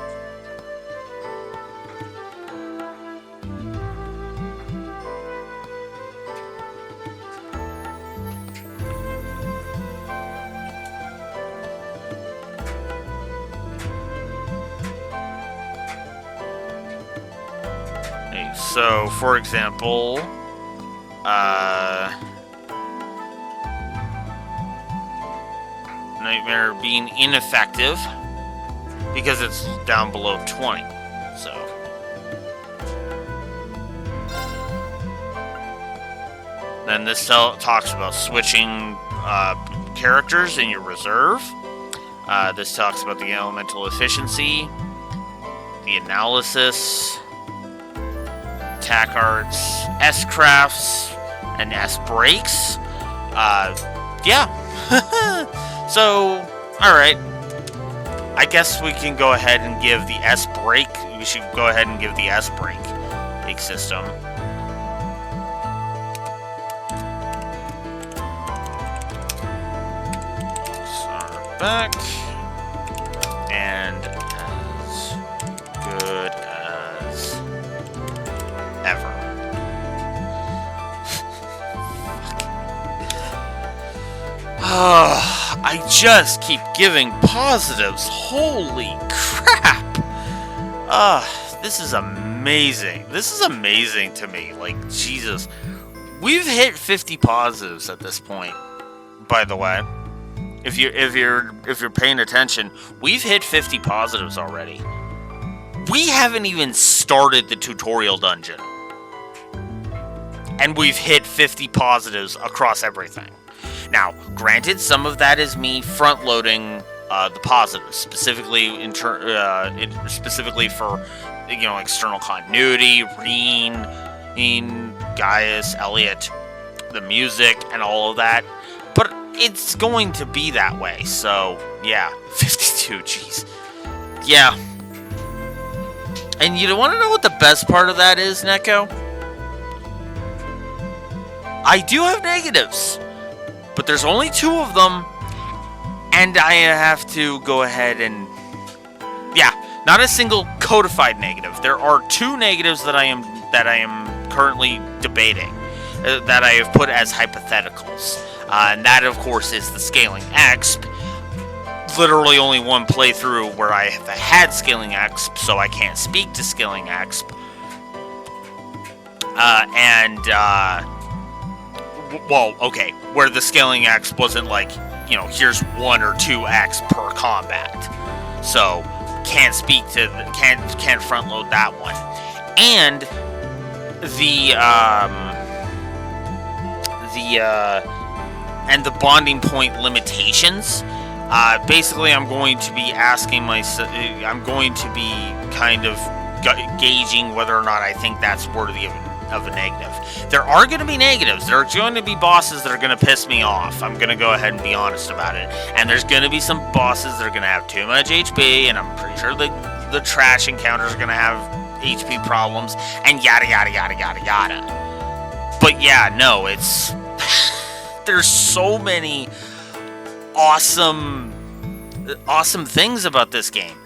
So, for example, Nightmare being ineffective because it's down below 20. So, then this talks about switching characters in your reserve. This talks about the elemental efficiency, the analysis, attack arts, S-crafts, and S-breaks. Yeah. So, alright. I guess we can go ahead and give the S-break. We should go ahead and give the S-break system. Sorry. back. And as good as ever. I just keep giving positives. Holy crap! This is amazing. This is amazing to me. Like, Jesus. We've hit 50 positives at this point, by the way. If you're paying attention, we've hit 50 positives already. We haven't even started the tutorial dungeon. And we've hit 50 positives across everything. Now, granted, some of that is me front-loading the positives, specifically specifically for external continuity, Reen, Gaius, Elliot, the music, and all of that. But it's going to be that way. So yeah, 52. Jeez, yeah. And you want to know what the best part of that is, Neko? I do have negatives. But there's only 2 of them, and I have to go ahead and... Yeah, not a single codified negative. There are 2 negatives that I am currently debating, that I have put as hypotheticals. And that, of course, is the Scaling Exp. Literally only one playthrough where I have had Scaling Exp, so I can't speak to Scaling Exp. Well, okay, where the Scaling Exp wasn't like, here's 1 or 2 X per combat. So, can't speak to, can't front load that one. And the bonding point limitations. Basically, I'm going to be asking myself, I'm going to be kind of gauging whether or not I think that's worthy of a negative. There are going to be negatives. There are going to be bosses that are going to piss me off. I'm going to go ahead and be honest about it. And there's going to be some bosses that are going to have too much HP, and I'm pretty sure the trash encounters are going to have HP problems, and yada yada yada yada yada. But yeah, no, it's... There's so many awesome things about this game.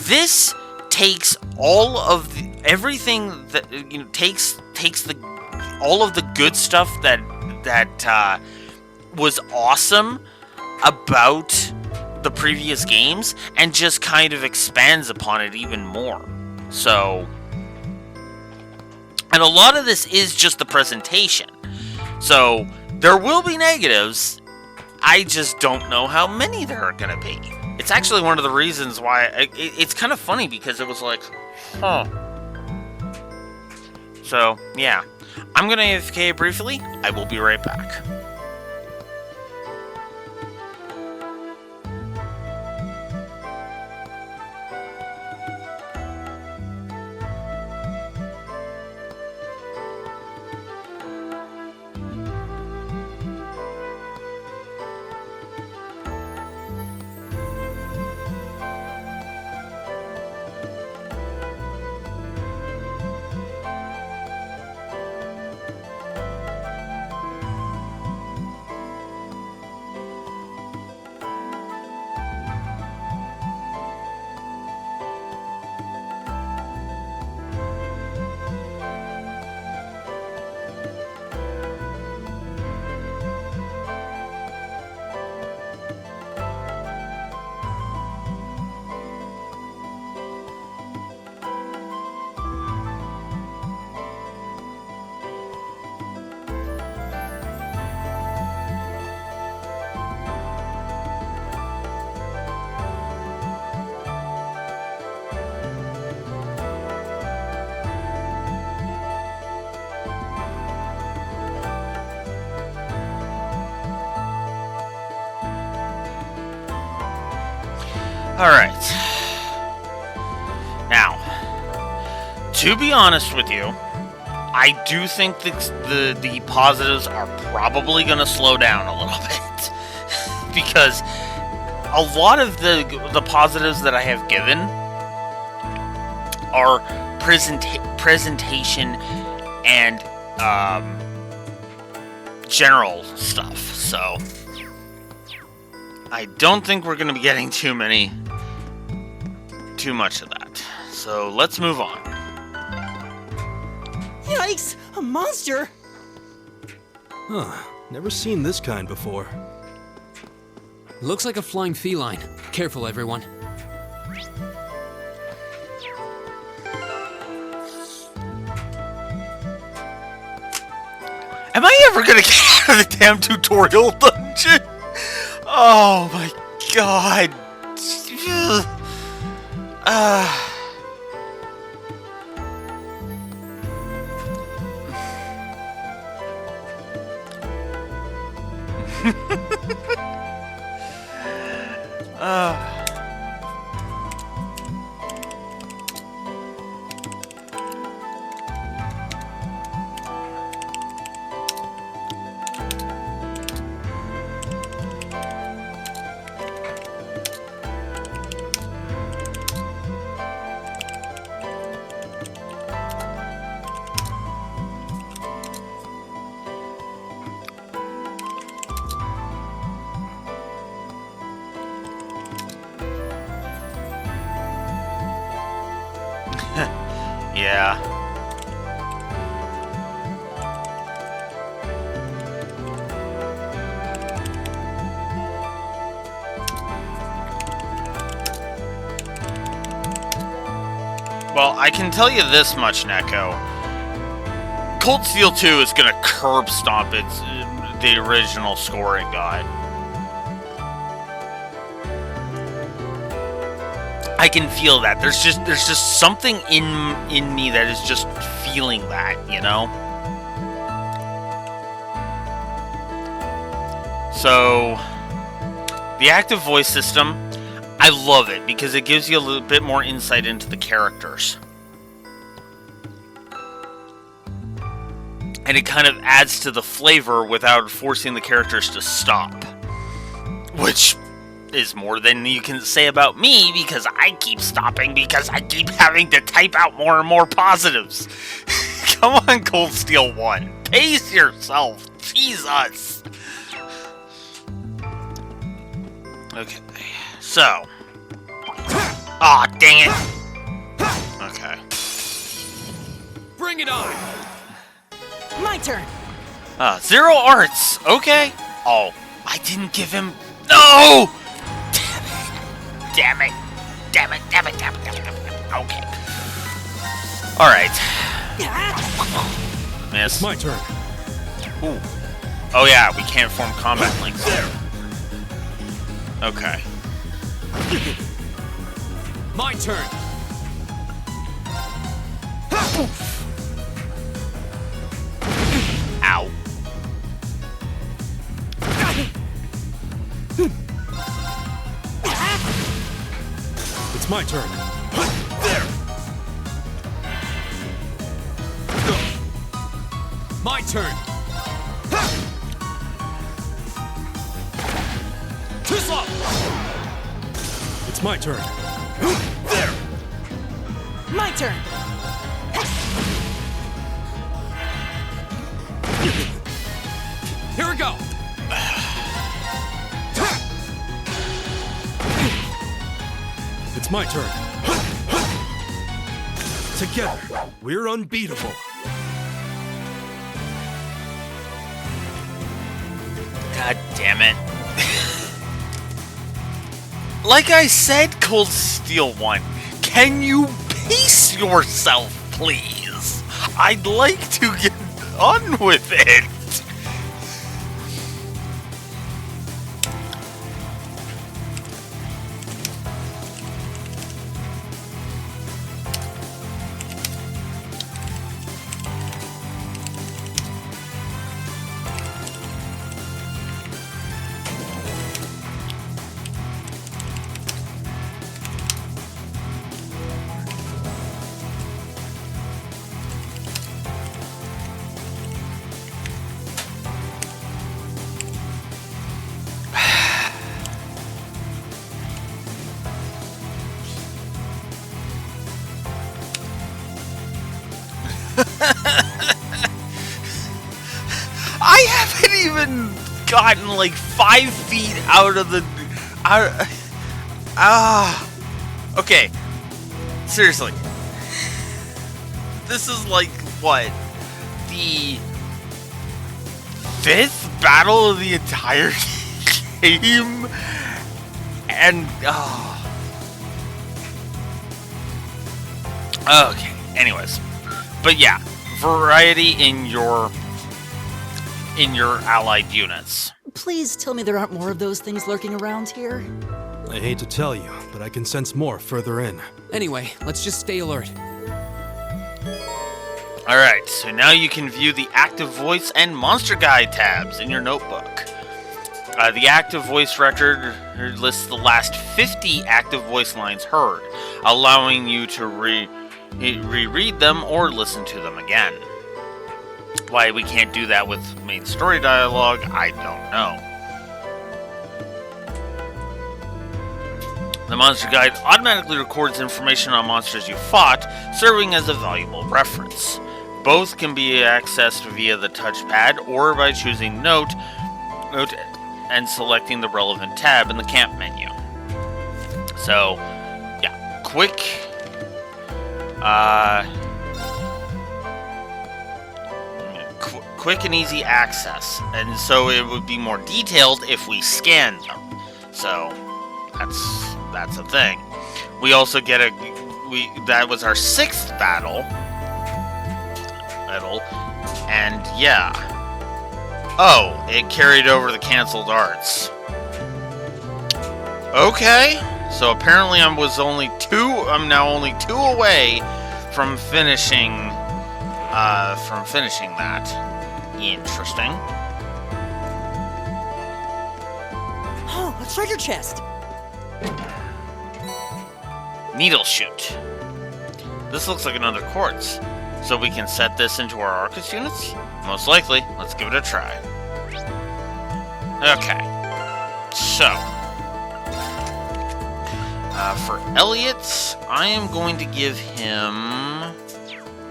This takes all of everything that takes all of the good stuff that was awesome about the previous games and just kind of expands upon it even more. So, and a lot of this is just the presentation. So there will be negatives. I just don't know how many there are going to be. It's actually one of the reasons why it's kind of funny, because it was like, huh. So, yeah. I'm going to AFK briefly. I will be right back. Alright. Now, to be honest with you, I do think the positives are probably going to slow down a little bit. Because a lot of the positives that I have given are presentation and general stuff. So, I don't think we're going to be getting too much of that. So let's move on. Yikes! A monster! Huh. Never seen this kind before. Looks like a flying feline. Careful, everyone. Am I ever gonna get out of the damn tutorial dungeon? Oh my god. Yeah. Well, I can tell you this much, Neko. Cold Steel 2 is gonna curb stomp the original score it got. I can feel that. There's just something in me that is just feeling that, you know? So, the active voice system, I love it because it gives you a little bit more insight into the characters. And it kind of adds to the flavor without forcing the characters to stop. Which is more than you can say about me because I keep stopping because I keep having to type out more and more positives. Come on, Cold Steel 1. Pace yourself. Jesus. Okay. So. Aw, dang it. Okay. Bring it on! My turn! 0 arts. Okay. Oh, I didn't give him... No! Damn it. Damn it. Damn it. Damn it. Damn it. Damn it. Okay. Alright. Miss. It's my turn. Ooh. Oh yeah, we can't form combat links there. Okay. My turn! Ow. It's my turn. There! My turn! Too It's my turn. There! My turn! Here we go! It's my turn. Together, we're unbeatable. God damn it. Like I said, Cold Steel 1, can you pace yourself, please? I'd like to get on with it. I haven't even gotten like 5 feet out of the Okay. Seriously. This is like, what? The 5th battle of the entire game? And, okay, anyways. But yeah, variety in your allied units. Please tell me there aren't more of those things lurking around here. I hate to tell you, but I can sense more further in. Anyway, let's just stay alert. Alright, so now you can view the active voice and monster guide tabs in your notebook. The active voice record lists the last 50 active voice lines heard, allowing you to reread them or listen to them again. Why we can't do that with main story dialogue, I don't know. The monster guide automatically records information on monsters you fought, serving as a valuable reference. Both can be accessed via the touchpad or by choosing Note and selecting the relevant tab in the camp menu. So, yeah, quick and easy access, and so it would be more detailed if we scanned them. So that's a thing. We also get that was our 6th battle, and yeah. Oh, it carried over the canceled arts. Okay, so apparently I'm now only 2 away from finishing that. Interesting. Oh, a treasure chest! Needle shoot. This looks like another quartz. So we can set this into our Arcus units? Most likely. Let's give it a try. Okay. So. For Elliot, I am going to give him...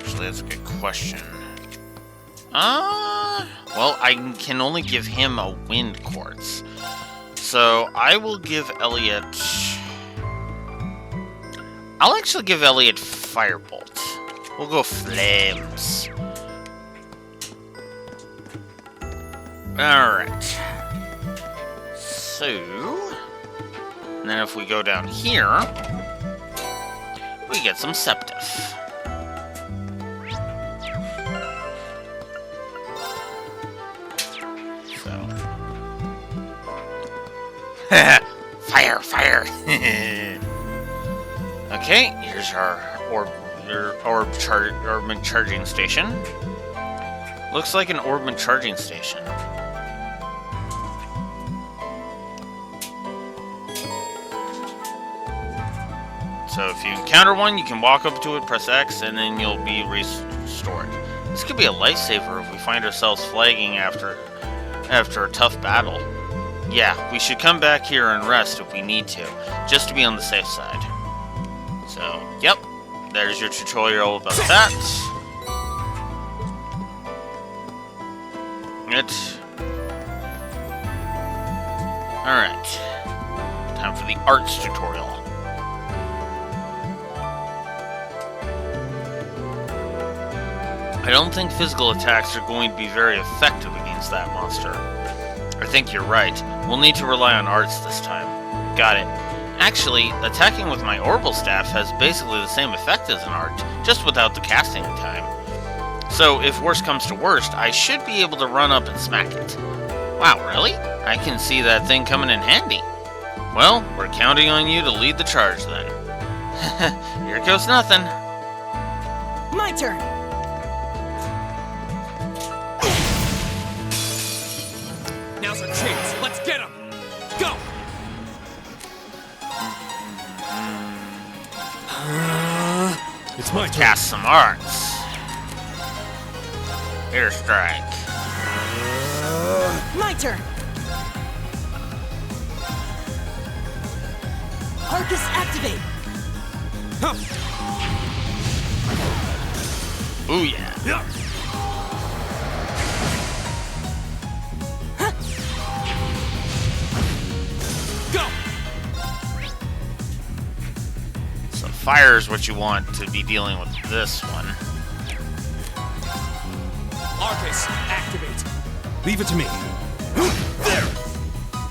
Actually, that's a good question. Well, I can only give him a wind quartz. So I will give Elliot... I'll actually give Elliot Firebolt. We'll go Flames. Alright. So... And then if we go down here... We get some Septif. Fire! Okay, here's our orbment charging station. Looks like an orbment charging station. So if you encounter one, you can walk up to it, press X, and then you'll be restored. This could be a lifesaver if we find ourselves flagging after a tough battle. Yeah, we should come back here and rest if we need to, just to be on the safe side. So, yep, there's your tutorial about that. Alright, time for the arts tutorial. I don't think physical attacks are going to be very effective against that monster. I think you're right. We'll need to rely on arts this time. Got it. Actually, attacking with my orbital staff has basically the same effect as an art, just without the casting time. So, if worst comes to worst, I should be able to run up and smack it. Wow, really? I can see that thing coming in handy. Well, we're counting on you to lead the charge then. Here goes nothing. My turn! Now's our chance. Let's get him. Go. It's my turn. Cast some arts. Air strike. My turn! Arcus activate! Huh. Ooh yeah. Yeah. Go. fire is what you want to be dealing with this one. Arcus, activate. Leave it to me. There.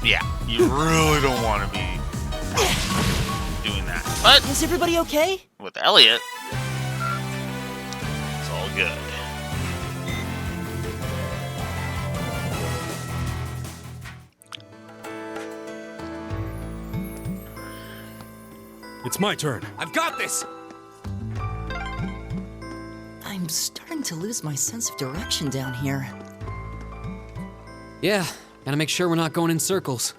Yeah, you really don't want to be doing that. But is everybody okay? With Elliot, it's all good. It's my turn. I've got this! I'm starting to lose my sense of direction down here. Yeah, gotta make sure we're not going in circles.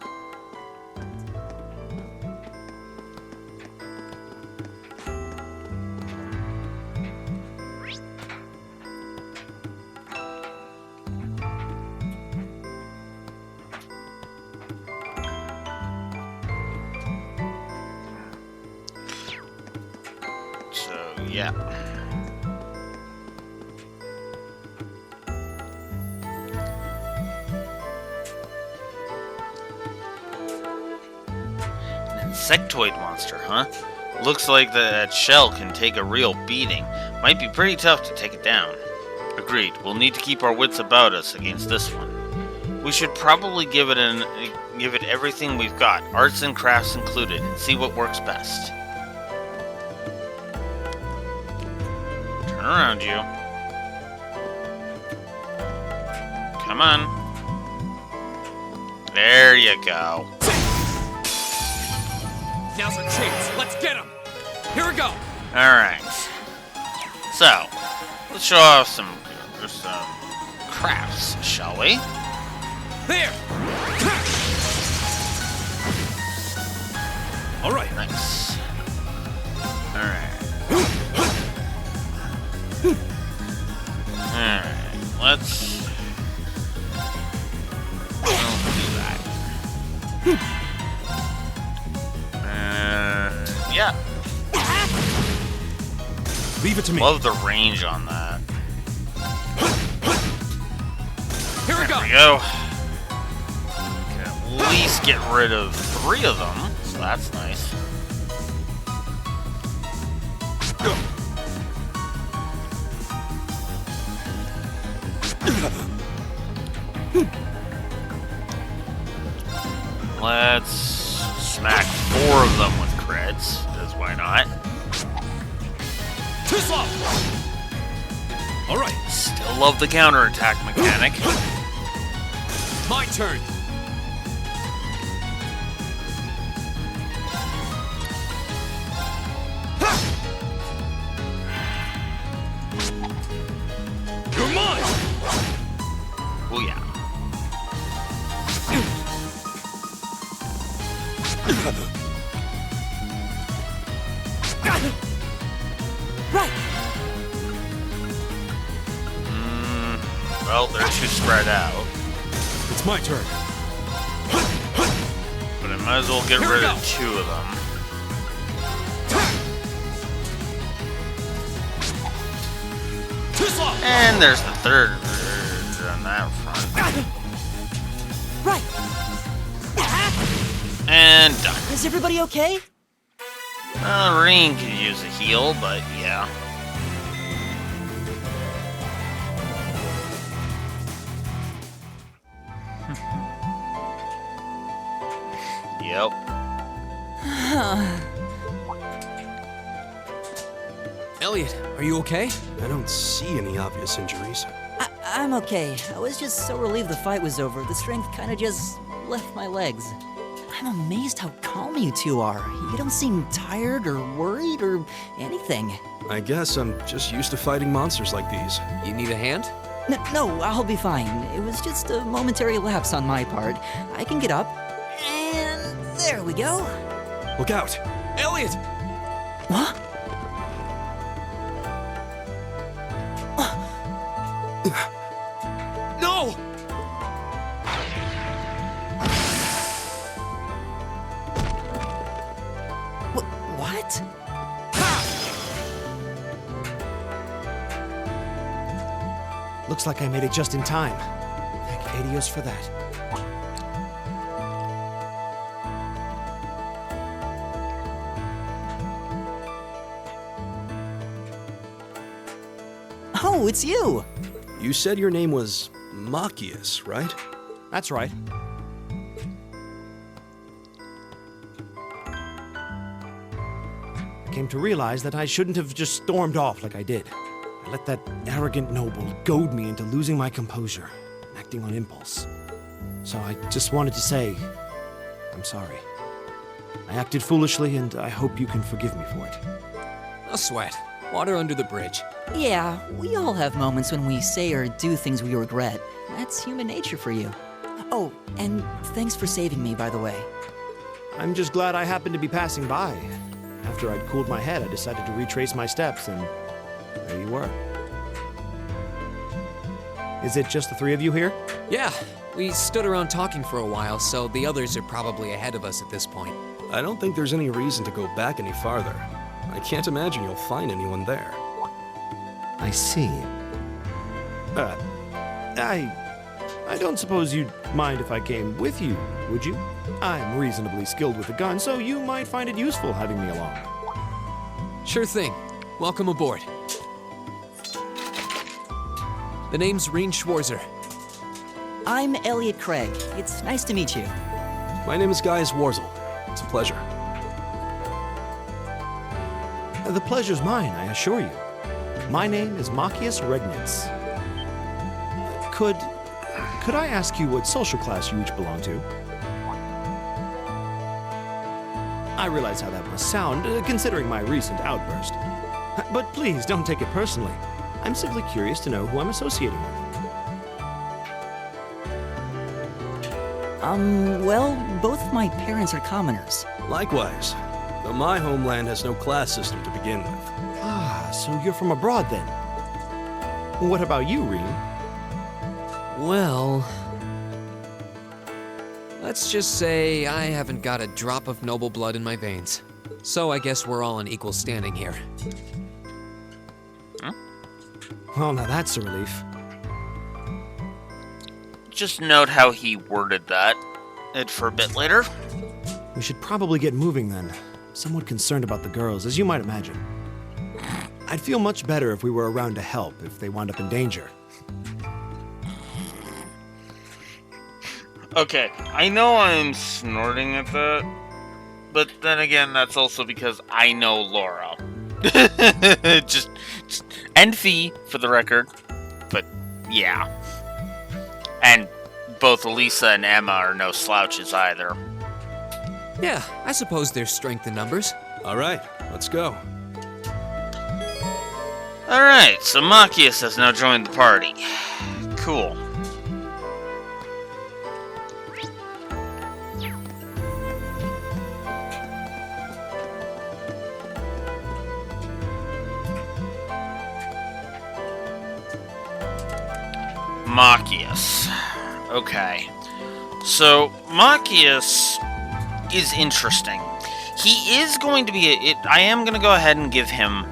So, yeah. Insectoid monster, huh? Looks like that shell can take a real beating. Might be pretty tough to take it down. Agreed. We'll need to keep our wits about us against this one. We should probably give it everything we've got, arts and crafts included, and see what works best. Turn around, you. Come on. There you go. Now's our chance. Let's get him. Here we go. Alright. So, let's show off some crafts, shall we? There. All right. Nice. Alright. Alright. Let's do that. Yeah. Leave it to me. Love the range on that. Here we go. There we go. Can at least get rid of 3 of them, so that's nice. Let's smack 4 of them with crits, because why not? Too slow. All right. Still love the counterattack mechanic. My turn. You're mine. Oh yeah. Right. Well, they're too spread out. It's my turn. But I might as well get rid of 2 of them. Too slow. And there's the 3rd on that front. Right. And done. Is everybody okay? Well, Reen could use a heal, but yeah. Yep. Elliot, are you okay? I don't see any obvious injuries. I'm okay. I was just so relieved the fight was over. The strength kind of just left my legs. I'm amazed how calm you two are. You don't seem tired or worried or anything. I guess I'm just used to fighting monsters like these. You need a hand? No, I'll be fine. It was just a momentary lapse on my part. I can get up. And there we go. Look out! Elliot! What? No! What? Looks like I made it just in time. Thank Adios for that. Oh, it's you! You said your name was Machias, right? That's right. I came to realize that I shouldn't have just stormed off like I did. I let that arrogant noble goad me into losing my composure and acting on impulse. So I just wanted to say, I'm sorry. I acted foolishly, and I hope you can forgive me for it. No sweat. Water under the bridge. Yeah, we all have moments when we say or do things we regret. That's human nature for you. Oh, and thanks for saving me, by the way. I'm just glad I happened to be passing by. After I'd cooled my head, I decided to retrace my steps, and there you were. Is it just the three of you here? Yeah, we stood around talking for a while, so the others are probably ahead of us at this point. I don't think there's any reason to go back any farther. I can't imagine you'll find anyone there. I see. I don't suppose you'd mind if I came with you, would you? I'm reasonably skilled with a gun, so you might find it useful having me along. Sure thing. Welcome aboard. The name's Reen Schwarzer. I'm Elliot Craig. It's nice to meet you. My name is Gaius Warzel. It's a pleasure. The pleasure's mine, I assure you. My name is Machias Regnitz. Could I ask you what social class you each belong to? I realize how that must sound, considering my recent outburst. But please, don't take it personally. I'm simply curious to know who I'm associating with. Well, both of my parents are commoners. Likewise, though my homeland has no class system to begin with. Ah, so you're from abroad then. What about you, Reen? Well, let's just say I haven't got a drop of noble blood in my veins. So I guess we're all on equal standing here. Huh? Well, now that's a relief. Just note how he worded that. For a bit later. We should probably get moving then. I'm somewhat concerned about the girls, as you might imagine. I'd feel much better if we were around to help if they wound up in danger. Okay, I know I'm snorting at that, but then again, that's also because I know Laura. just and Fee, for the record, but yeah. And both Elisa and Emma are no slouches either. Yeah, I suppose there's strength in numbers. All right, let's go. Alright, so Machias has now joined the party. Cool. Machias. Okay. So, Machias is interesting. He is going to be I am going to go ahead and give him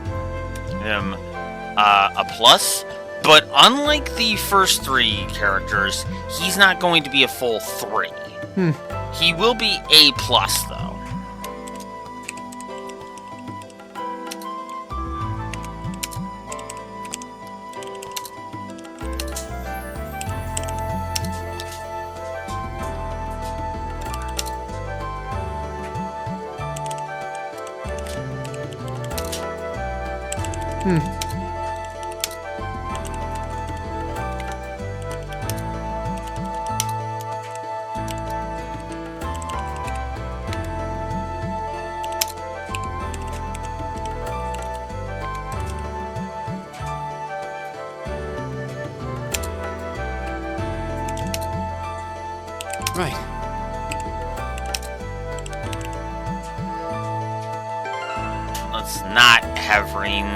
a plus, but unlike the first three characters, he's not going to be a full 3. He will be A+, though. Right. Let's not have Reen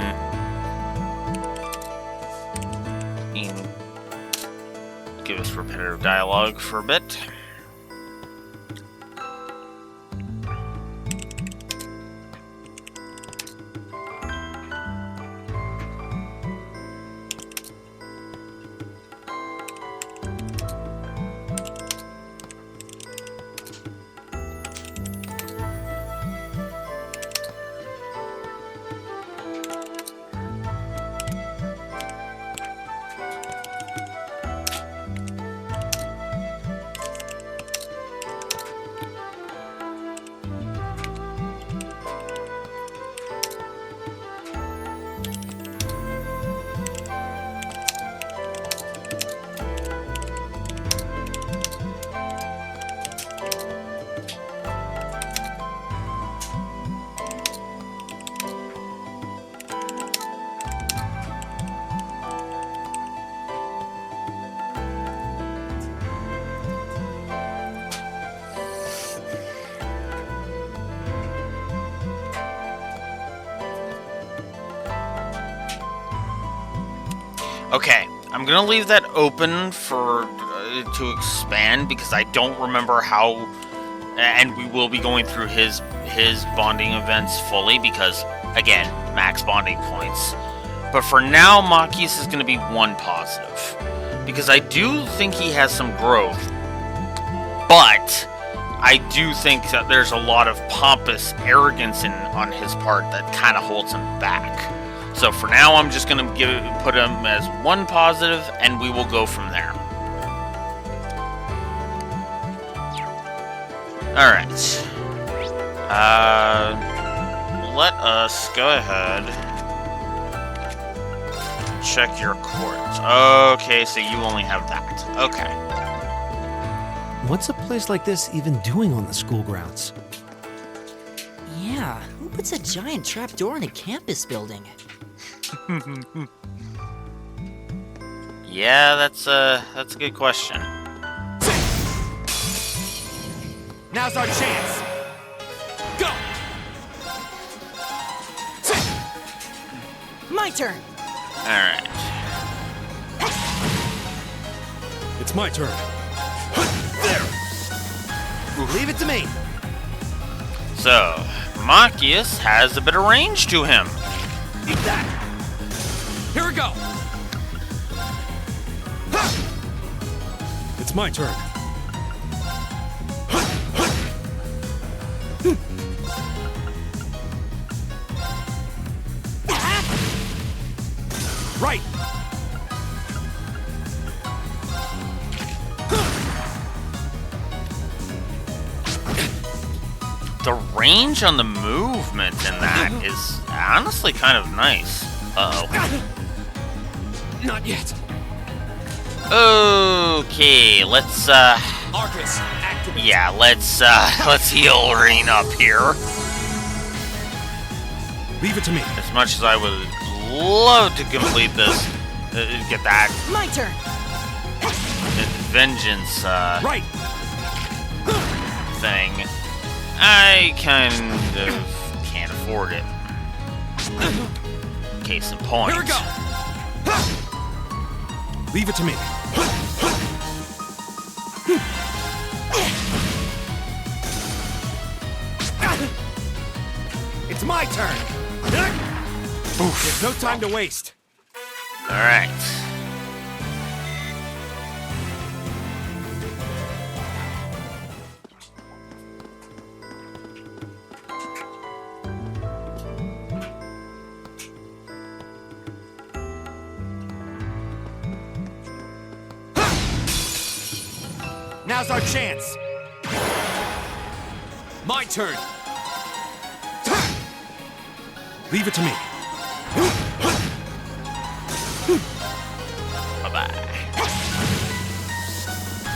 give us repetitive dialogue for a bit. Okay, I'm gonna leave that open for to expand because I don't remember how, and we will be going through his bonding events fully because again, max bonding points. But for now, Machias is gonna be 1 positive because I do think he has some growth, but I do think that there's a lot of pompous arrogance on his part that kind of holds him back. So for now, I'm just going to put him as 1 positive, and we will go from there. Alright. Let us go ahead and check your court. Okay, so you only have that. Okay. What's a place like this even doing on the school grounds? Yeah, who puts a giant trapdoor in a campus building? Yeah, that's a good question. Now's our chance. Go! My turn. Alright. It's my turn. Leave it to me. So, Machias has a bit of range to him. Eat that. Here we go. It's my turn. Right. The range on the movement in that is honestly kind of nice. Uh-oh. Not yet. Okay, let's Arcus, activate. yeah, let's heal Rain up here. Leave it to me. As much as I would love to complete this, get that My turn. vengeance Right. thing, I kind of can't afford it. Case in point. Here we go. Leave it to me. It's my turn. There's no time to waste. All right. Now's our chance. My turn. Leave it to me. Bye-bye.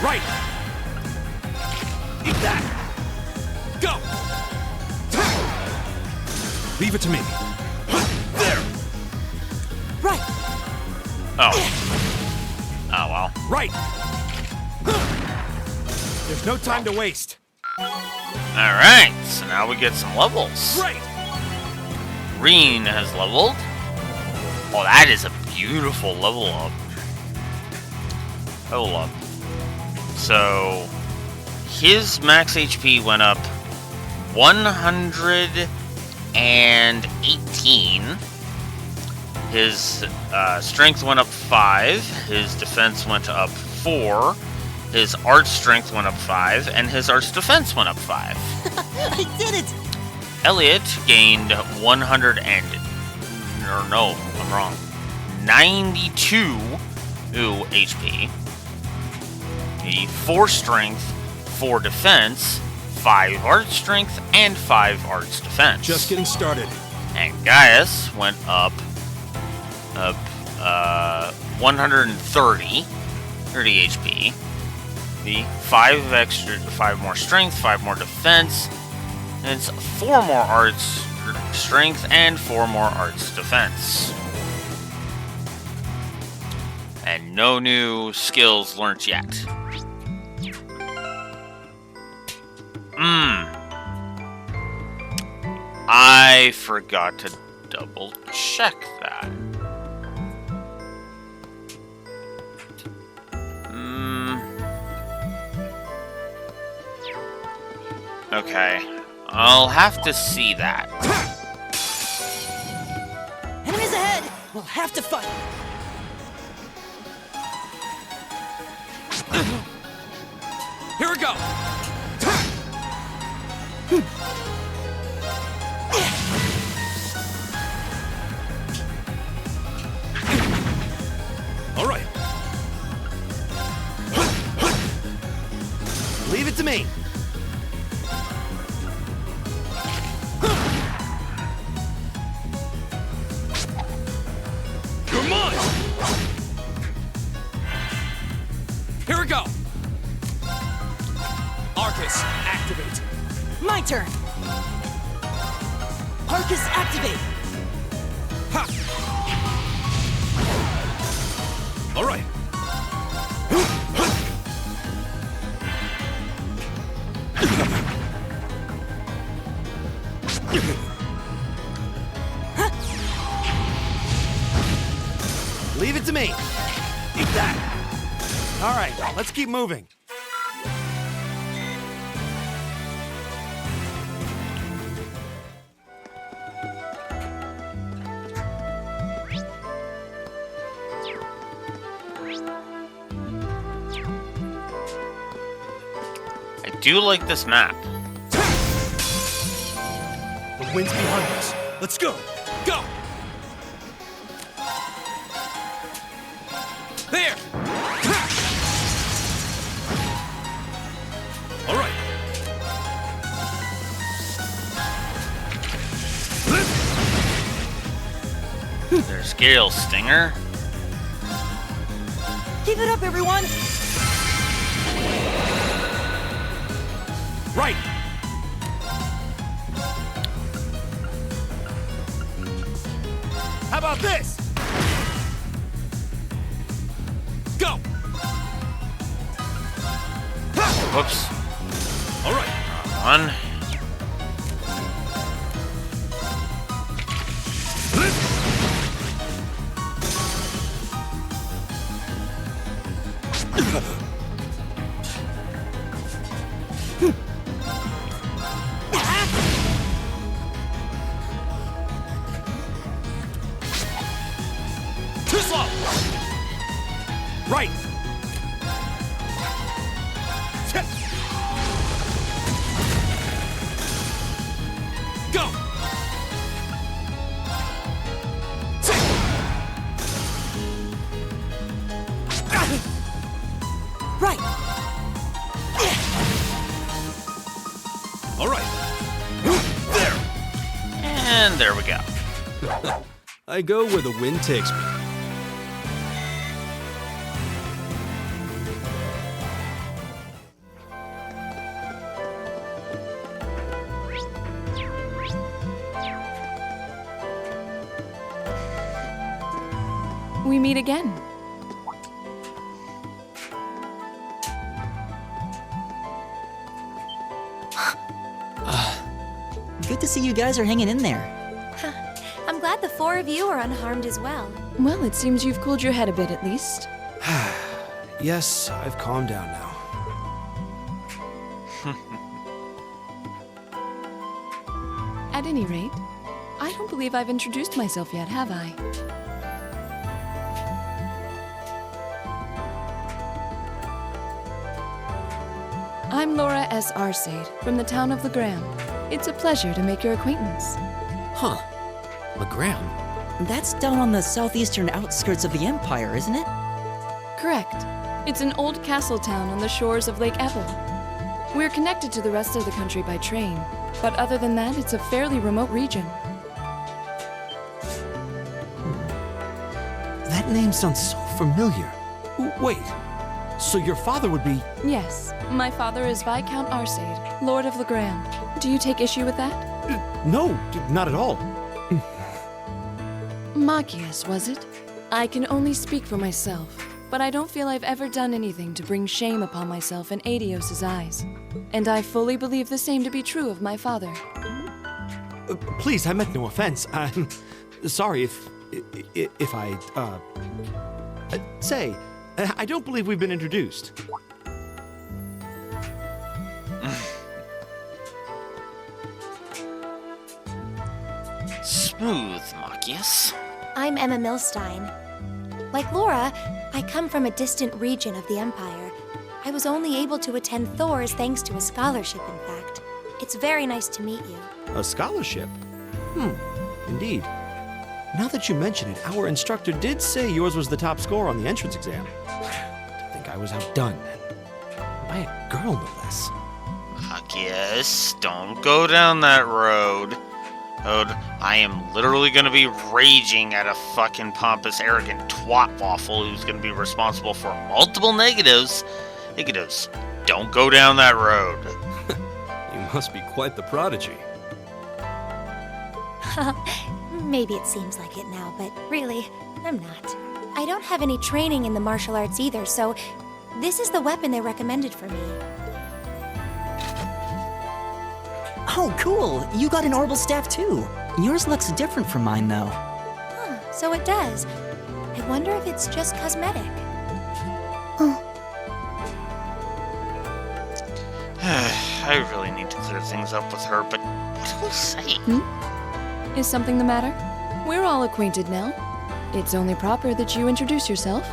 Right. Eat that. Go. Leave it to me. There. Right. Oh. Oh, well. Right. There's no time to waste. Alright, so now we get some levels. Right. Reen has leveled. Oh, that is a beautiful level up. Level up. So, his max HP went up 118. His strength went up 5. His defense went up 4. His art strength went up 5, and his art's defense went up 5. I did it! Elliot gained 100 and... Or no, I'm wrong. 92 HP. 4 strength, 4 defense, 5 art strength, and 5 arts defense. Just getting started. And Gaius went up 130 HP. The 5 more strength, 5 more defense, and it's 4 more arts strength and 4 more arts defense. And no new skills learnt yet. I forgot to double check that. Okay. I'll have to see that. Enemies ahead! We'll have to fight! Here we go! All right. Leave it to me. You're mine! Here we go! Arcus, activate! My turn! Arcus, activate! Ha! All right. Leave it to me. Eat that. All right, let's keep moving. I do like this map. The wind's behind us. Let's go. Go! There! All right. There's Gale's Stinger. Keep it up, everyone! Right. How about this? Go! Whoops. All right. One. Too slow! Right. Go! Right! All right. There. And there we go. I go where the wind takes me. We meet again. Good to see you guys are hanging in there. I'm glad the four of you are unharmed as well. Well, it seems you've cooled your head a bit at least. Yes, I've calmed down now. At any rate, I don't believe I've introduced myself yet, have I? I'm Laura S. Arcade, from the town of Legram. It's a pleasure to make your acquaintance. Huh. Legram? That's down on the southeastern outskirts of the Empire, isn't it? Correct. It's an old castle town on the shores of Lake Ebble. We're connected to the rest of the country by train, but other than that, it's a fairly remote region. That name sounds so familiar. Wait, so your father would be... Yes, my father is Viscount Arcade, Lord of Legram. Do you take issue with that? No, not at all. Machias, was it? I can only speak for myself, but I don't feel I've ever done anything to bring shame upon myself in Adios's eyes. And I fully believe the same to be true of my father. Please, I meant no offense. I'm sorry if I, say, I don't believe we've been introduced. Smooth, Machias. I'm Emma Milstein. Like Laura, I come from a distant region of the Empire. I was only able to attend Thor's thanks to a scholarship, in fact. It's very nice to meet you. A scholarship? Indeed. Now that you mention it, our instructor did say yours was the top score on the entrance exam. I think I was outdone. By a girl, no less. Machias, don't go down that road. I am literally gonna be raging at a fucking pompous, arrogant twat waffle who's gonna be responsible for multiple negatives. Don't go down that road. You must be quite the prodigy. Maybe it seems like it now, but really, I'm not. I don't have any training in the martial arts either, so this is the weapon they recommended for me. Oh, cool! You got an orbital staff too. Yours looks different from mine, though. Huh, so it does. I wonder if it's just cosmetic. I really need to clear things up with her, but what will say? Is something the matter? We're all acquainted now. It's only proper that you introduce yourself.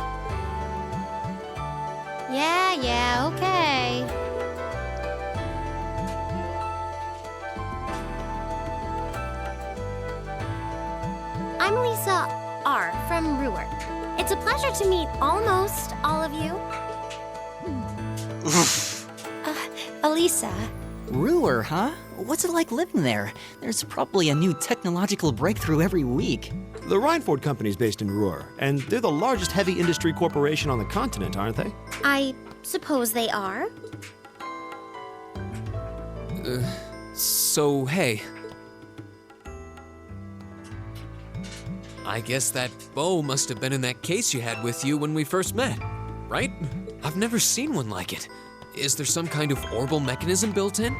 Yeah, okay. I'm Lisa R. from Ruhr. It's a pleasure to meet almost all of you. Elisa. Ruhr, huh? What's it like living there? There's probably a new technological breakthrough every week. The Reinford Company's based in Ruhr, and they're the largest heavy industry corporation on the continent, aren't they? I suppose they are. So, hey. I guess that bow must have been in that case you had with you when we first met, right? I've never seen one like it. Is there some kind of orbital mechanism built in?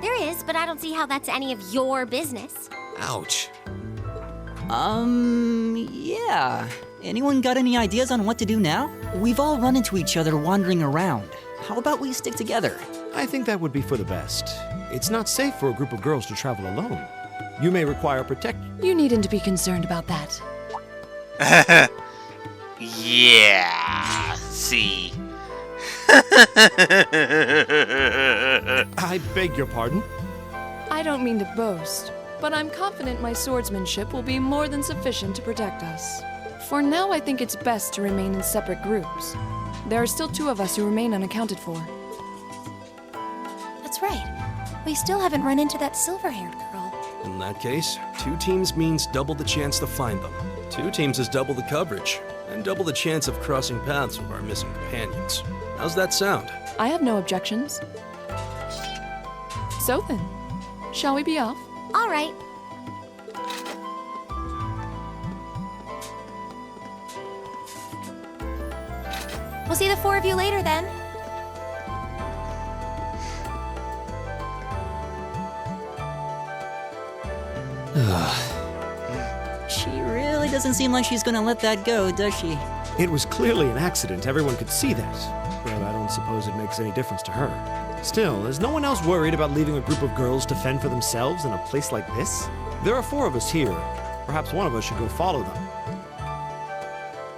There is, but I don't see how that's any of your business. Ouch. Yeah. Anyone got any ideas on what to do now? We've all run into each other wandering around. How about we stick together? I think that would be for the best. It's not safe for a group of girls to travel alone. You may require protection. You needn't to be concerned about that. Yeah, see. I beg your pardon? I don't mean to boast, but I'm confident my swordsmanship will be more than sufficient to protect us. For now, I think it's best to remain in separate groups. There are still 2 of us who remain unaccounted for. That's right. We still haven't run into that silver-haired girl. In that case, 2 teams means double the chance to find them. 2 teams is double the coverage, and double the chance of crossing paths with our missing companions. How's that sound? I have no objections. So then, shall we be off? All right. We'll see the 4 of you later then. She really doesn't seem like she's gonna let that go, does she? It was clearly an accident. Everyone could see that. But I don't suppose it makes any difference to her. Still, is no one else worried about leaving a group of girls to fend for themselves in a place like this? There are 4 of us here. Perhaps one of us should go follow them.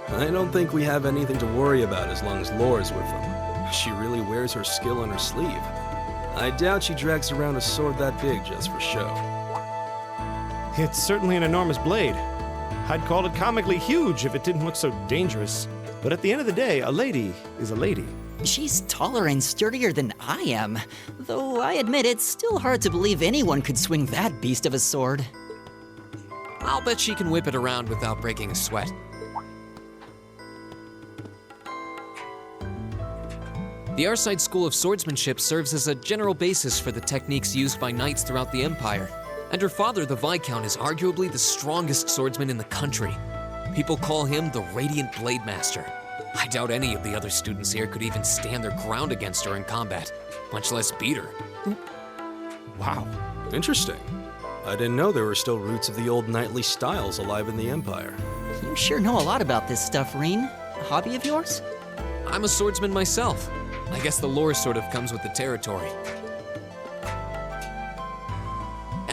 I don't think we have anything to worry about as long as Laura's with them. She really wears her skill on her sleeve. I doubt she drags around a sword that big just for show. It's certainly an enormous blade. I'd call it comically huge if it didn't look so dangerous. But at the end of the day, a lady is a lady. She's taller and sturdier than I am, though I admit it's still hard to believe anyone could swing that beast of a sword. I'll bet she can whip it around without breaking a sweat. The Arside School of Swordsmanship serves as a general basis for the techniques used by knights throughout the Empire, and her father, the Viscount, is arguably the strongest swordsman in the country. People call him the Radiant Blade Master. I doubt any of the other students here could even stand their ground against her in combat, much less beat her. Wow. Interesting. I didn't know there were still roots of the old knightly styles alive in the Empire. You sure know a lot about this stuff, Reen. A hobby of yours? I'm a swordsman myself. I guess the lore sort of comes with the territory.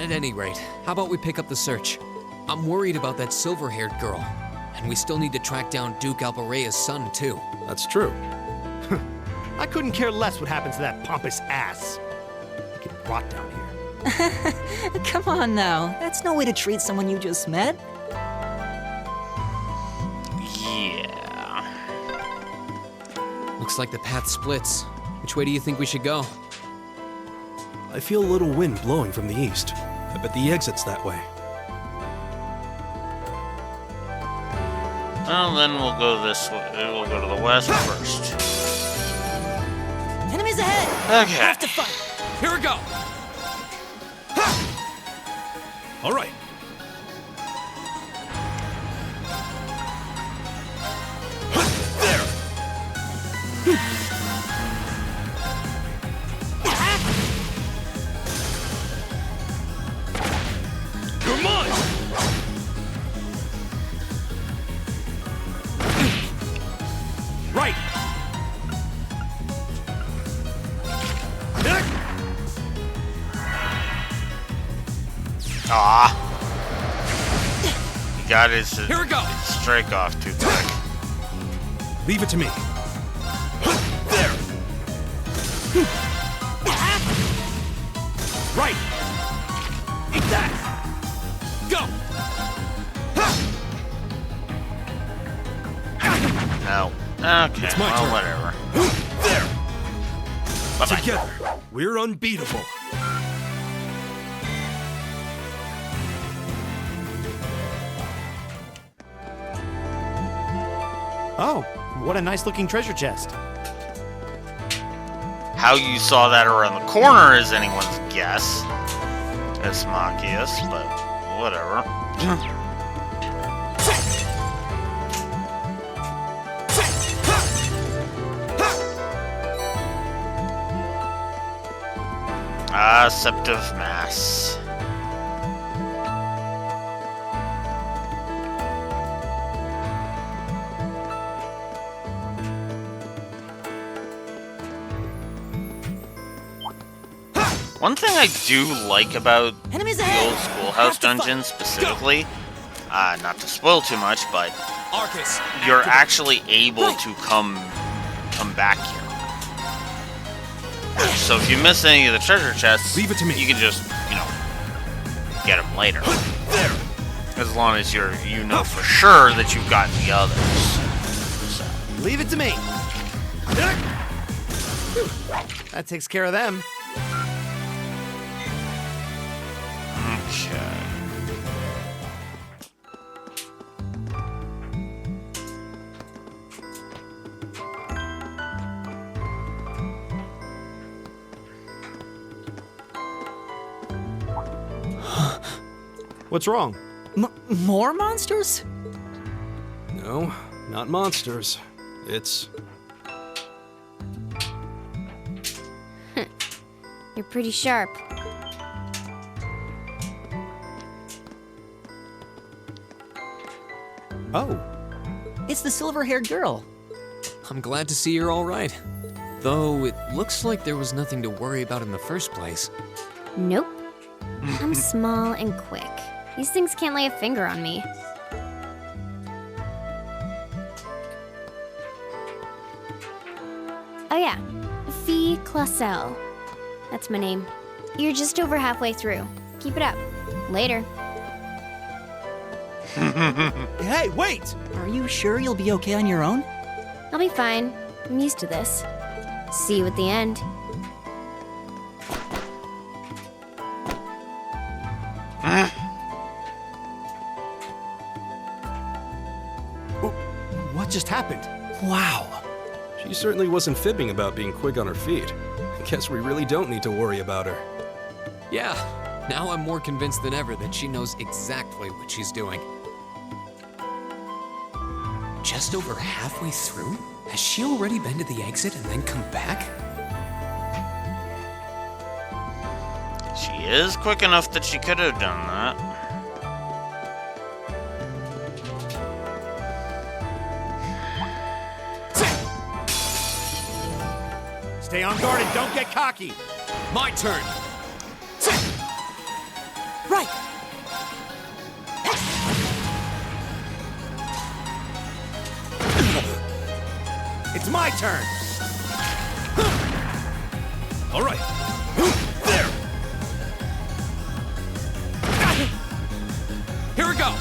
At any rate, how about we pick up the search? I'm worried about that silver-haired girl. And we still need to track down Duke Alparea's son, too. That's true. I couldn't care less what happens to that pompous ass. He can rot down here. Come on now. That's no way to treat someone you just met. Yeah. Looks like the path splits. Which way do you think we should go? I feel a little wind blowing from the east. I bet the exit's that way. Well, then we'll go this way. We'll go to the west first. Enemies ahead! Okay. Have to fight. Here we go! All right. You're mine! Right. Ah. He got his Here we go. strike off too quick. Leave it to me. There. Right. Eat that. Go! No. Okay, It's my well, turn. whatever. There. Bye-bye. Together, we're unbeatable. Oh, what a nice looking treasure chest. How you saw that around the corner is anyone's guess. It's Machias, but whatever. Ah, Septive Mass. One thing I do like about Enemies the ahead! old schoolhouse dungeon specifically, not to spoil too much, but Arcus, you're actually able to come back here. So if you miss any of the treasure chests, Leave it to me. you can just, get them later. There. As long as you know for sure that you've gotten the others. Leave it to me. That takes care of them. Okay. What's wrong? More monsters? No, not monsters. It's... You're pretty sharp. Oh. It's the silver-haired girl. I'm glad to see you're all right. Though it looks like there was nothing to worry about in the first place. Nope. I'm small and quick. These things can't lay a finger on me. Oh yeah, Fee Clausel. That's my name. You're just over halfway through. Keep it up. Later. Hey, wait! Are you sure you'll be okay on your own? I'll be fine. I'm used to this. See you at the end. What just happened? Wow. She certainly wasn't fibbing about being quick on her feet. I guess we really don't need to worry about her. Yeah, now I'm more convinced than ever that she knows exactly what she's doing. Just over halfway through? Has she already been to the exit and then come back? She is quick enough that she could have done that. Stay on guard and don't get cocky. my turn. Right! It's my turn! All right. There! Here we go!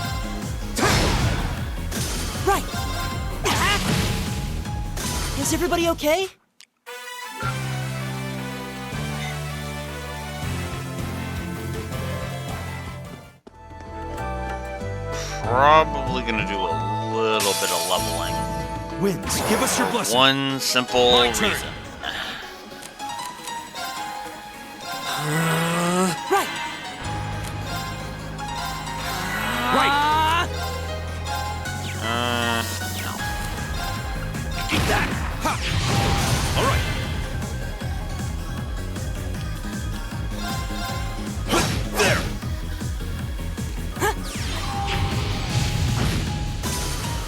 Right! Is everybody okay? Probably gonna do a little bit of leveling. Winds, give us your blessing. One simple My turn. reason. Right! Right! No. Eat that! Ha! All right. There!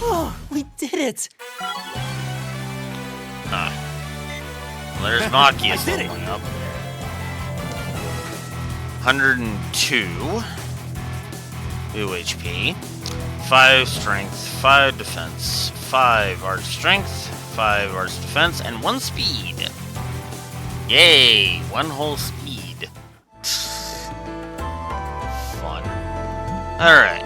Oh, we did it! Well, there's Nakia's leveling up. 102 2 HP, 5 strength, 5 defense, 5 art strength, 5 art defense, and 1 speed. Yay! 1 whole speed. Fun. Alright.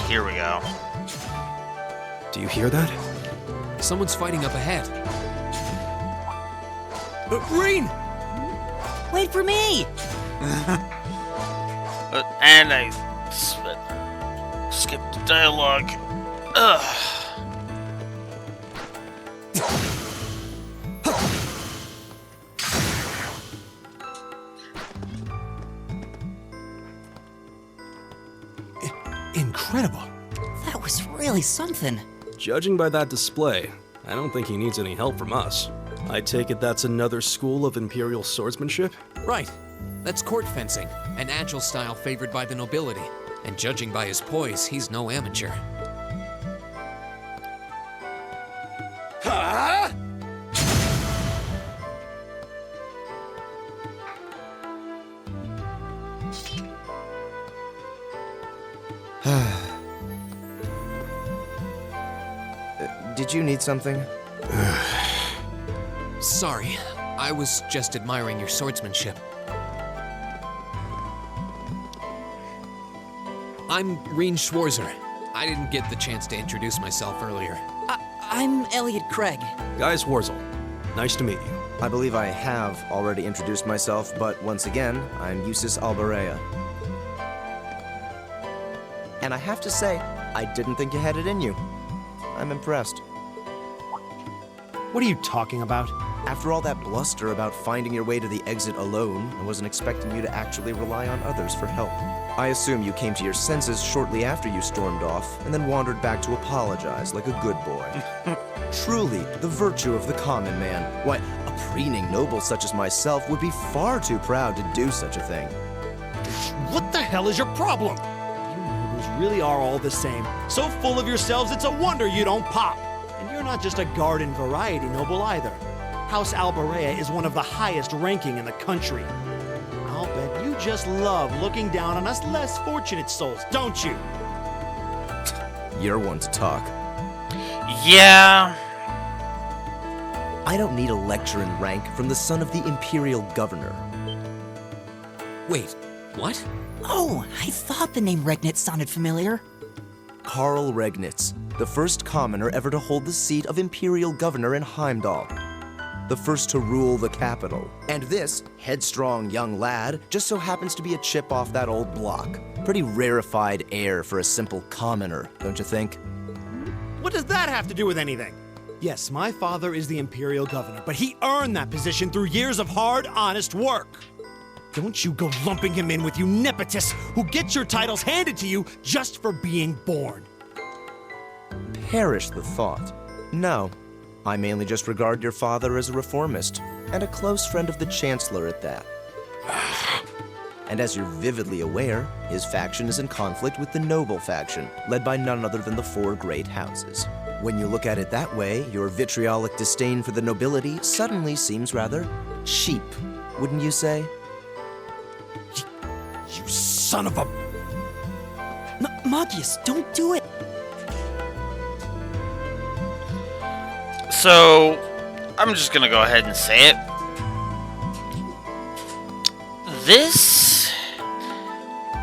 Here we go. Do you hear that? Someone's fighting up ahead. Green! Wait for me! And I skipped the dialogue. Ugh. Incredible. That was really something. Judging by that display, I don't think he needs any help from us. I take it that's another school of Imperial swordsmanship? Right. That's court fencing, an agile style favored by the nobility. And judging by his poise, he's no amateur. Huh? Did you need something? Sorry, I was just admiring your swordsmanship. I'm Reen Schwarzer. I didn't get the chance to introduce myself earlier. I'm Elliot Craig. Guy Wurzel. Nice to meet you. I believe I have already introduced myself, but once again, I'm Eustace Alberea. And I have to say, I didn't think you had it in you. I'm impressed. What are you talking about? After all that bluster about finding your way to the exit alone, I wasn't expecting you to actually rely on others for help. I assume you came to your senses shortly after you stormed off, and then wandered back to apologize like a good boy. Truly, the virtue of the common man. Why, a preening noble such as myself would be far too proud to do such a thing. What the hell is your problem? You nobles really are all the same. So full of yourselves, it's a wonder you don't pop. And you're not just a garden variety noble either. House Alberea is one of the highest ranking in the country. I'll bet you just love looking down on us less fortunate souls, don't you? You're one to talk. Yeah. I don't need a lecture in rank from the son of the Imperial Governor. Wait, what? Oh, I thought the name Regnitz sounded familiar. Karl Regnitz, the first commoner ever to hold the seat of Imperial Governor in Heimdall. The first to rule the capital. And this headstrong young lad just so happens to be a chip off that old block. Pretty rarefied air for a simple commoner, don't you think? What does that have to do with anything? Yes, my father is the Imperial Governor, but he earned that position through years of hard, honest work. Don't you go lumping him in with you nepotists who get your titles handed to you just for being born. Perish the thought. No, I mainly just regard your father as a reformist, and a close friend of the Chancellor at that. And as you're vividly aware, his faction is in conflict with the noble faction, led by none other than the 4 great houses. When you look at it that way, your vitriolic disdain for the nobility suddenly seems rather cheap, wouldn't you say? son of a... Magius, don't do it! So, I'm just gonna go ahead and say it. This...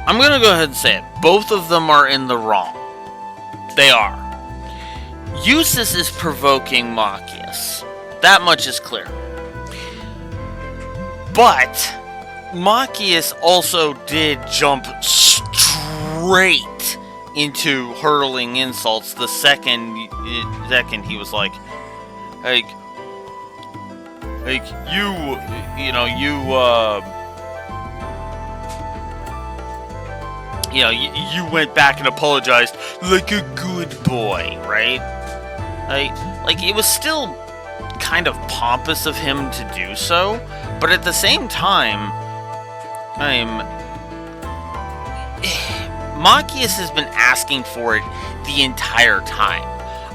I'm gonna go ahead and say it. Both of them are in the wrong. They are. Eustace is provoking Machias. That much is clear. But Machias also did jump straight into hurling insults the second he was like, you went back and apologized like a good boy, right? Like it was still kind of pompous of him to do so, but at the same time, Machias has been asking for it the entire time.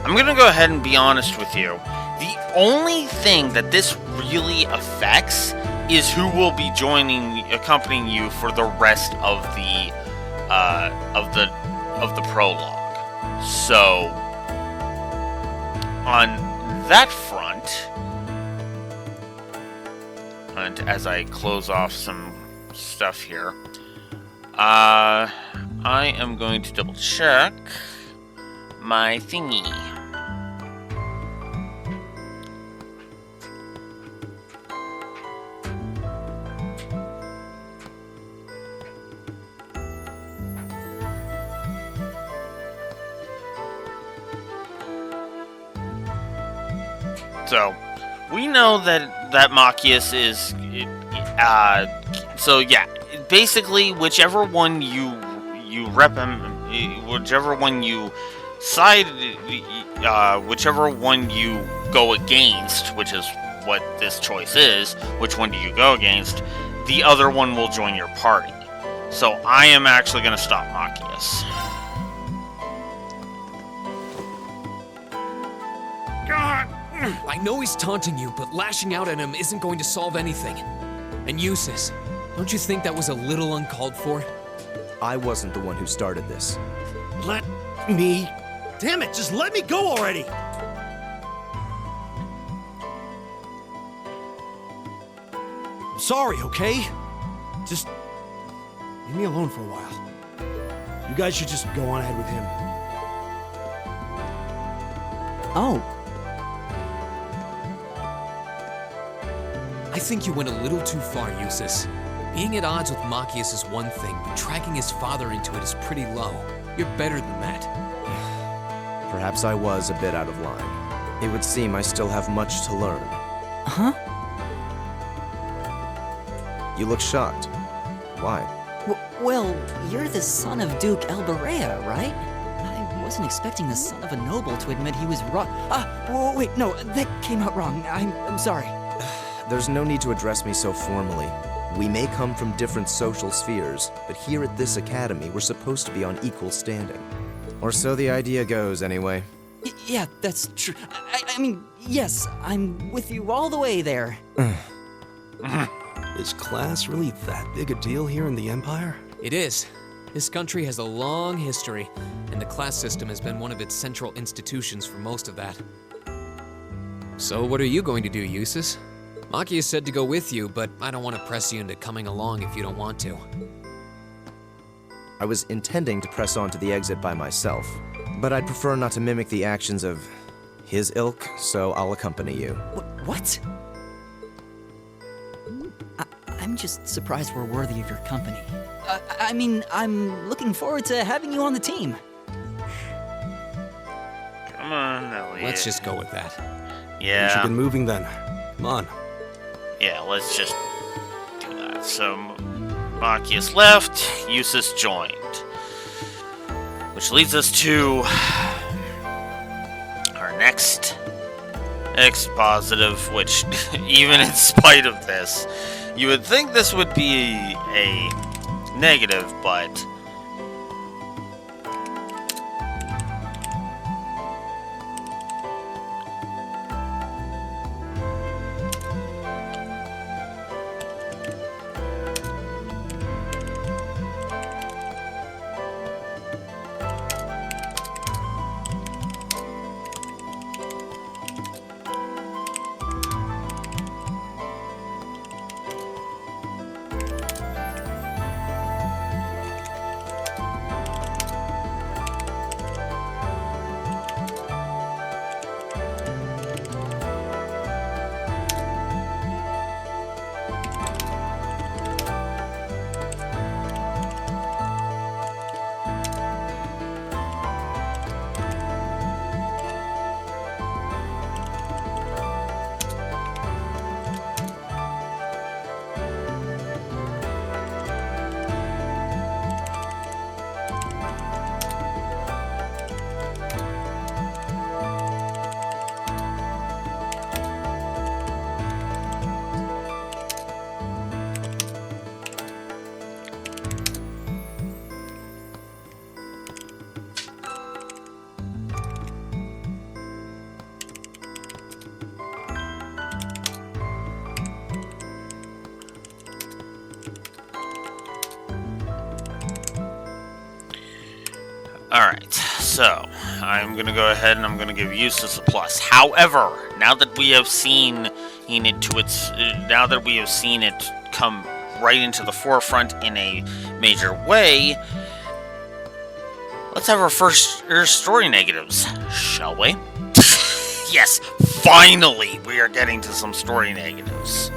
I'm gonna go ahead and be honest with you. The only thing that this really affects is who will be accompanying you for the rest of the prologue. So, on that front, and as I close off some stuff here, I am going to double check my thingy. So, we know that Machias is, so yeah, basically whichever one you rep him, whichever one you side, whichever one you go against, which is what this choice is, which one do you go against, the other one will join your party. So I am actually going to stop Machias. I know he's taunting you, but lashing out at him isn't going to solve anything. And Eustace, don't you think that was a little uncalled for? I wasn't the one who started this. Let me... Damn it, just let me go already! I'm sorry, okay? Just leave me alone for a while. You guys should just go on ahead with him. Oh. I think you went a little too far, Eustace. Being at odds with Machias is one thing, but dragging his father into it is pretty low. You're better than that. Perhaps I was a bit out of line. It would seem I still have much to learn. Huh? You look shocked. Why? Well, you're the son of Duke Elberea, right? I wasn't expecting the son of a noble to admit he was wrong. Wait, no, that came out wrong. I'm sorry. There's no need to address me so formally. We may come from different social spheres, but here at this academy, we're supposed to be on equal standing. Or so the idea goes, anyway. Yeah, that's true. I mean, yes, I'm with you all the way there. Is class really that big a deal here in the Empire? It is. This country has a long history, and the class system has been one of its central institutions for most of that. So what are you going to do, Eustace? Machias said to go with you, but I don't want to press you into coming along if you don't want to. I was intending to press on to the exit by myself, but I'd prefer not to mimic the actions of his ilk, so I'll accompany you. What? I'm just surprised we're worthy of your company. I mean, I'm looking forward to having you on the team. Come on, Elliot. Let's just go with that. Yeah. We should get moving then. Come on. Yeah, let's just do that. So, Machias left, Eustace joined. Which leads us to our next expositive, which, even in spite of this, you would think this would be a negative, but Alright, so I'm gonna go ahead and I'm gonna give Eustace a plus. However, now that we have seen it come right into the forefront in a major way, let's have our first story negatives, shall we? Yes, finally we are getting to some story negatives.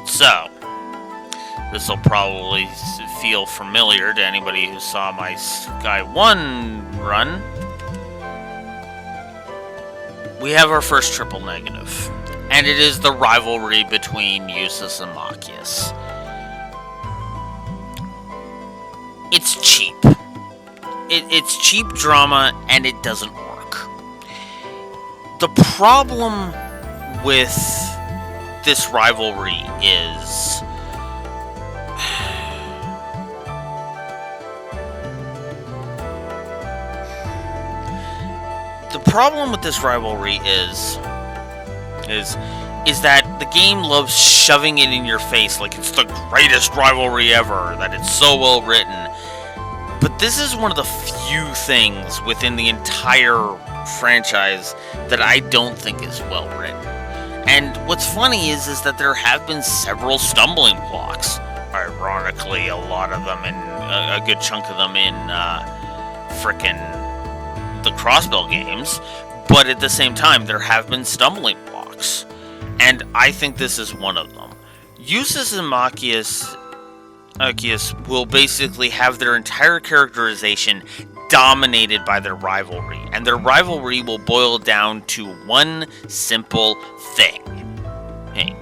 So, this will probably feel familiar to anybody who saw my Sky 1 run. We have our first triple negative, and it is the rivalry between Eustace and Machias. It's cheap. It's cheap drama, and it doesn't work. The problem with this rivalry is that the game loves shoving it in your face like it's the greatest rivalry ever, that it's so well written. But this is one of the few things within the entire franchise that I don't think is well written. And what's funny is that there have been several stumbling blocks. Ironically, a lot of them, and a good chunk of them in frickin' the Crossbell games. But at the same time, there have been stumbling blocks. And I think this is one of them. Eustace and Machias will basically have their entire characterization dominated by their rivalry, and their rivalry will boil down to one simple thing. Hey,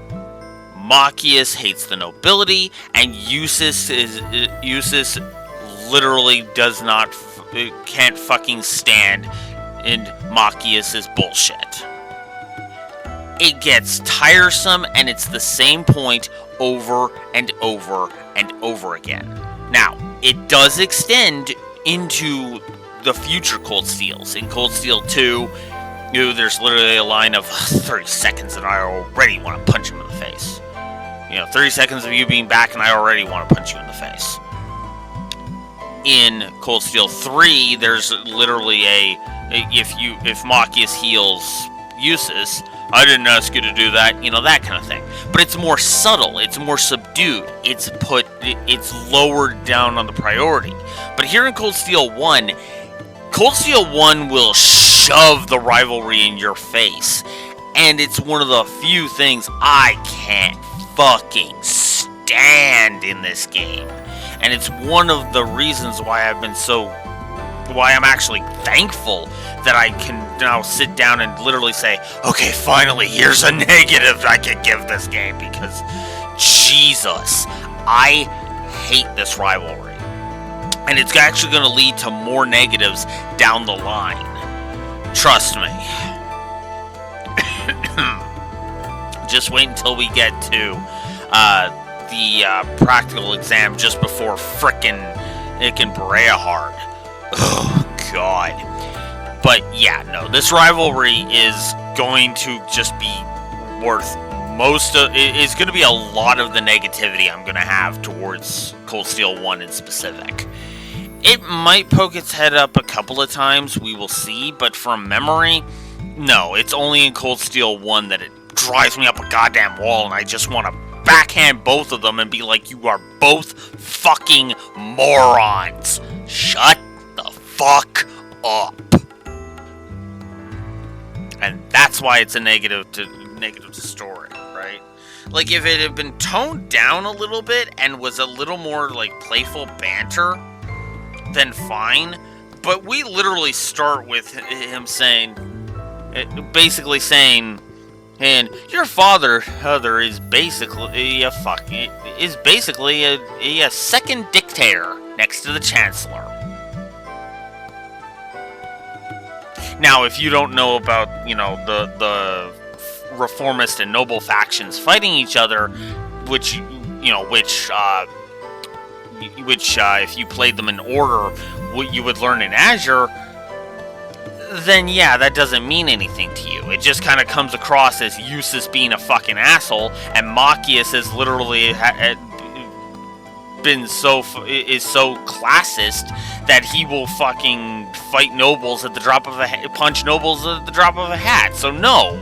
Machias hates the nobility, and Eustace literally can't fucking stand in Machias' bullshit. It gets tiresome, and it's the same point over and over and over again. Now, it does extend into the future Cold Steels. In Cold Steel 2, there's literally a line of 30 seconds and I already want to punch him in the face. 30 seconds of you being back and I already want to punch you in the face. In Cold Steel 3, there's literally if Machias heals Eustace, I didn't ask you to do that, that kind of thing. But it's more subtle, it's more subdued, it's lowered down on the priority. But here in Cold Steel 1 will shove the rivalry in your face. And it's one of the few things I can't fucking stand in this game. And it's one of the reasons why I'm actually thankful that I can now sit down and literally say, okay, finally, here's a negative I can give this game, because Jesus, I hate this rivalry. And it's actually going to lead to more negatives down the line. Trust me. Just wait until we get to the practical exam just before frickin' Breahard. Oh, God. But yeah, no, this rivalry is going to just be worth it's going to be a lot of the negativity I'm going to have towards Cold Steel 1 in specific. It might poke its head up a couple of times, we will see, but from memory, no, it's only in Cold Steel 1 that it drives me up a goddamn wall and I just want to backhand both of them and be like, you are both fucking morons. Shut the fuck up. And that's why it's a negative to story, right? Like, if it had been toned down a little bit and was a little more, like, playful banter, then fine. But we literally start with him basically saying, and your father is basically a second dictator next to the Chancellor. Now, if you don't know about, the reformist and noble factions fighting each other, which if you played them in order, what you would learn in Azure, then yeah, that doesn't mean anything to you. It just kind of comes across as Eustace being a fucking asshole, and Machias is literally is so classist that he will fucking fight nobles at the drop of punch nobles at the drop of a hat. So no,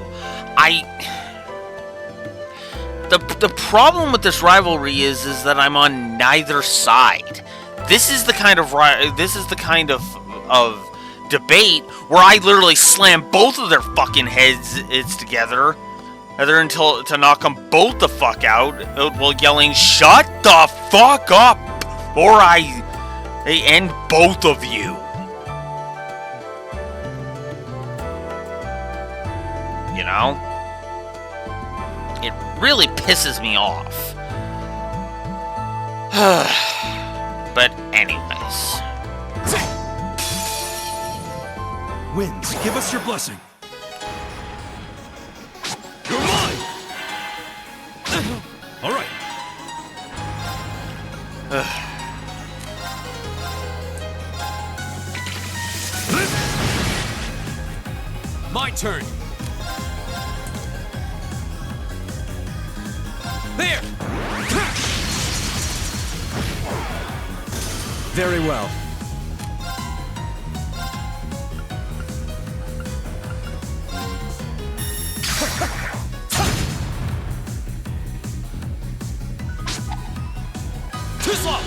the problem with this rivalry is that I'm on neither side. This is the kind of debate where I literally slam both of their fucking heads together, until to knock them both the fuck out, while yelling, "Shut the fuck up, or I end both of you." It really pisses me off. But anyways. Winds, give us your blessing. You're mine! All right. My turn. There! Very well. Too slow!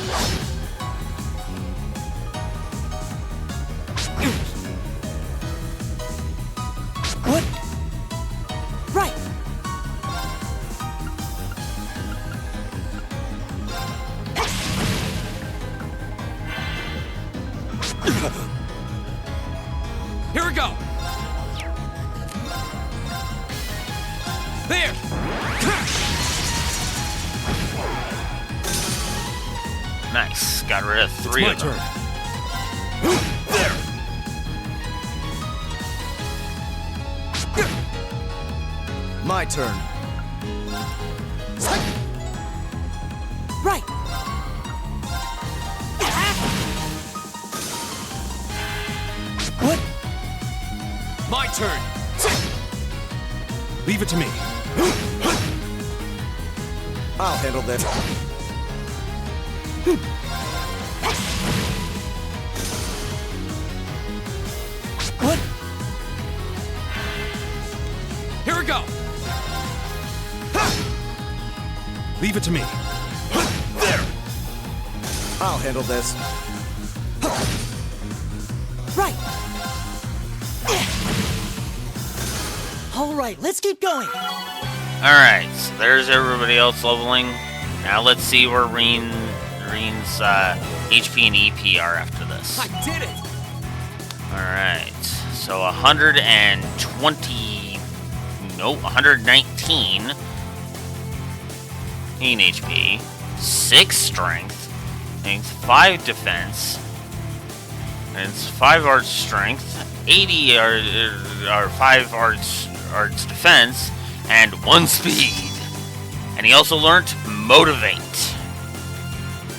What? Right. Here we go! There! Nice. Got rid of 3 of them. There! My turn. Right. My turn. Leave it to me. I'll handle this. What? Here we go. Leave it to me. There. I'll handle this. Right. All right, let's keep going. Alright, so there's everybody else leveling. Now let's see where Reen's HP and EP are after this. I did it! Alright, so 119 in HP, 6 strength, and 5 defense, and it's 5 arts strength, 80 are 5 arts defense, and 1 speed. And he also learned Motivate.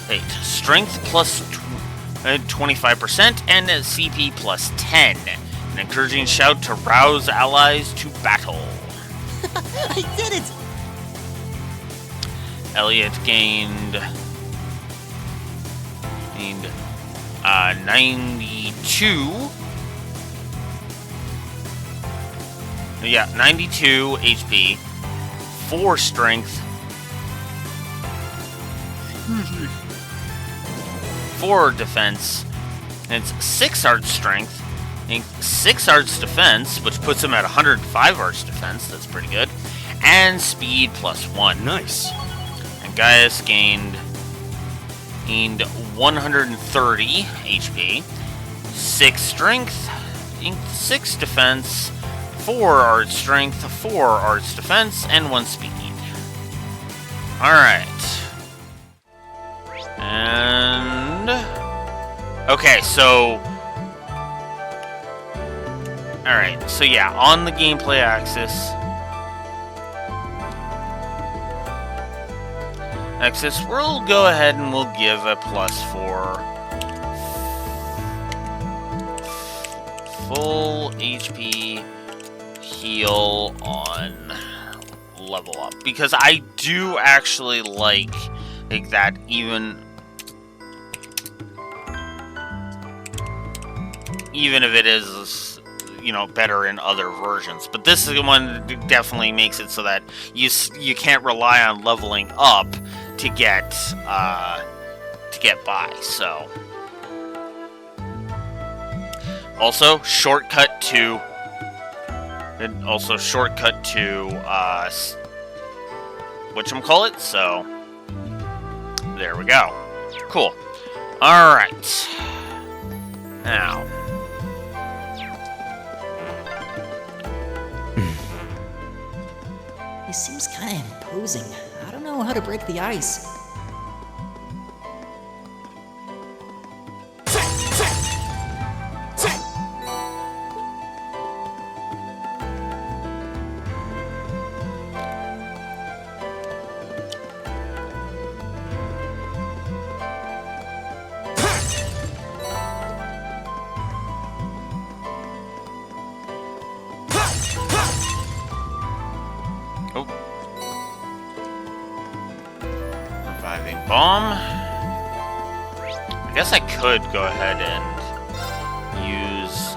Wait, strength plus 25% and CP plus 10. An encouraging shout to rouse allies to battle. I did it! Elliot gained 92. Yeah, 92 HP, 4 strength, 4 defense, and it's 6 arts strength, and 6 arts defense, which puts him at 105 arts defense. That's pretty good. And speed plus 1. Nice. And Gaius gained 130 HP, 6 strength, 6 defense, 4 arts strength, 4 arts defense, and 1 speed. Alright. And... okay, so... alright, so yeah, on the gameplay axis... we'll go ahead and we'll give a plus for... full HP... heal on level up, because I do actually like that, even if it is, you know, better in other versions. But this is the one that definitely makes it so that you can't rely on leveling up to get by. So also shortcut to whatchamacallit, so there we go. Cool. Alright. Now. He seems kind of imposing. I don't know how to break the ice. Bomb. I guess I could go ahead and use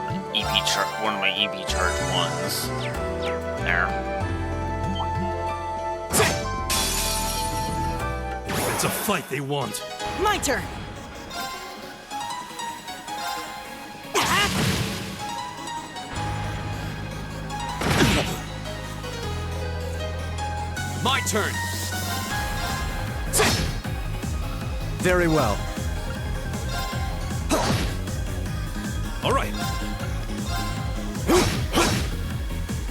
one of my EP charge ones. There. It's a fight they want. My turn. My turn. Very well. All right.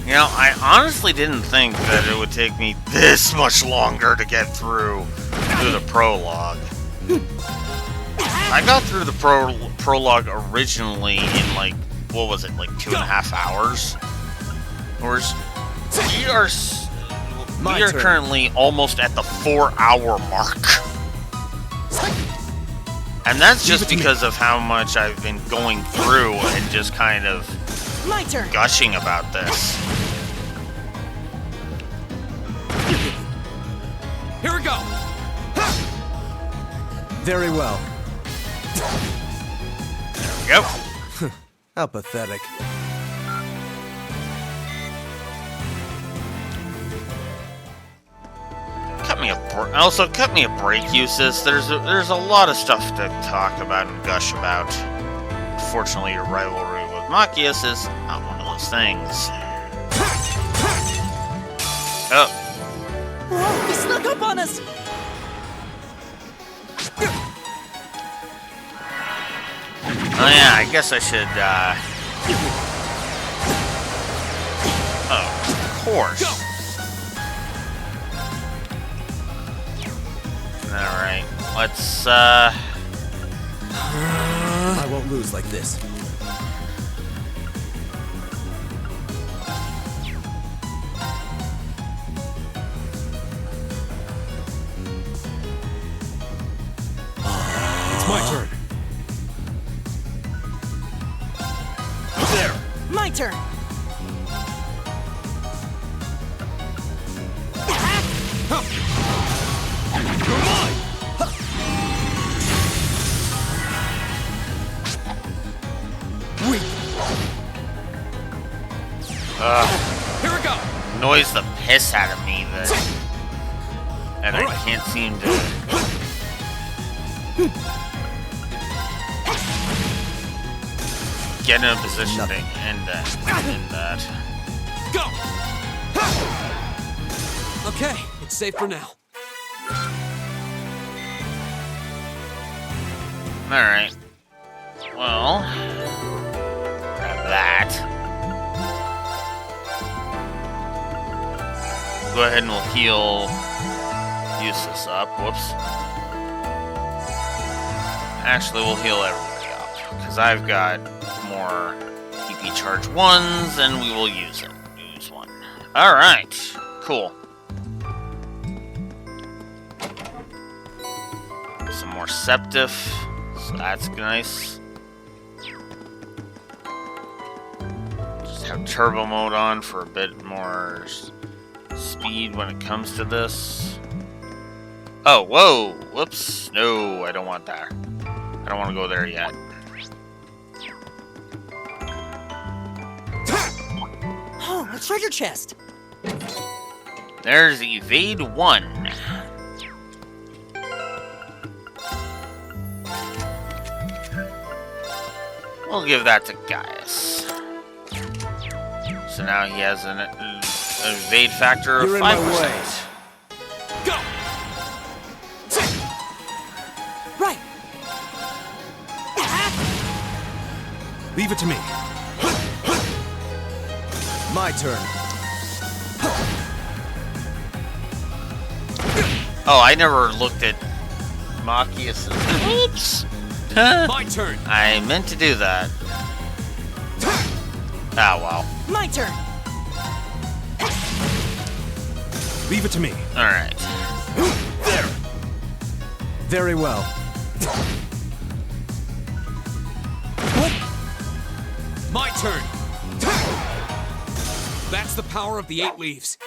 You know, I honestly didn't think that it would take me this much longer to get through the prologue. I got through the prologue originally in, like, what was it, like 2.5 hours? We are currently almost at the 4-hour mark. And that's just because of how much I've been going through and just kind of My turn. gushing about this. Here we go. Very well. There we go. How pathetic. Also, cut me a break, Eustace. There's a lot of stuff to talk about and gush about. Fortunately, your rivalry with Machias is not one of those things. Oh. Whoa, he snuck up on us! Oh yeah, I guess I should, Oh, of course. Alright, let's, I won't lose like this. It's my turn. There! My turn! Here we go. Annoys the piss out of me that I can't seem to. Get in a position to end that. Go. Okay, it's safe for now. Alright. Well, grab that. Go ahead and we'll heal Eustace up. Whoops. Actually, we'll heal everybody up. Because I've got more EP charge 1s, and we will use it. Use one. Alright. Cool. Some more Septif. So that's nice. Just have turbo mode on for a bit more speed when it comes to this. Oh, whoa! Whoops. No, I don't want that. I don't want to go there yet. Oh, a treasure chest! There's Evade 1. We'll give that to Gaius. So now he has an evade factor of 5%. You're in my way. Go! Right! Leave it to me. My turn. Oh, I never looked at Machias. Oops! My turn. I meant to do that. Ah, well. My turn! Leave it to me. Alright. There. Very well. My turn. That's the power of the 8 leaves.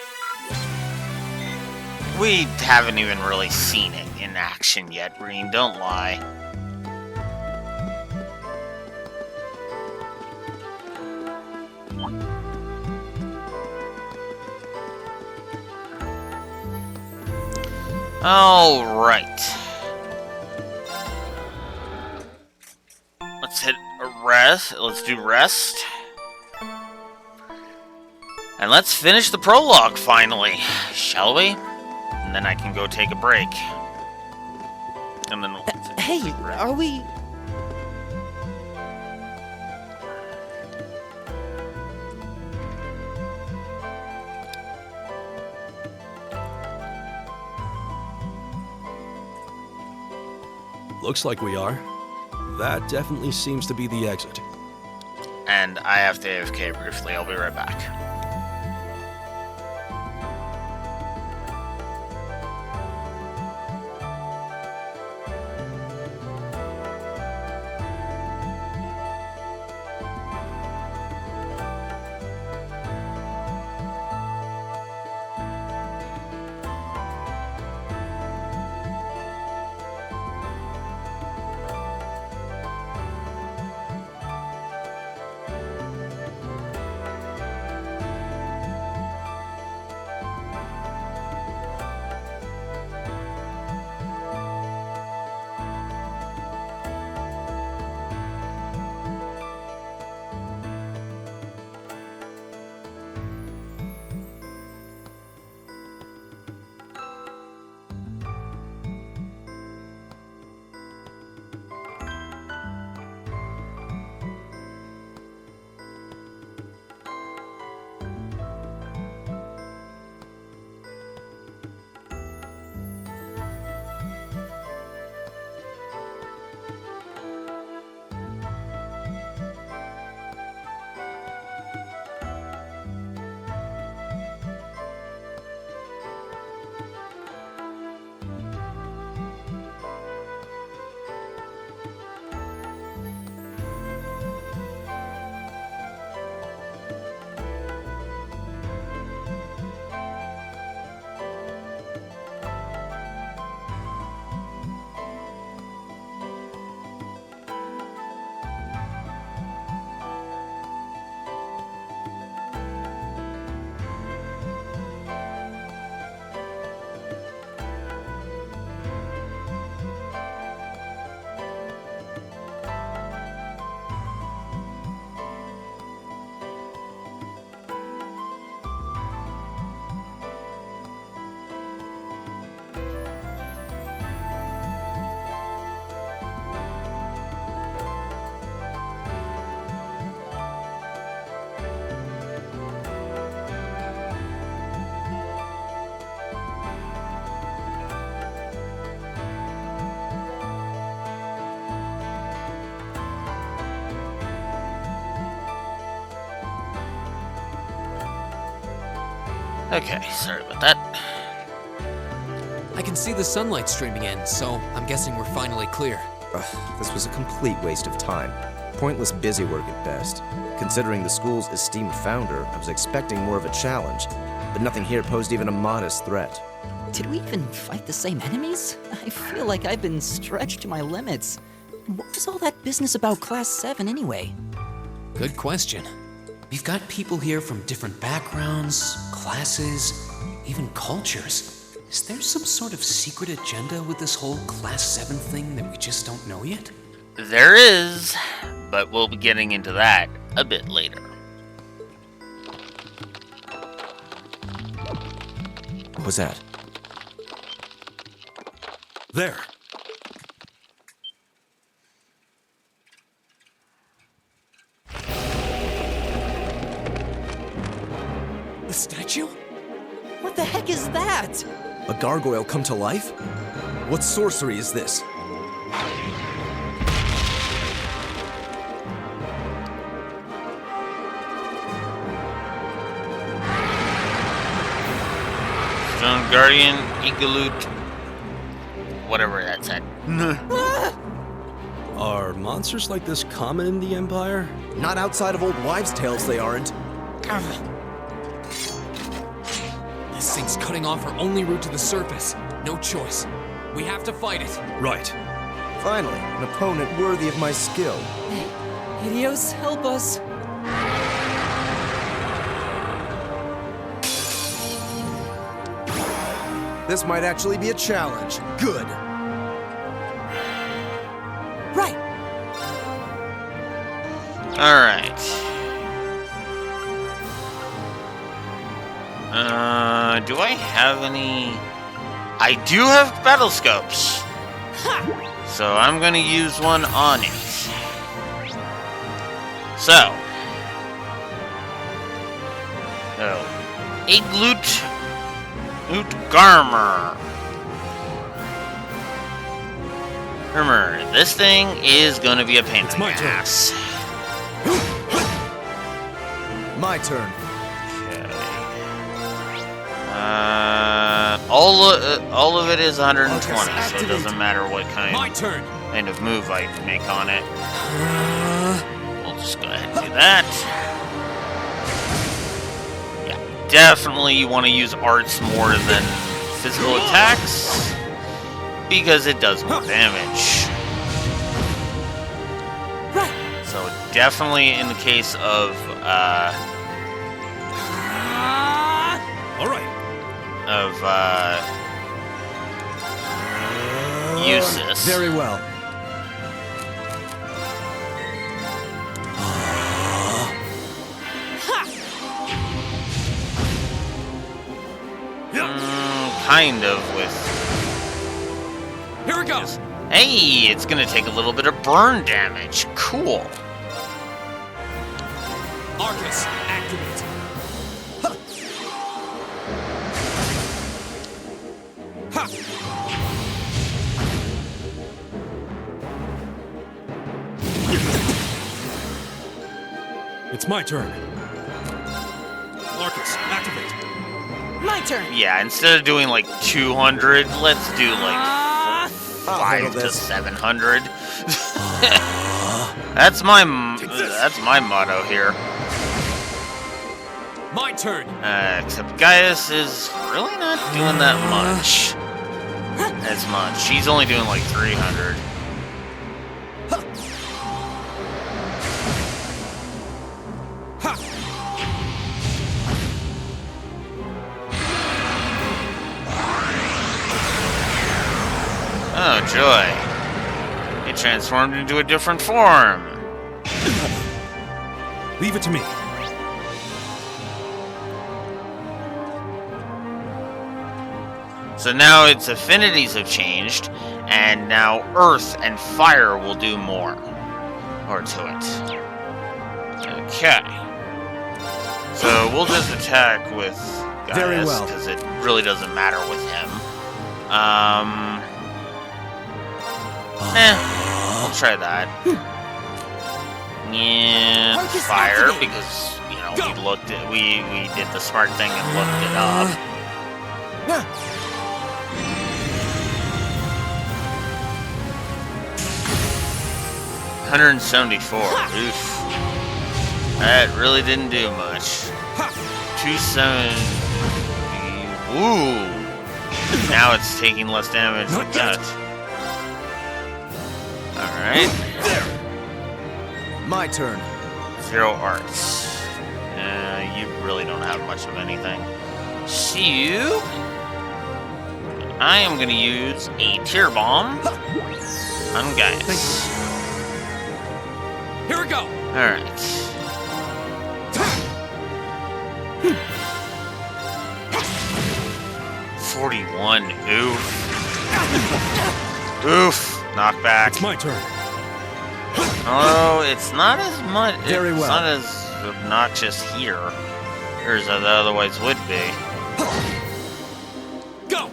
We haven't even really seen it in action yet, Green. Don't lie. All right. Let's hit a rest. Let's do rest. And let's finish the prologue finally, shall we? And then I can go take a break. And then we'll Hey, are we... Looks like we are. That definitely seems to be the exit. And I have to AFK briefly. I'll be right back. Okay, sorry about that. I can see the sunlight streaming in, so I'm guessing we're finally clear. This was a complete waste of time. Pointless busy work at best. Considering the school's esteemed founder, I was expecting more of a challenge, but nothing here posed even a modest threat. Did we even fight the same enemies? I feel like I've been stretched to my limits. What was all that business about Class 7 anyway? Good question. We've got people here from different backgrounds, classes, even cultures. Is there some sort of secret agenda with this whole Class 7 thing that we just don't know yet? There is, but we'll be getting into that a bit later. What was that? There. The statue? What the heck is that? A gargoyle come to life? What sorcery is this? Stone Guardian, Egalut, whatever that said. Are monsters like this common in the Empire? Not outside of old wives' tales, they aren't. This thing's cutting off our only route to the surface. No choice. We have to fight it. Right. Finally, an opponent worthy of my skill. Idios, help us. This might actually be a challenge. Good. Right. Alright. Do I have any... I do have battle scopes. So I'm gonna use one on it. So. Iglut Garmer. Remember, this thing is gonna be a pain in the ass. My turn. All of it is 120, so it doesn't matter what kind of move I make on it. We'll just go ahead and do that. Yeah, definitely you want to use arts more than physical attacks, because it does more damage. So definitely in the case of, Usis. Very well. Kind of with... Here it goes! Hey, it's gonna take a little bit of burn damage. Cool. Arcus, activate. It's my turn. Marcus, activate. My turn. Yeah, instead of doing like 200, let's do like 5 to 700. That's my motto here. My turn. Except Gaius is really not doing that much. As much. She's only doing like 300. Oh, joy. It transformed into a different form. Leave it to me. So now its affinities have changed, and now earth and fire will do more. Or to it. Okay. So we'll just attack with Gaius, because it really doesn't matter with him. We'll try that. And fire, because, you know, we did the smart thing and looked it up. 174. Oof. That really didn't do much. 270. Woo! Now it's taking less damage than that. Alright. My turn. 0 arts. You really don't have much of anything. So, I am going to use a tear bomb on Gaius. Here we go. Alright. $41. Oof. Oof. Knockback. It's my turn. Oh, it's not as much. Very well. It's not as obnoxious here as it otherwise would be. Go.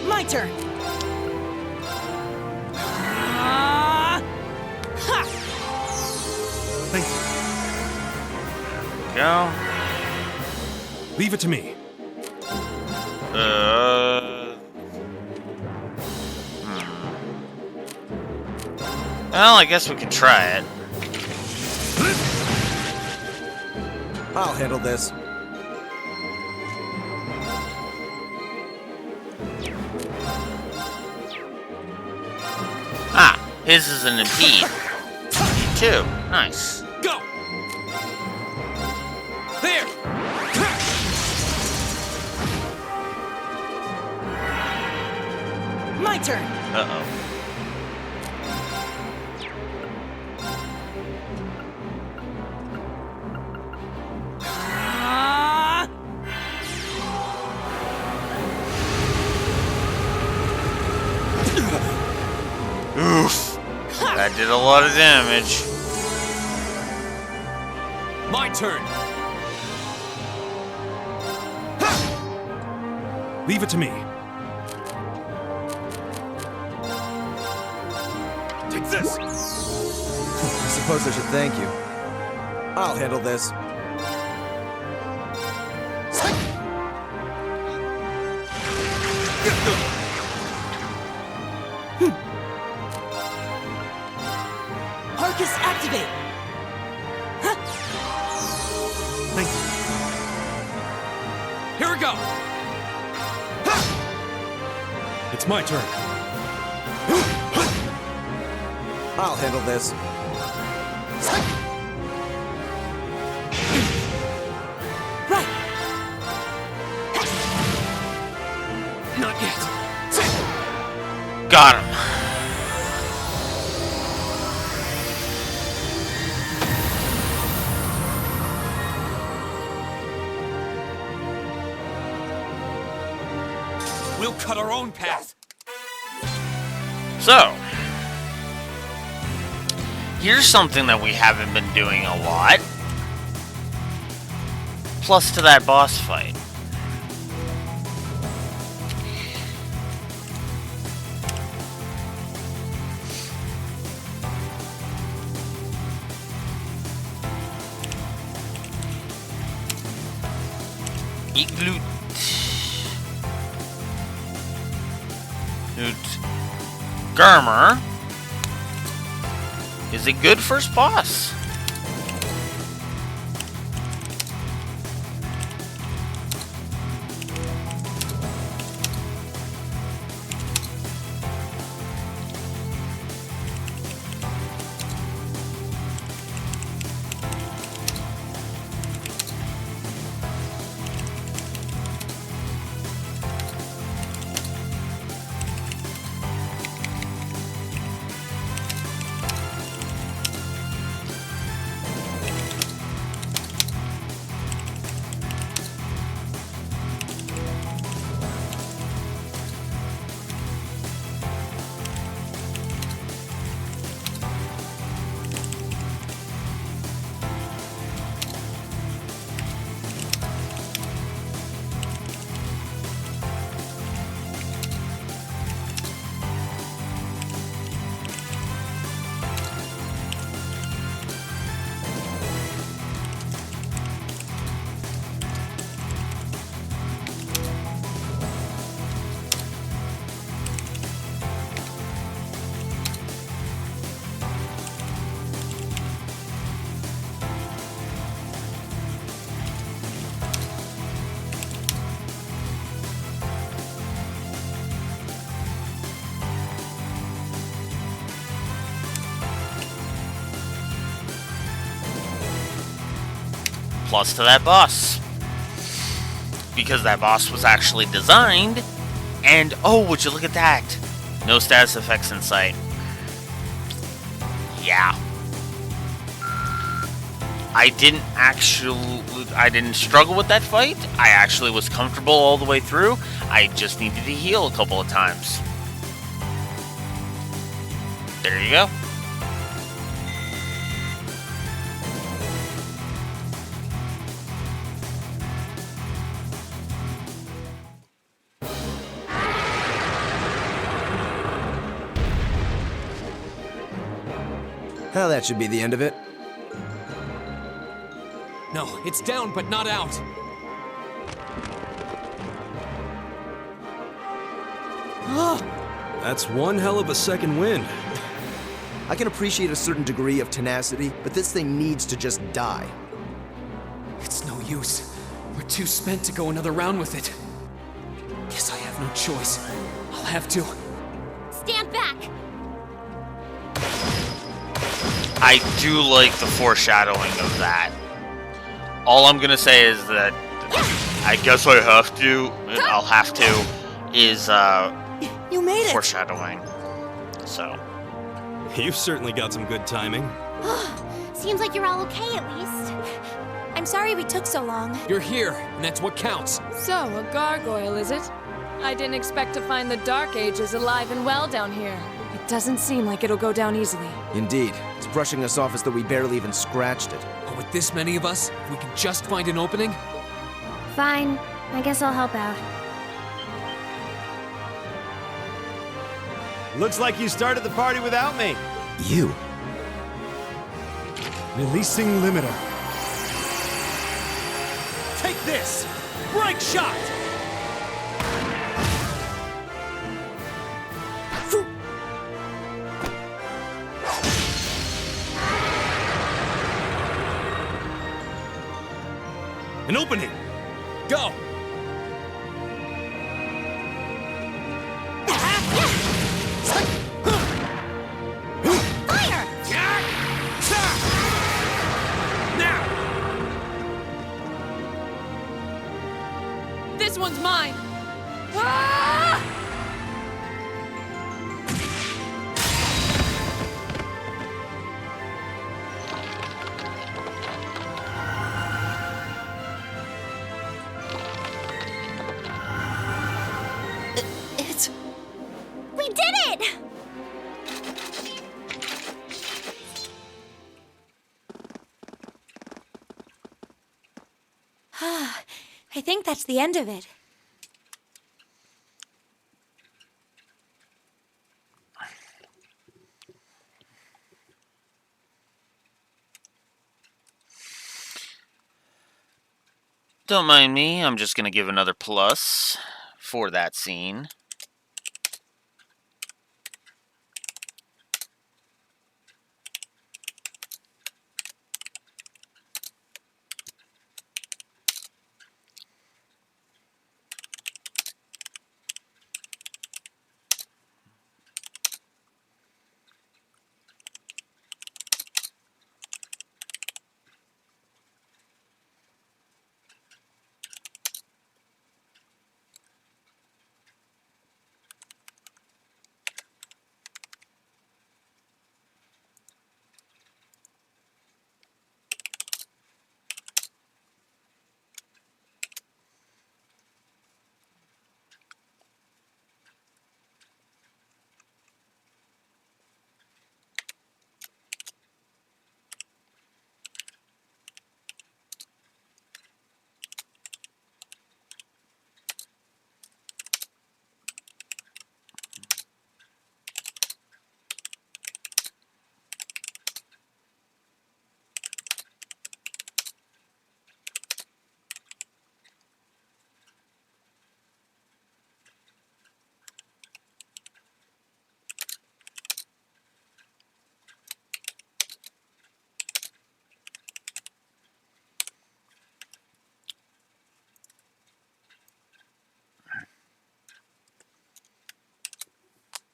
My turn. Thank you. Go. Leave it to me. Well, I guess we could try it. I'll handle this. Ah, his is an impede. Too. Nice. Go. There. My turn. Uh-oh. Oof. That did a lot of damage. My turn. Leave it to me. Take this. I suppose I should thank you. I'll handle this. Arcus activate. Thank you. Here we go. It's my turn. I'll handle this. Right. Not yet. Got him. We'll cut our own path. So, here's something that we haven't been doing a lot. Plus to that boss fight. Eat loot. Garmer is a good first boss. plus to that boss. Because that boss was actually designed, and oh, would you look at that? No status effects in sight. Yeah. I didn't struggle with that fight. I actually was comfortable all the way through. I just needed to heal a couple of times. There you go. Well, that should be the end of it. No, it's down, but not out. That's one hell of a second wind. I can appreciate a certain degree of tenacity, but this thing needs to just die. It's no use. We're too spent to go another round with it. Guess I have no choice. I'll have to. Stand back! I do like the foreshadowing of that. All I'm gonna say is that I guess I have to, and I'll have to, is You made it! foreshadowing. So. You've certainly got some good timing. Seems like you're all okay at least. I'm sorry we took so long. You're here, and that's what counts. So, a gargoyle, is it? I didn't expect to find the Dark Ages alive and well down here. It doesn't seem like it'll go down easily. Indeed. It's brushing us off as though we barely even scratched it. But with this many of us, if we can just find an opening. Fine. I guess I'll help out. Looks like you started the party without me. You? Releasing limiter. Take this! Break shot! An opening! Go! Fire! Now! This one's mine! Ah! We did it! I think that's the end of it. Don't mind me, I'm just gonna give another plus for that scene.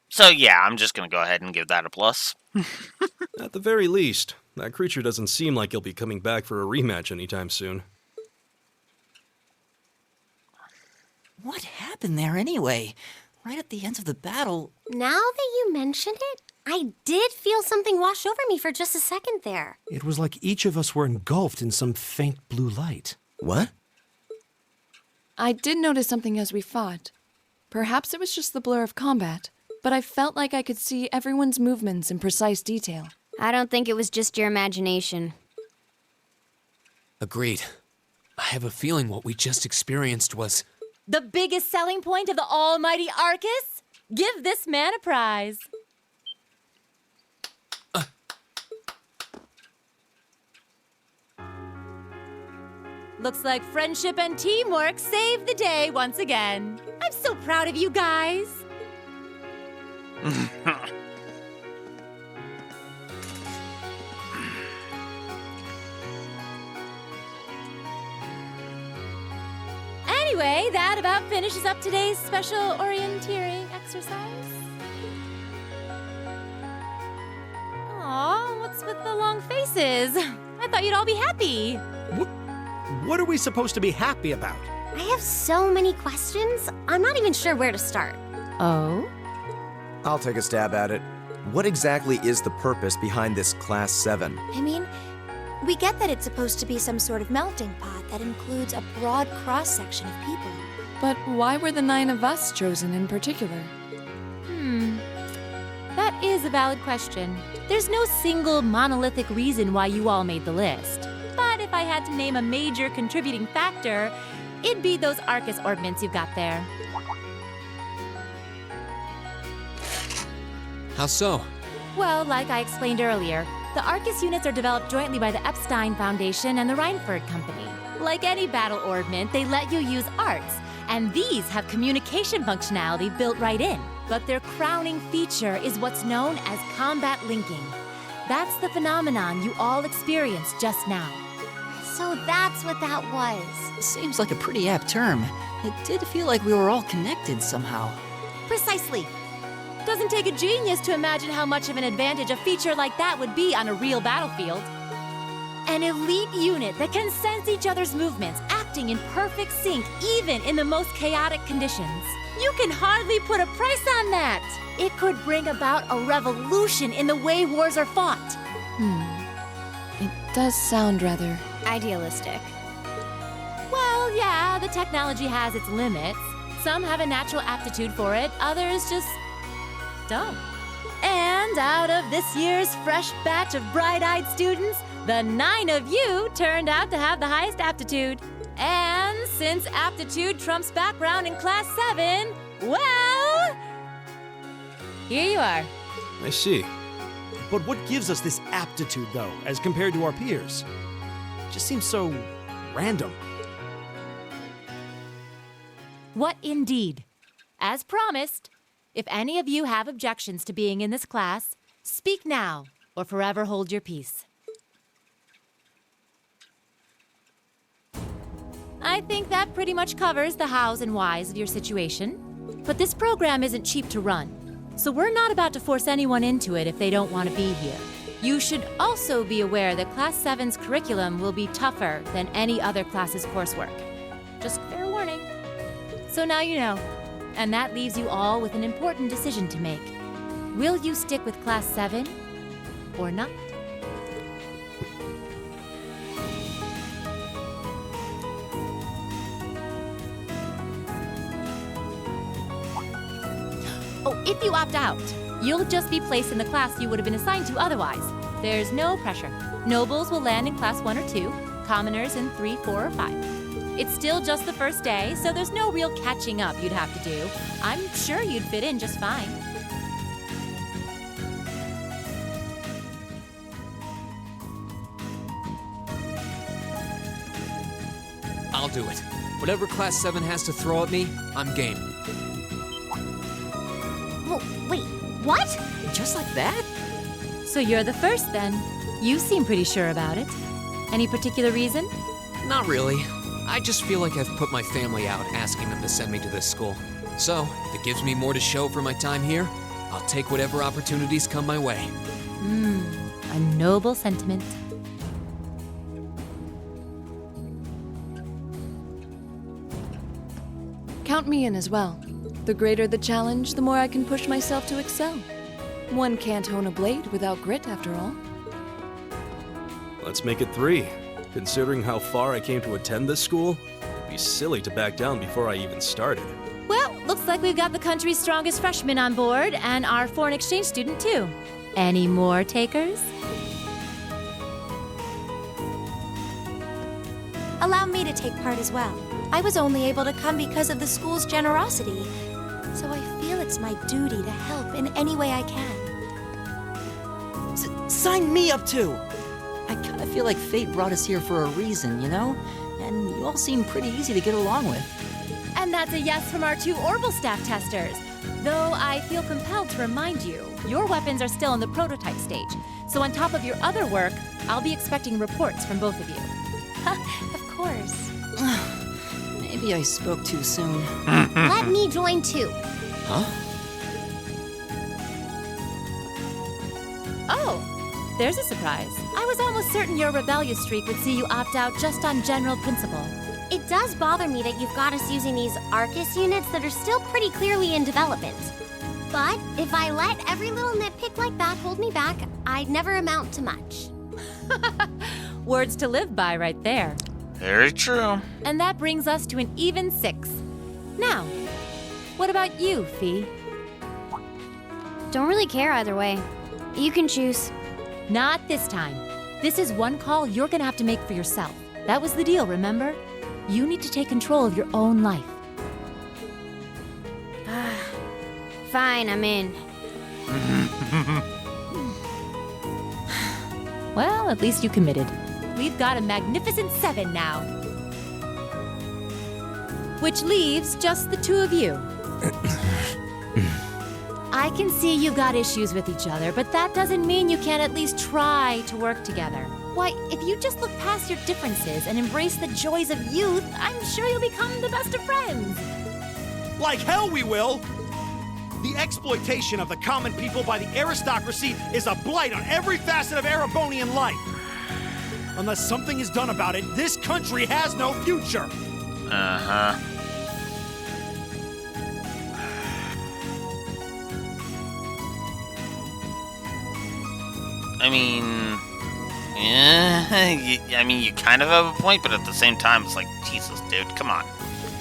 So yeah, I'm just gonna go ahead and give that a plus. At the very least, That creature doesn't seem like he'll be coming back for a rematch anytime soon. What happened there anyway? Right at the end of the battle. Now that you mention it, I did feel something wash over me for just a second there. It was like each of us were engulfed in some faint blue light. What? I did notice something as we fought. Perhaps it was just the blur of combat, but I felt like I could see everyone's movements in precise detail. I don't think it was just your imagination. Agreed. I have a feeling what we just experienced was... The biggest selling point of the almighty Arcus? Give this man a prize. Looks like friendship and teamwork saved the day once again. I'm so proud of you guys. Anyway, that about finishes up today's special orienteering exercise. Aw, what's with the long faces? I thought you'd all be happy. What are we supposed to be happy about? I have so many questions, I'm not even sure where to start. Oh? I'll take a stab at it. What exactly is the purpose behind this Class 7? I mean, we get that it's supposed to be some sort of melting pot that includes a broad cross-section of people. But why were the 9 of us chosen in particular? That is a valid question. There's no single monolithic reason why you all made the list. But if I had to name a major contributing factor, it'd be those Arcus ordnance you've got there. How so? Well, like I explained earlier, the Arcus units are developed jointly by the Epstein Foundation and the Reinford Company. Like any battle ordnance, they let you use arts, and these have communication functionality built right in. But their crowning feature is what's known as combat linking. That's the phenomenon you all experienced just now. So that's what that was. Seems like a pretty apt term. It did feel like we were all connected somehow. Precisely. Doesn't take a genius to imagine how much of an advantage a feature like that would be on a real battlefield. An elite unit that can sense each other's movements, acting in perfect sync even in the most chaotic conditions. You can hardly put a price on that. It could bring about a revolution in the way wars are fought. It does sound rather idealistic. Well, yeah, the technology has its limits. Some have a natural aptitude for it, others just don't. And out of this year's fresh batch of bright-eyed students, the 9 of you turned out to have the highest aptitude. And since aptitude trumps background in Class 7, well, here you are. I see. But what gives us this aptitude, though, as compared to our peers? Just seems so random. What indeed? As promised, if any of you have objections to being in this class, speak now or forever hold your peace. I think that pretty much covers the hows and whys of your situation. But this program isn't cheap to run, so we're not about to force anyone into it if they don't want to be here. You should also be aware that Class 7's curriculum will be tougher than any other class's coursework. Just fair warning. So now you know, and that leaves you all with an important decision to make. Will you stick with Class 7 or not? Oh, if you opt out, you'll just be placed in the class you would have been assigned to otherwise. There's no pressure. Nobles will land in Class 1 or 2, commoners in 3, 4, or 5. It's still just the first day, so there's no real catching up you'd have to do. I'm sure you'd fit in just fine. I'll do it. Whatever Class 7 has to throw at me, I'm game. Oh, wait, what? Just like that? So you're the first then. You seem pretty sure about it. Any particular reason? Not really. I just feel like I've put my family out asking them to send me to this school. So, if it gives me more to show for my time here, I'll take whatever opportunities come my way. A noble sentiment. Count me in as well. The greater the challenge, the more I can push myself to excel. One can't hone a blade without grit, after all. Let's make it 3. Considering how far I came to attend this school, it'd be silly to back down before I even started. Well, looks like we've got the country's strongest freshman on board, and our foreign exchange student, too. Any more takers? Allow me to take part as well. I was only able to come because of the school's generosity, so I feel it's my duty to help in any way I can. Sign me up too! I kinda feel like fate brought us here for a reason, you know? And you all seem pretty easy to get along with. And that's a yes from our 2 Orbital staff testers. Though I feel compelled to remind you, your weapons are still in the prototype stage. So on top of your other work, I'll be expecting reports from both of you. Of course. Maybe I spoke too soon. Let me join too. Huh? Oh, there's a surprise. I was almost certain your rebellious streak would see you opt out just on general principle. It does bother me that you've got us using these Arcus units that are still pretty clearly in development. But if I let every little nitpick like that hold me back, I'd never amount to much. Words to live by right there. Very true. And that brings us to an even 6. Now, what about you, Fee? Don't really care either way. You can choose. Not this time. This is one call you're gonna have to make for yourself. That was the deal, remember? You need to take control of your own life. Fine, I'm in. Well, at least you committed. We've got a magnificent 7 now. Which leaves just the 2 of you. I can see you've got issues with each other, but that doesn't mean you can't at least try to work together. Why, if you just look past your differences and embrace the joys of youth, I'm sure you'll become the best of friends. Like hell we will! The exploitation of the common people by the aristocracy is a blight on every facet of Erebonian life. Unless something is done about it, this country has no future. Uh-huh. I mean, yeah, you kind of have a point, but at the same time, it's like, Jesus, dude, come on.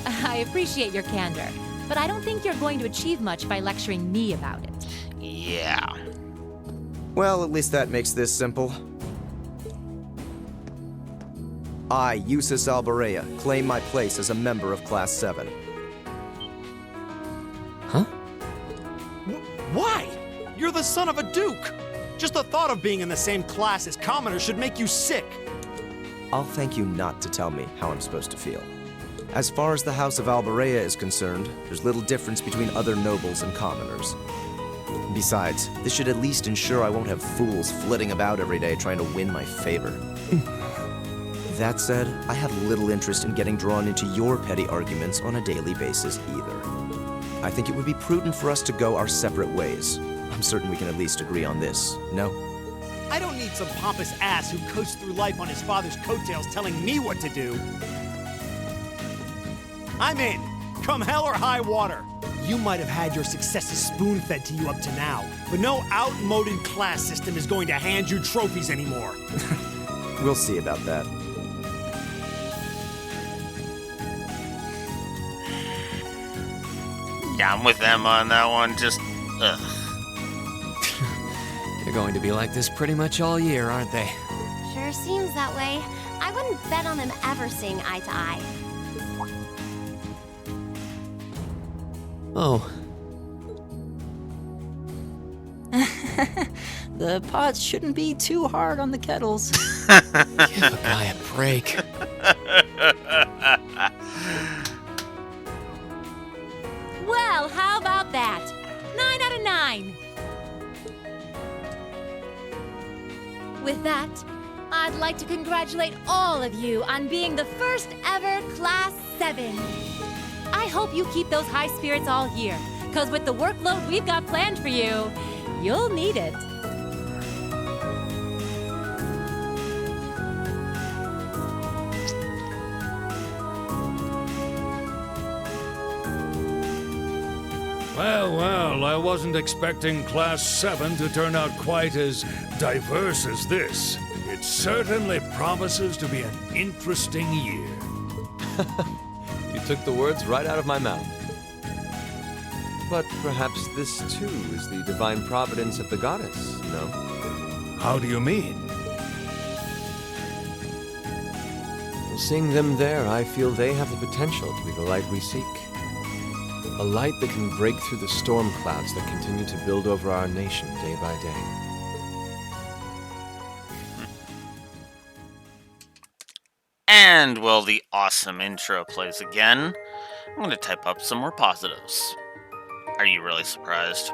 I appreciate your candor, but I don't think you're going to achieve much by lecturing me about it. Yeah. Well, at least that makes this simple. I, Eusus Alborea, claim my place as a member of Class 7. Huh? Why? You're the son of a duke! Just the thought of being in the same class as commoners should make you sick. I'll thank you not to tell me how I'm supposed to feel. As far as the House of Alborea is concerned, there's little difference between other nobles and commoners. Besides, this should at least ensure I won't have fools flitting about every day trying to win my favor. That said, I have little interest in getting drawn into your petty arguments on a daily basis either. I think it would be prudent for us to go our separate ways. I'm certain we can at least agree on this, no? I don't need some pompous ass who coasts through life on his father's coattails telling me what to do. I'm in, come hell or high water. You might have had your successes spoon-fed to you up to now, but no outmoded class system is going to hand you trophies anymore. We'll see about that. Yeah, I'm with them on that one, just, ugh. They're going to be like this pretty much all year, aren't they? Sure seems that way. I wouldn't bet on them ever seeing eye to eye. Oh. The pots shouldn't be too hard on the kettles. Give a guy a break. Well, how about that? 9 out of 9. With that, I'd like to congratulate all of you on being the first ever Class 7. I hope you keep those high spirits all year, because with the workload we've got planned for you, you'll need it. Well, well, I wasn't expecting Class 7 to turn out quite as diverse as this. It certainly promises to be an interesting year. You took the words right out of my mouth. But perhaps this too is the divine providence of the goddess, no? How do you mean? Well, seeing them there, I feel they have the potential to be the light we seek. A light that can break through the storm clouds that continue to build over our nation day by day. And, well, the awesome intro plays again. I'm going to type up some more positives. Are you really surprised?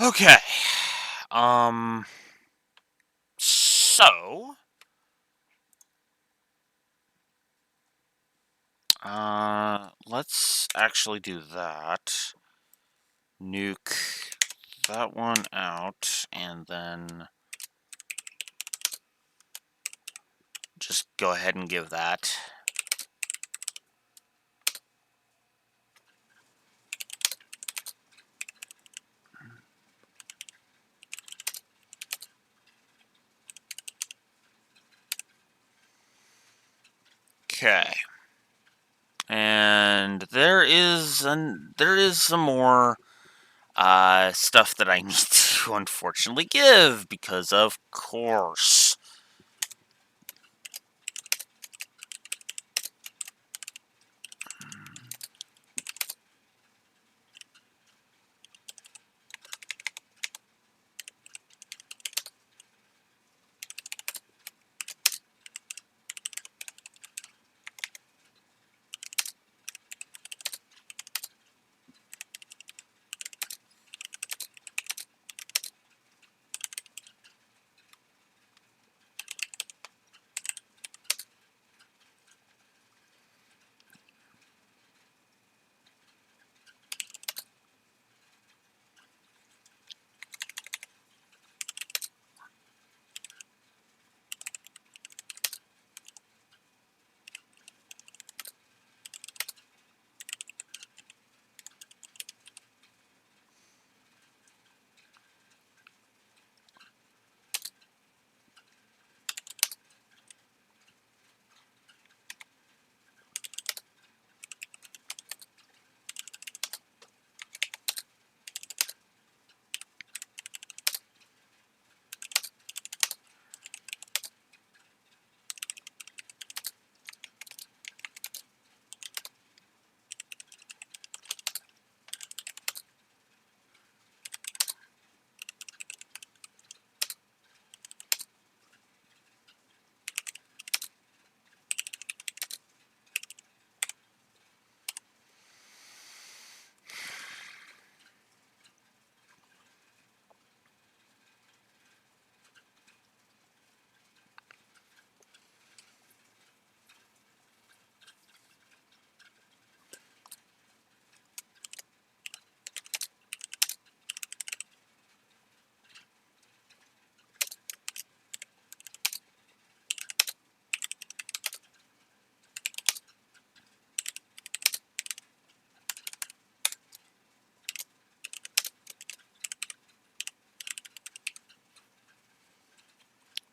Okay. Um. So. Let's actually do that. Nuke that one out, and then just go ahead and give that. Okay. And there is some more stuff that I need to unfortunately give because of course.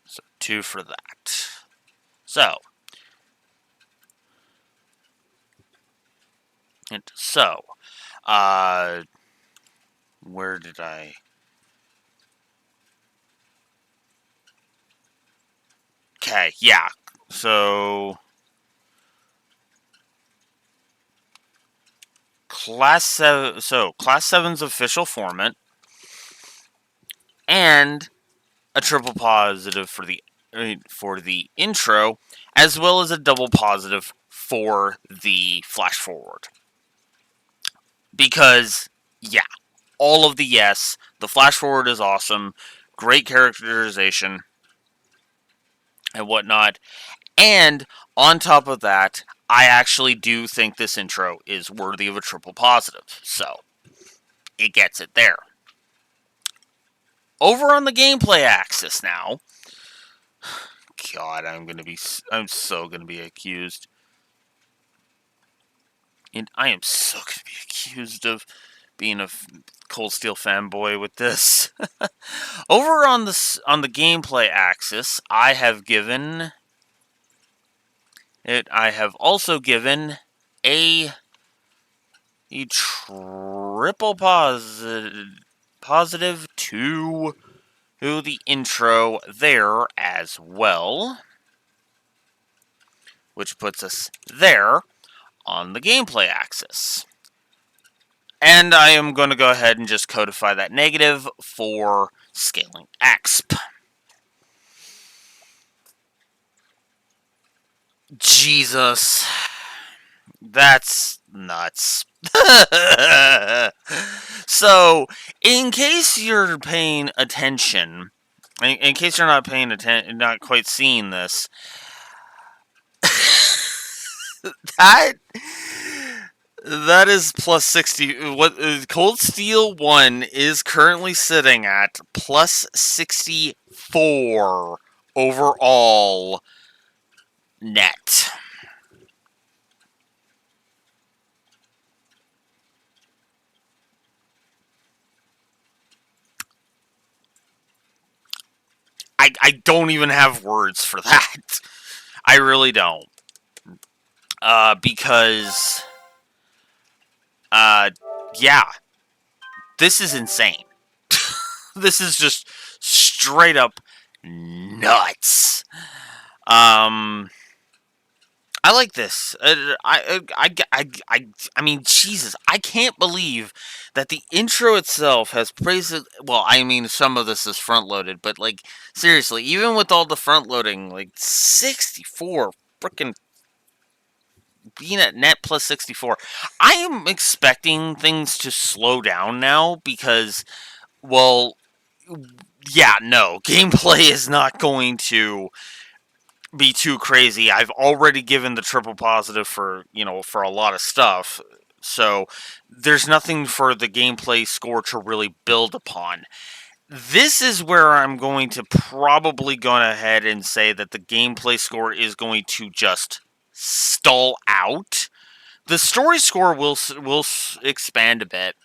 So 2 for that. So uh where did I Okay, yeah. So Class 7's official format and a triple positive for the intro, as well as a double positive for the flash forward. Because yeah, all of the yes, the flash forward is awesome, great characterization and whatnot, and on top of that, I actually do think this intro is worthy of a triple positive, so it gets it there. Over on the gameplay axis now. God, I'm so gonna be accused. And I am so gonna be accused of being a Cold Steel fanboy with this. Over on the gameplay axis, I have also given a triple positive to the intro there as well, which puts us there on the gameplay axis. And I am going to go ahead and just codify that negative for scaling exp. Jesus. That's nuts. So, in case you're paying attention, in case you're not paying attention, not quite seeing this, that that is plus 60. What Cold Steel 1 is currently sitting at plus 64 overall net. I don't even have words for that. I really don't. Because, yeah, this is insane. This is just straight up nuts. I like this. I mean, Jesus, I can't believe that the intro itself has praised it. Well, I mean, some of this is front loaded, but like, seriously, even with all the front loading, like 64 freaking being at net plus 64. I am expecting things to slow down now because, well, yeah, no, gameplay is not going to be too crazy. I've already given the triple positive for, for a lot of stuff. So there's nothing for the gameplay score to really build upon. This is where I'm going to probably go ahead and say that the gameplay score is going to just stall out. The story score will expand a bit,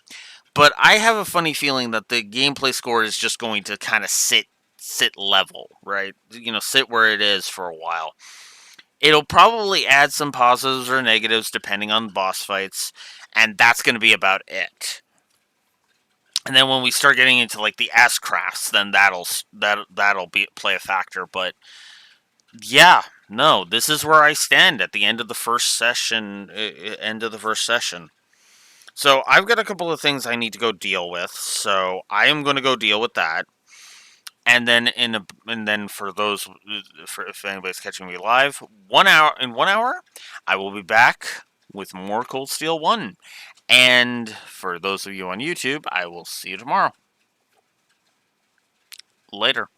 but I have a funny feeling that the gameplay score is just going to kind of sit level, right? Sit where it is for a while. It'll probably add some positives or negatives depending on boss fights, and that's going to be about it. And then when we start getting into like the S crafts, then that'll play a factor. But yeah, no, this is where I stand at the end of the first session. So I've got a couple of things I need to go deal with. So I am going to go deal with that. And then for those, if anybody's catching me live, 1 hour, I will be back with more Cold Steel 1. And for those of you on YouTube, I will see you tomorrow. Later.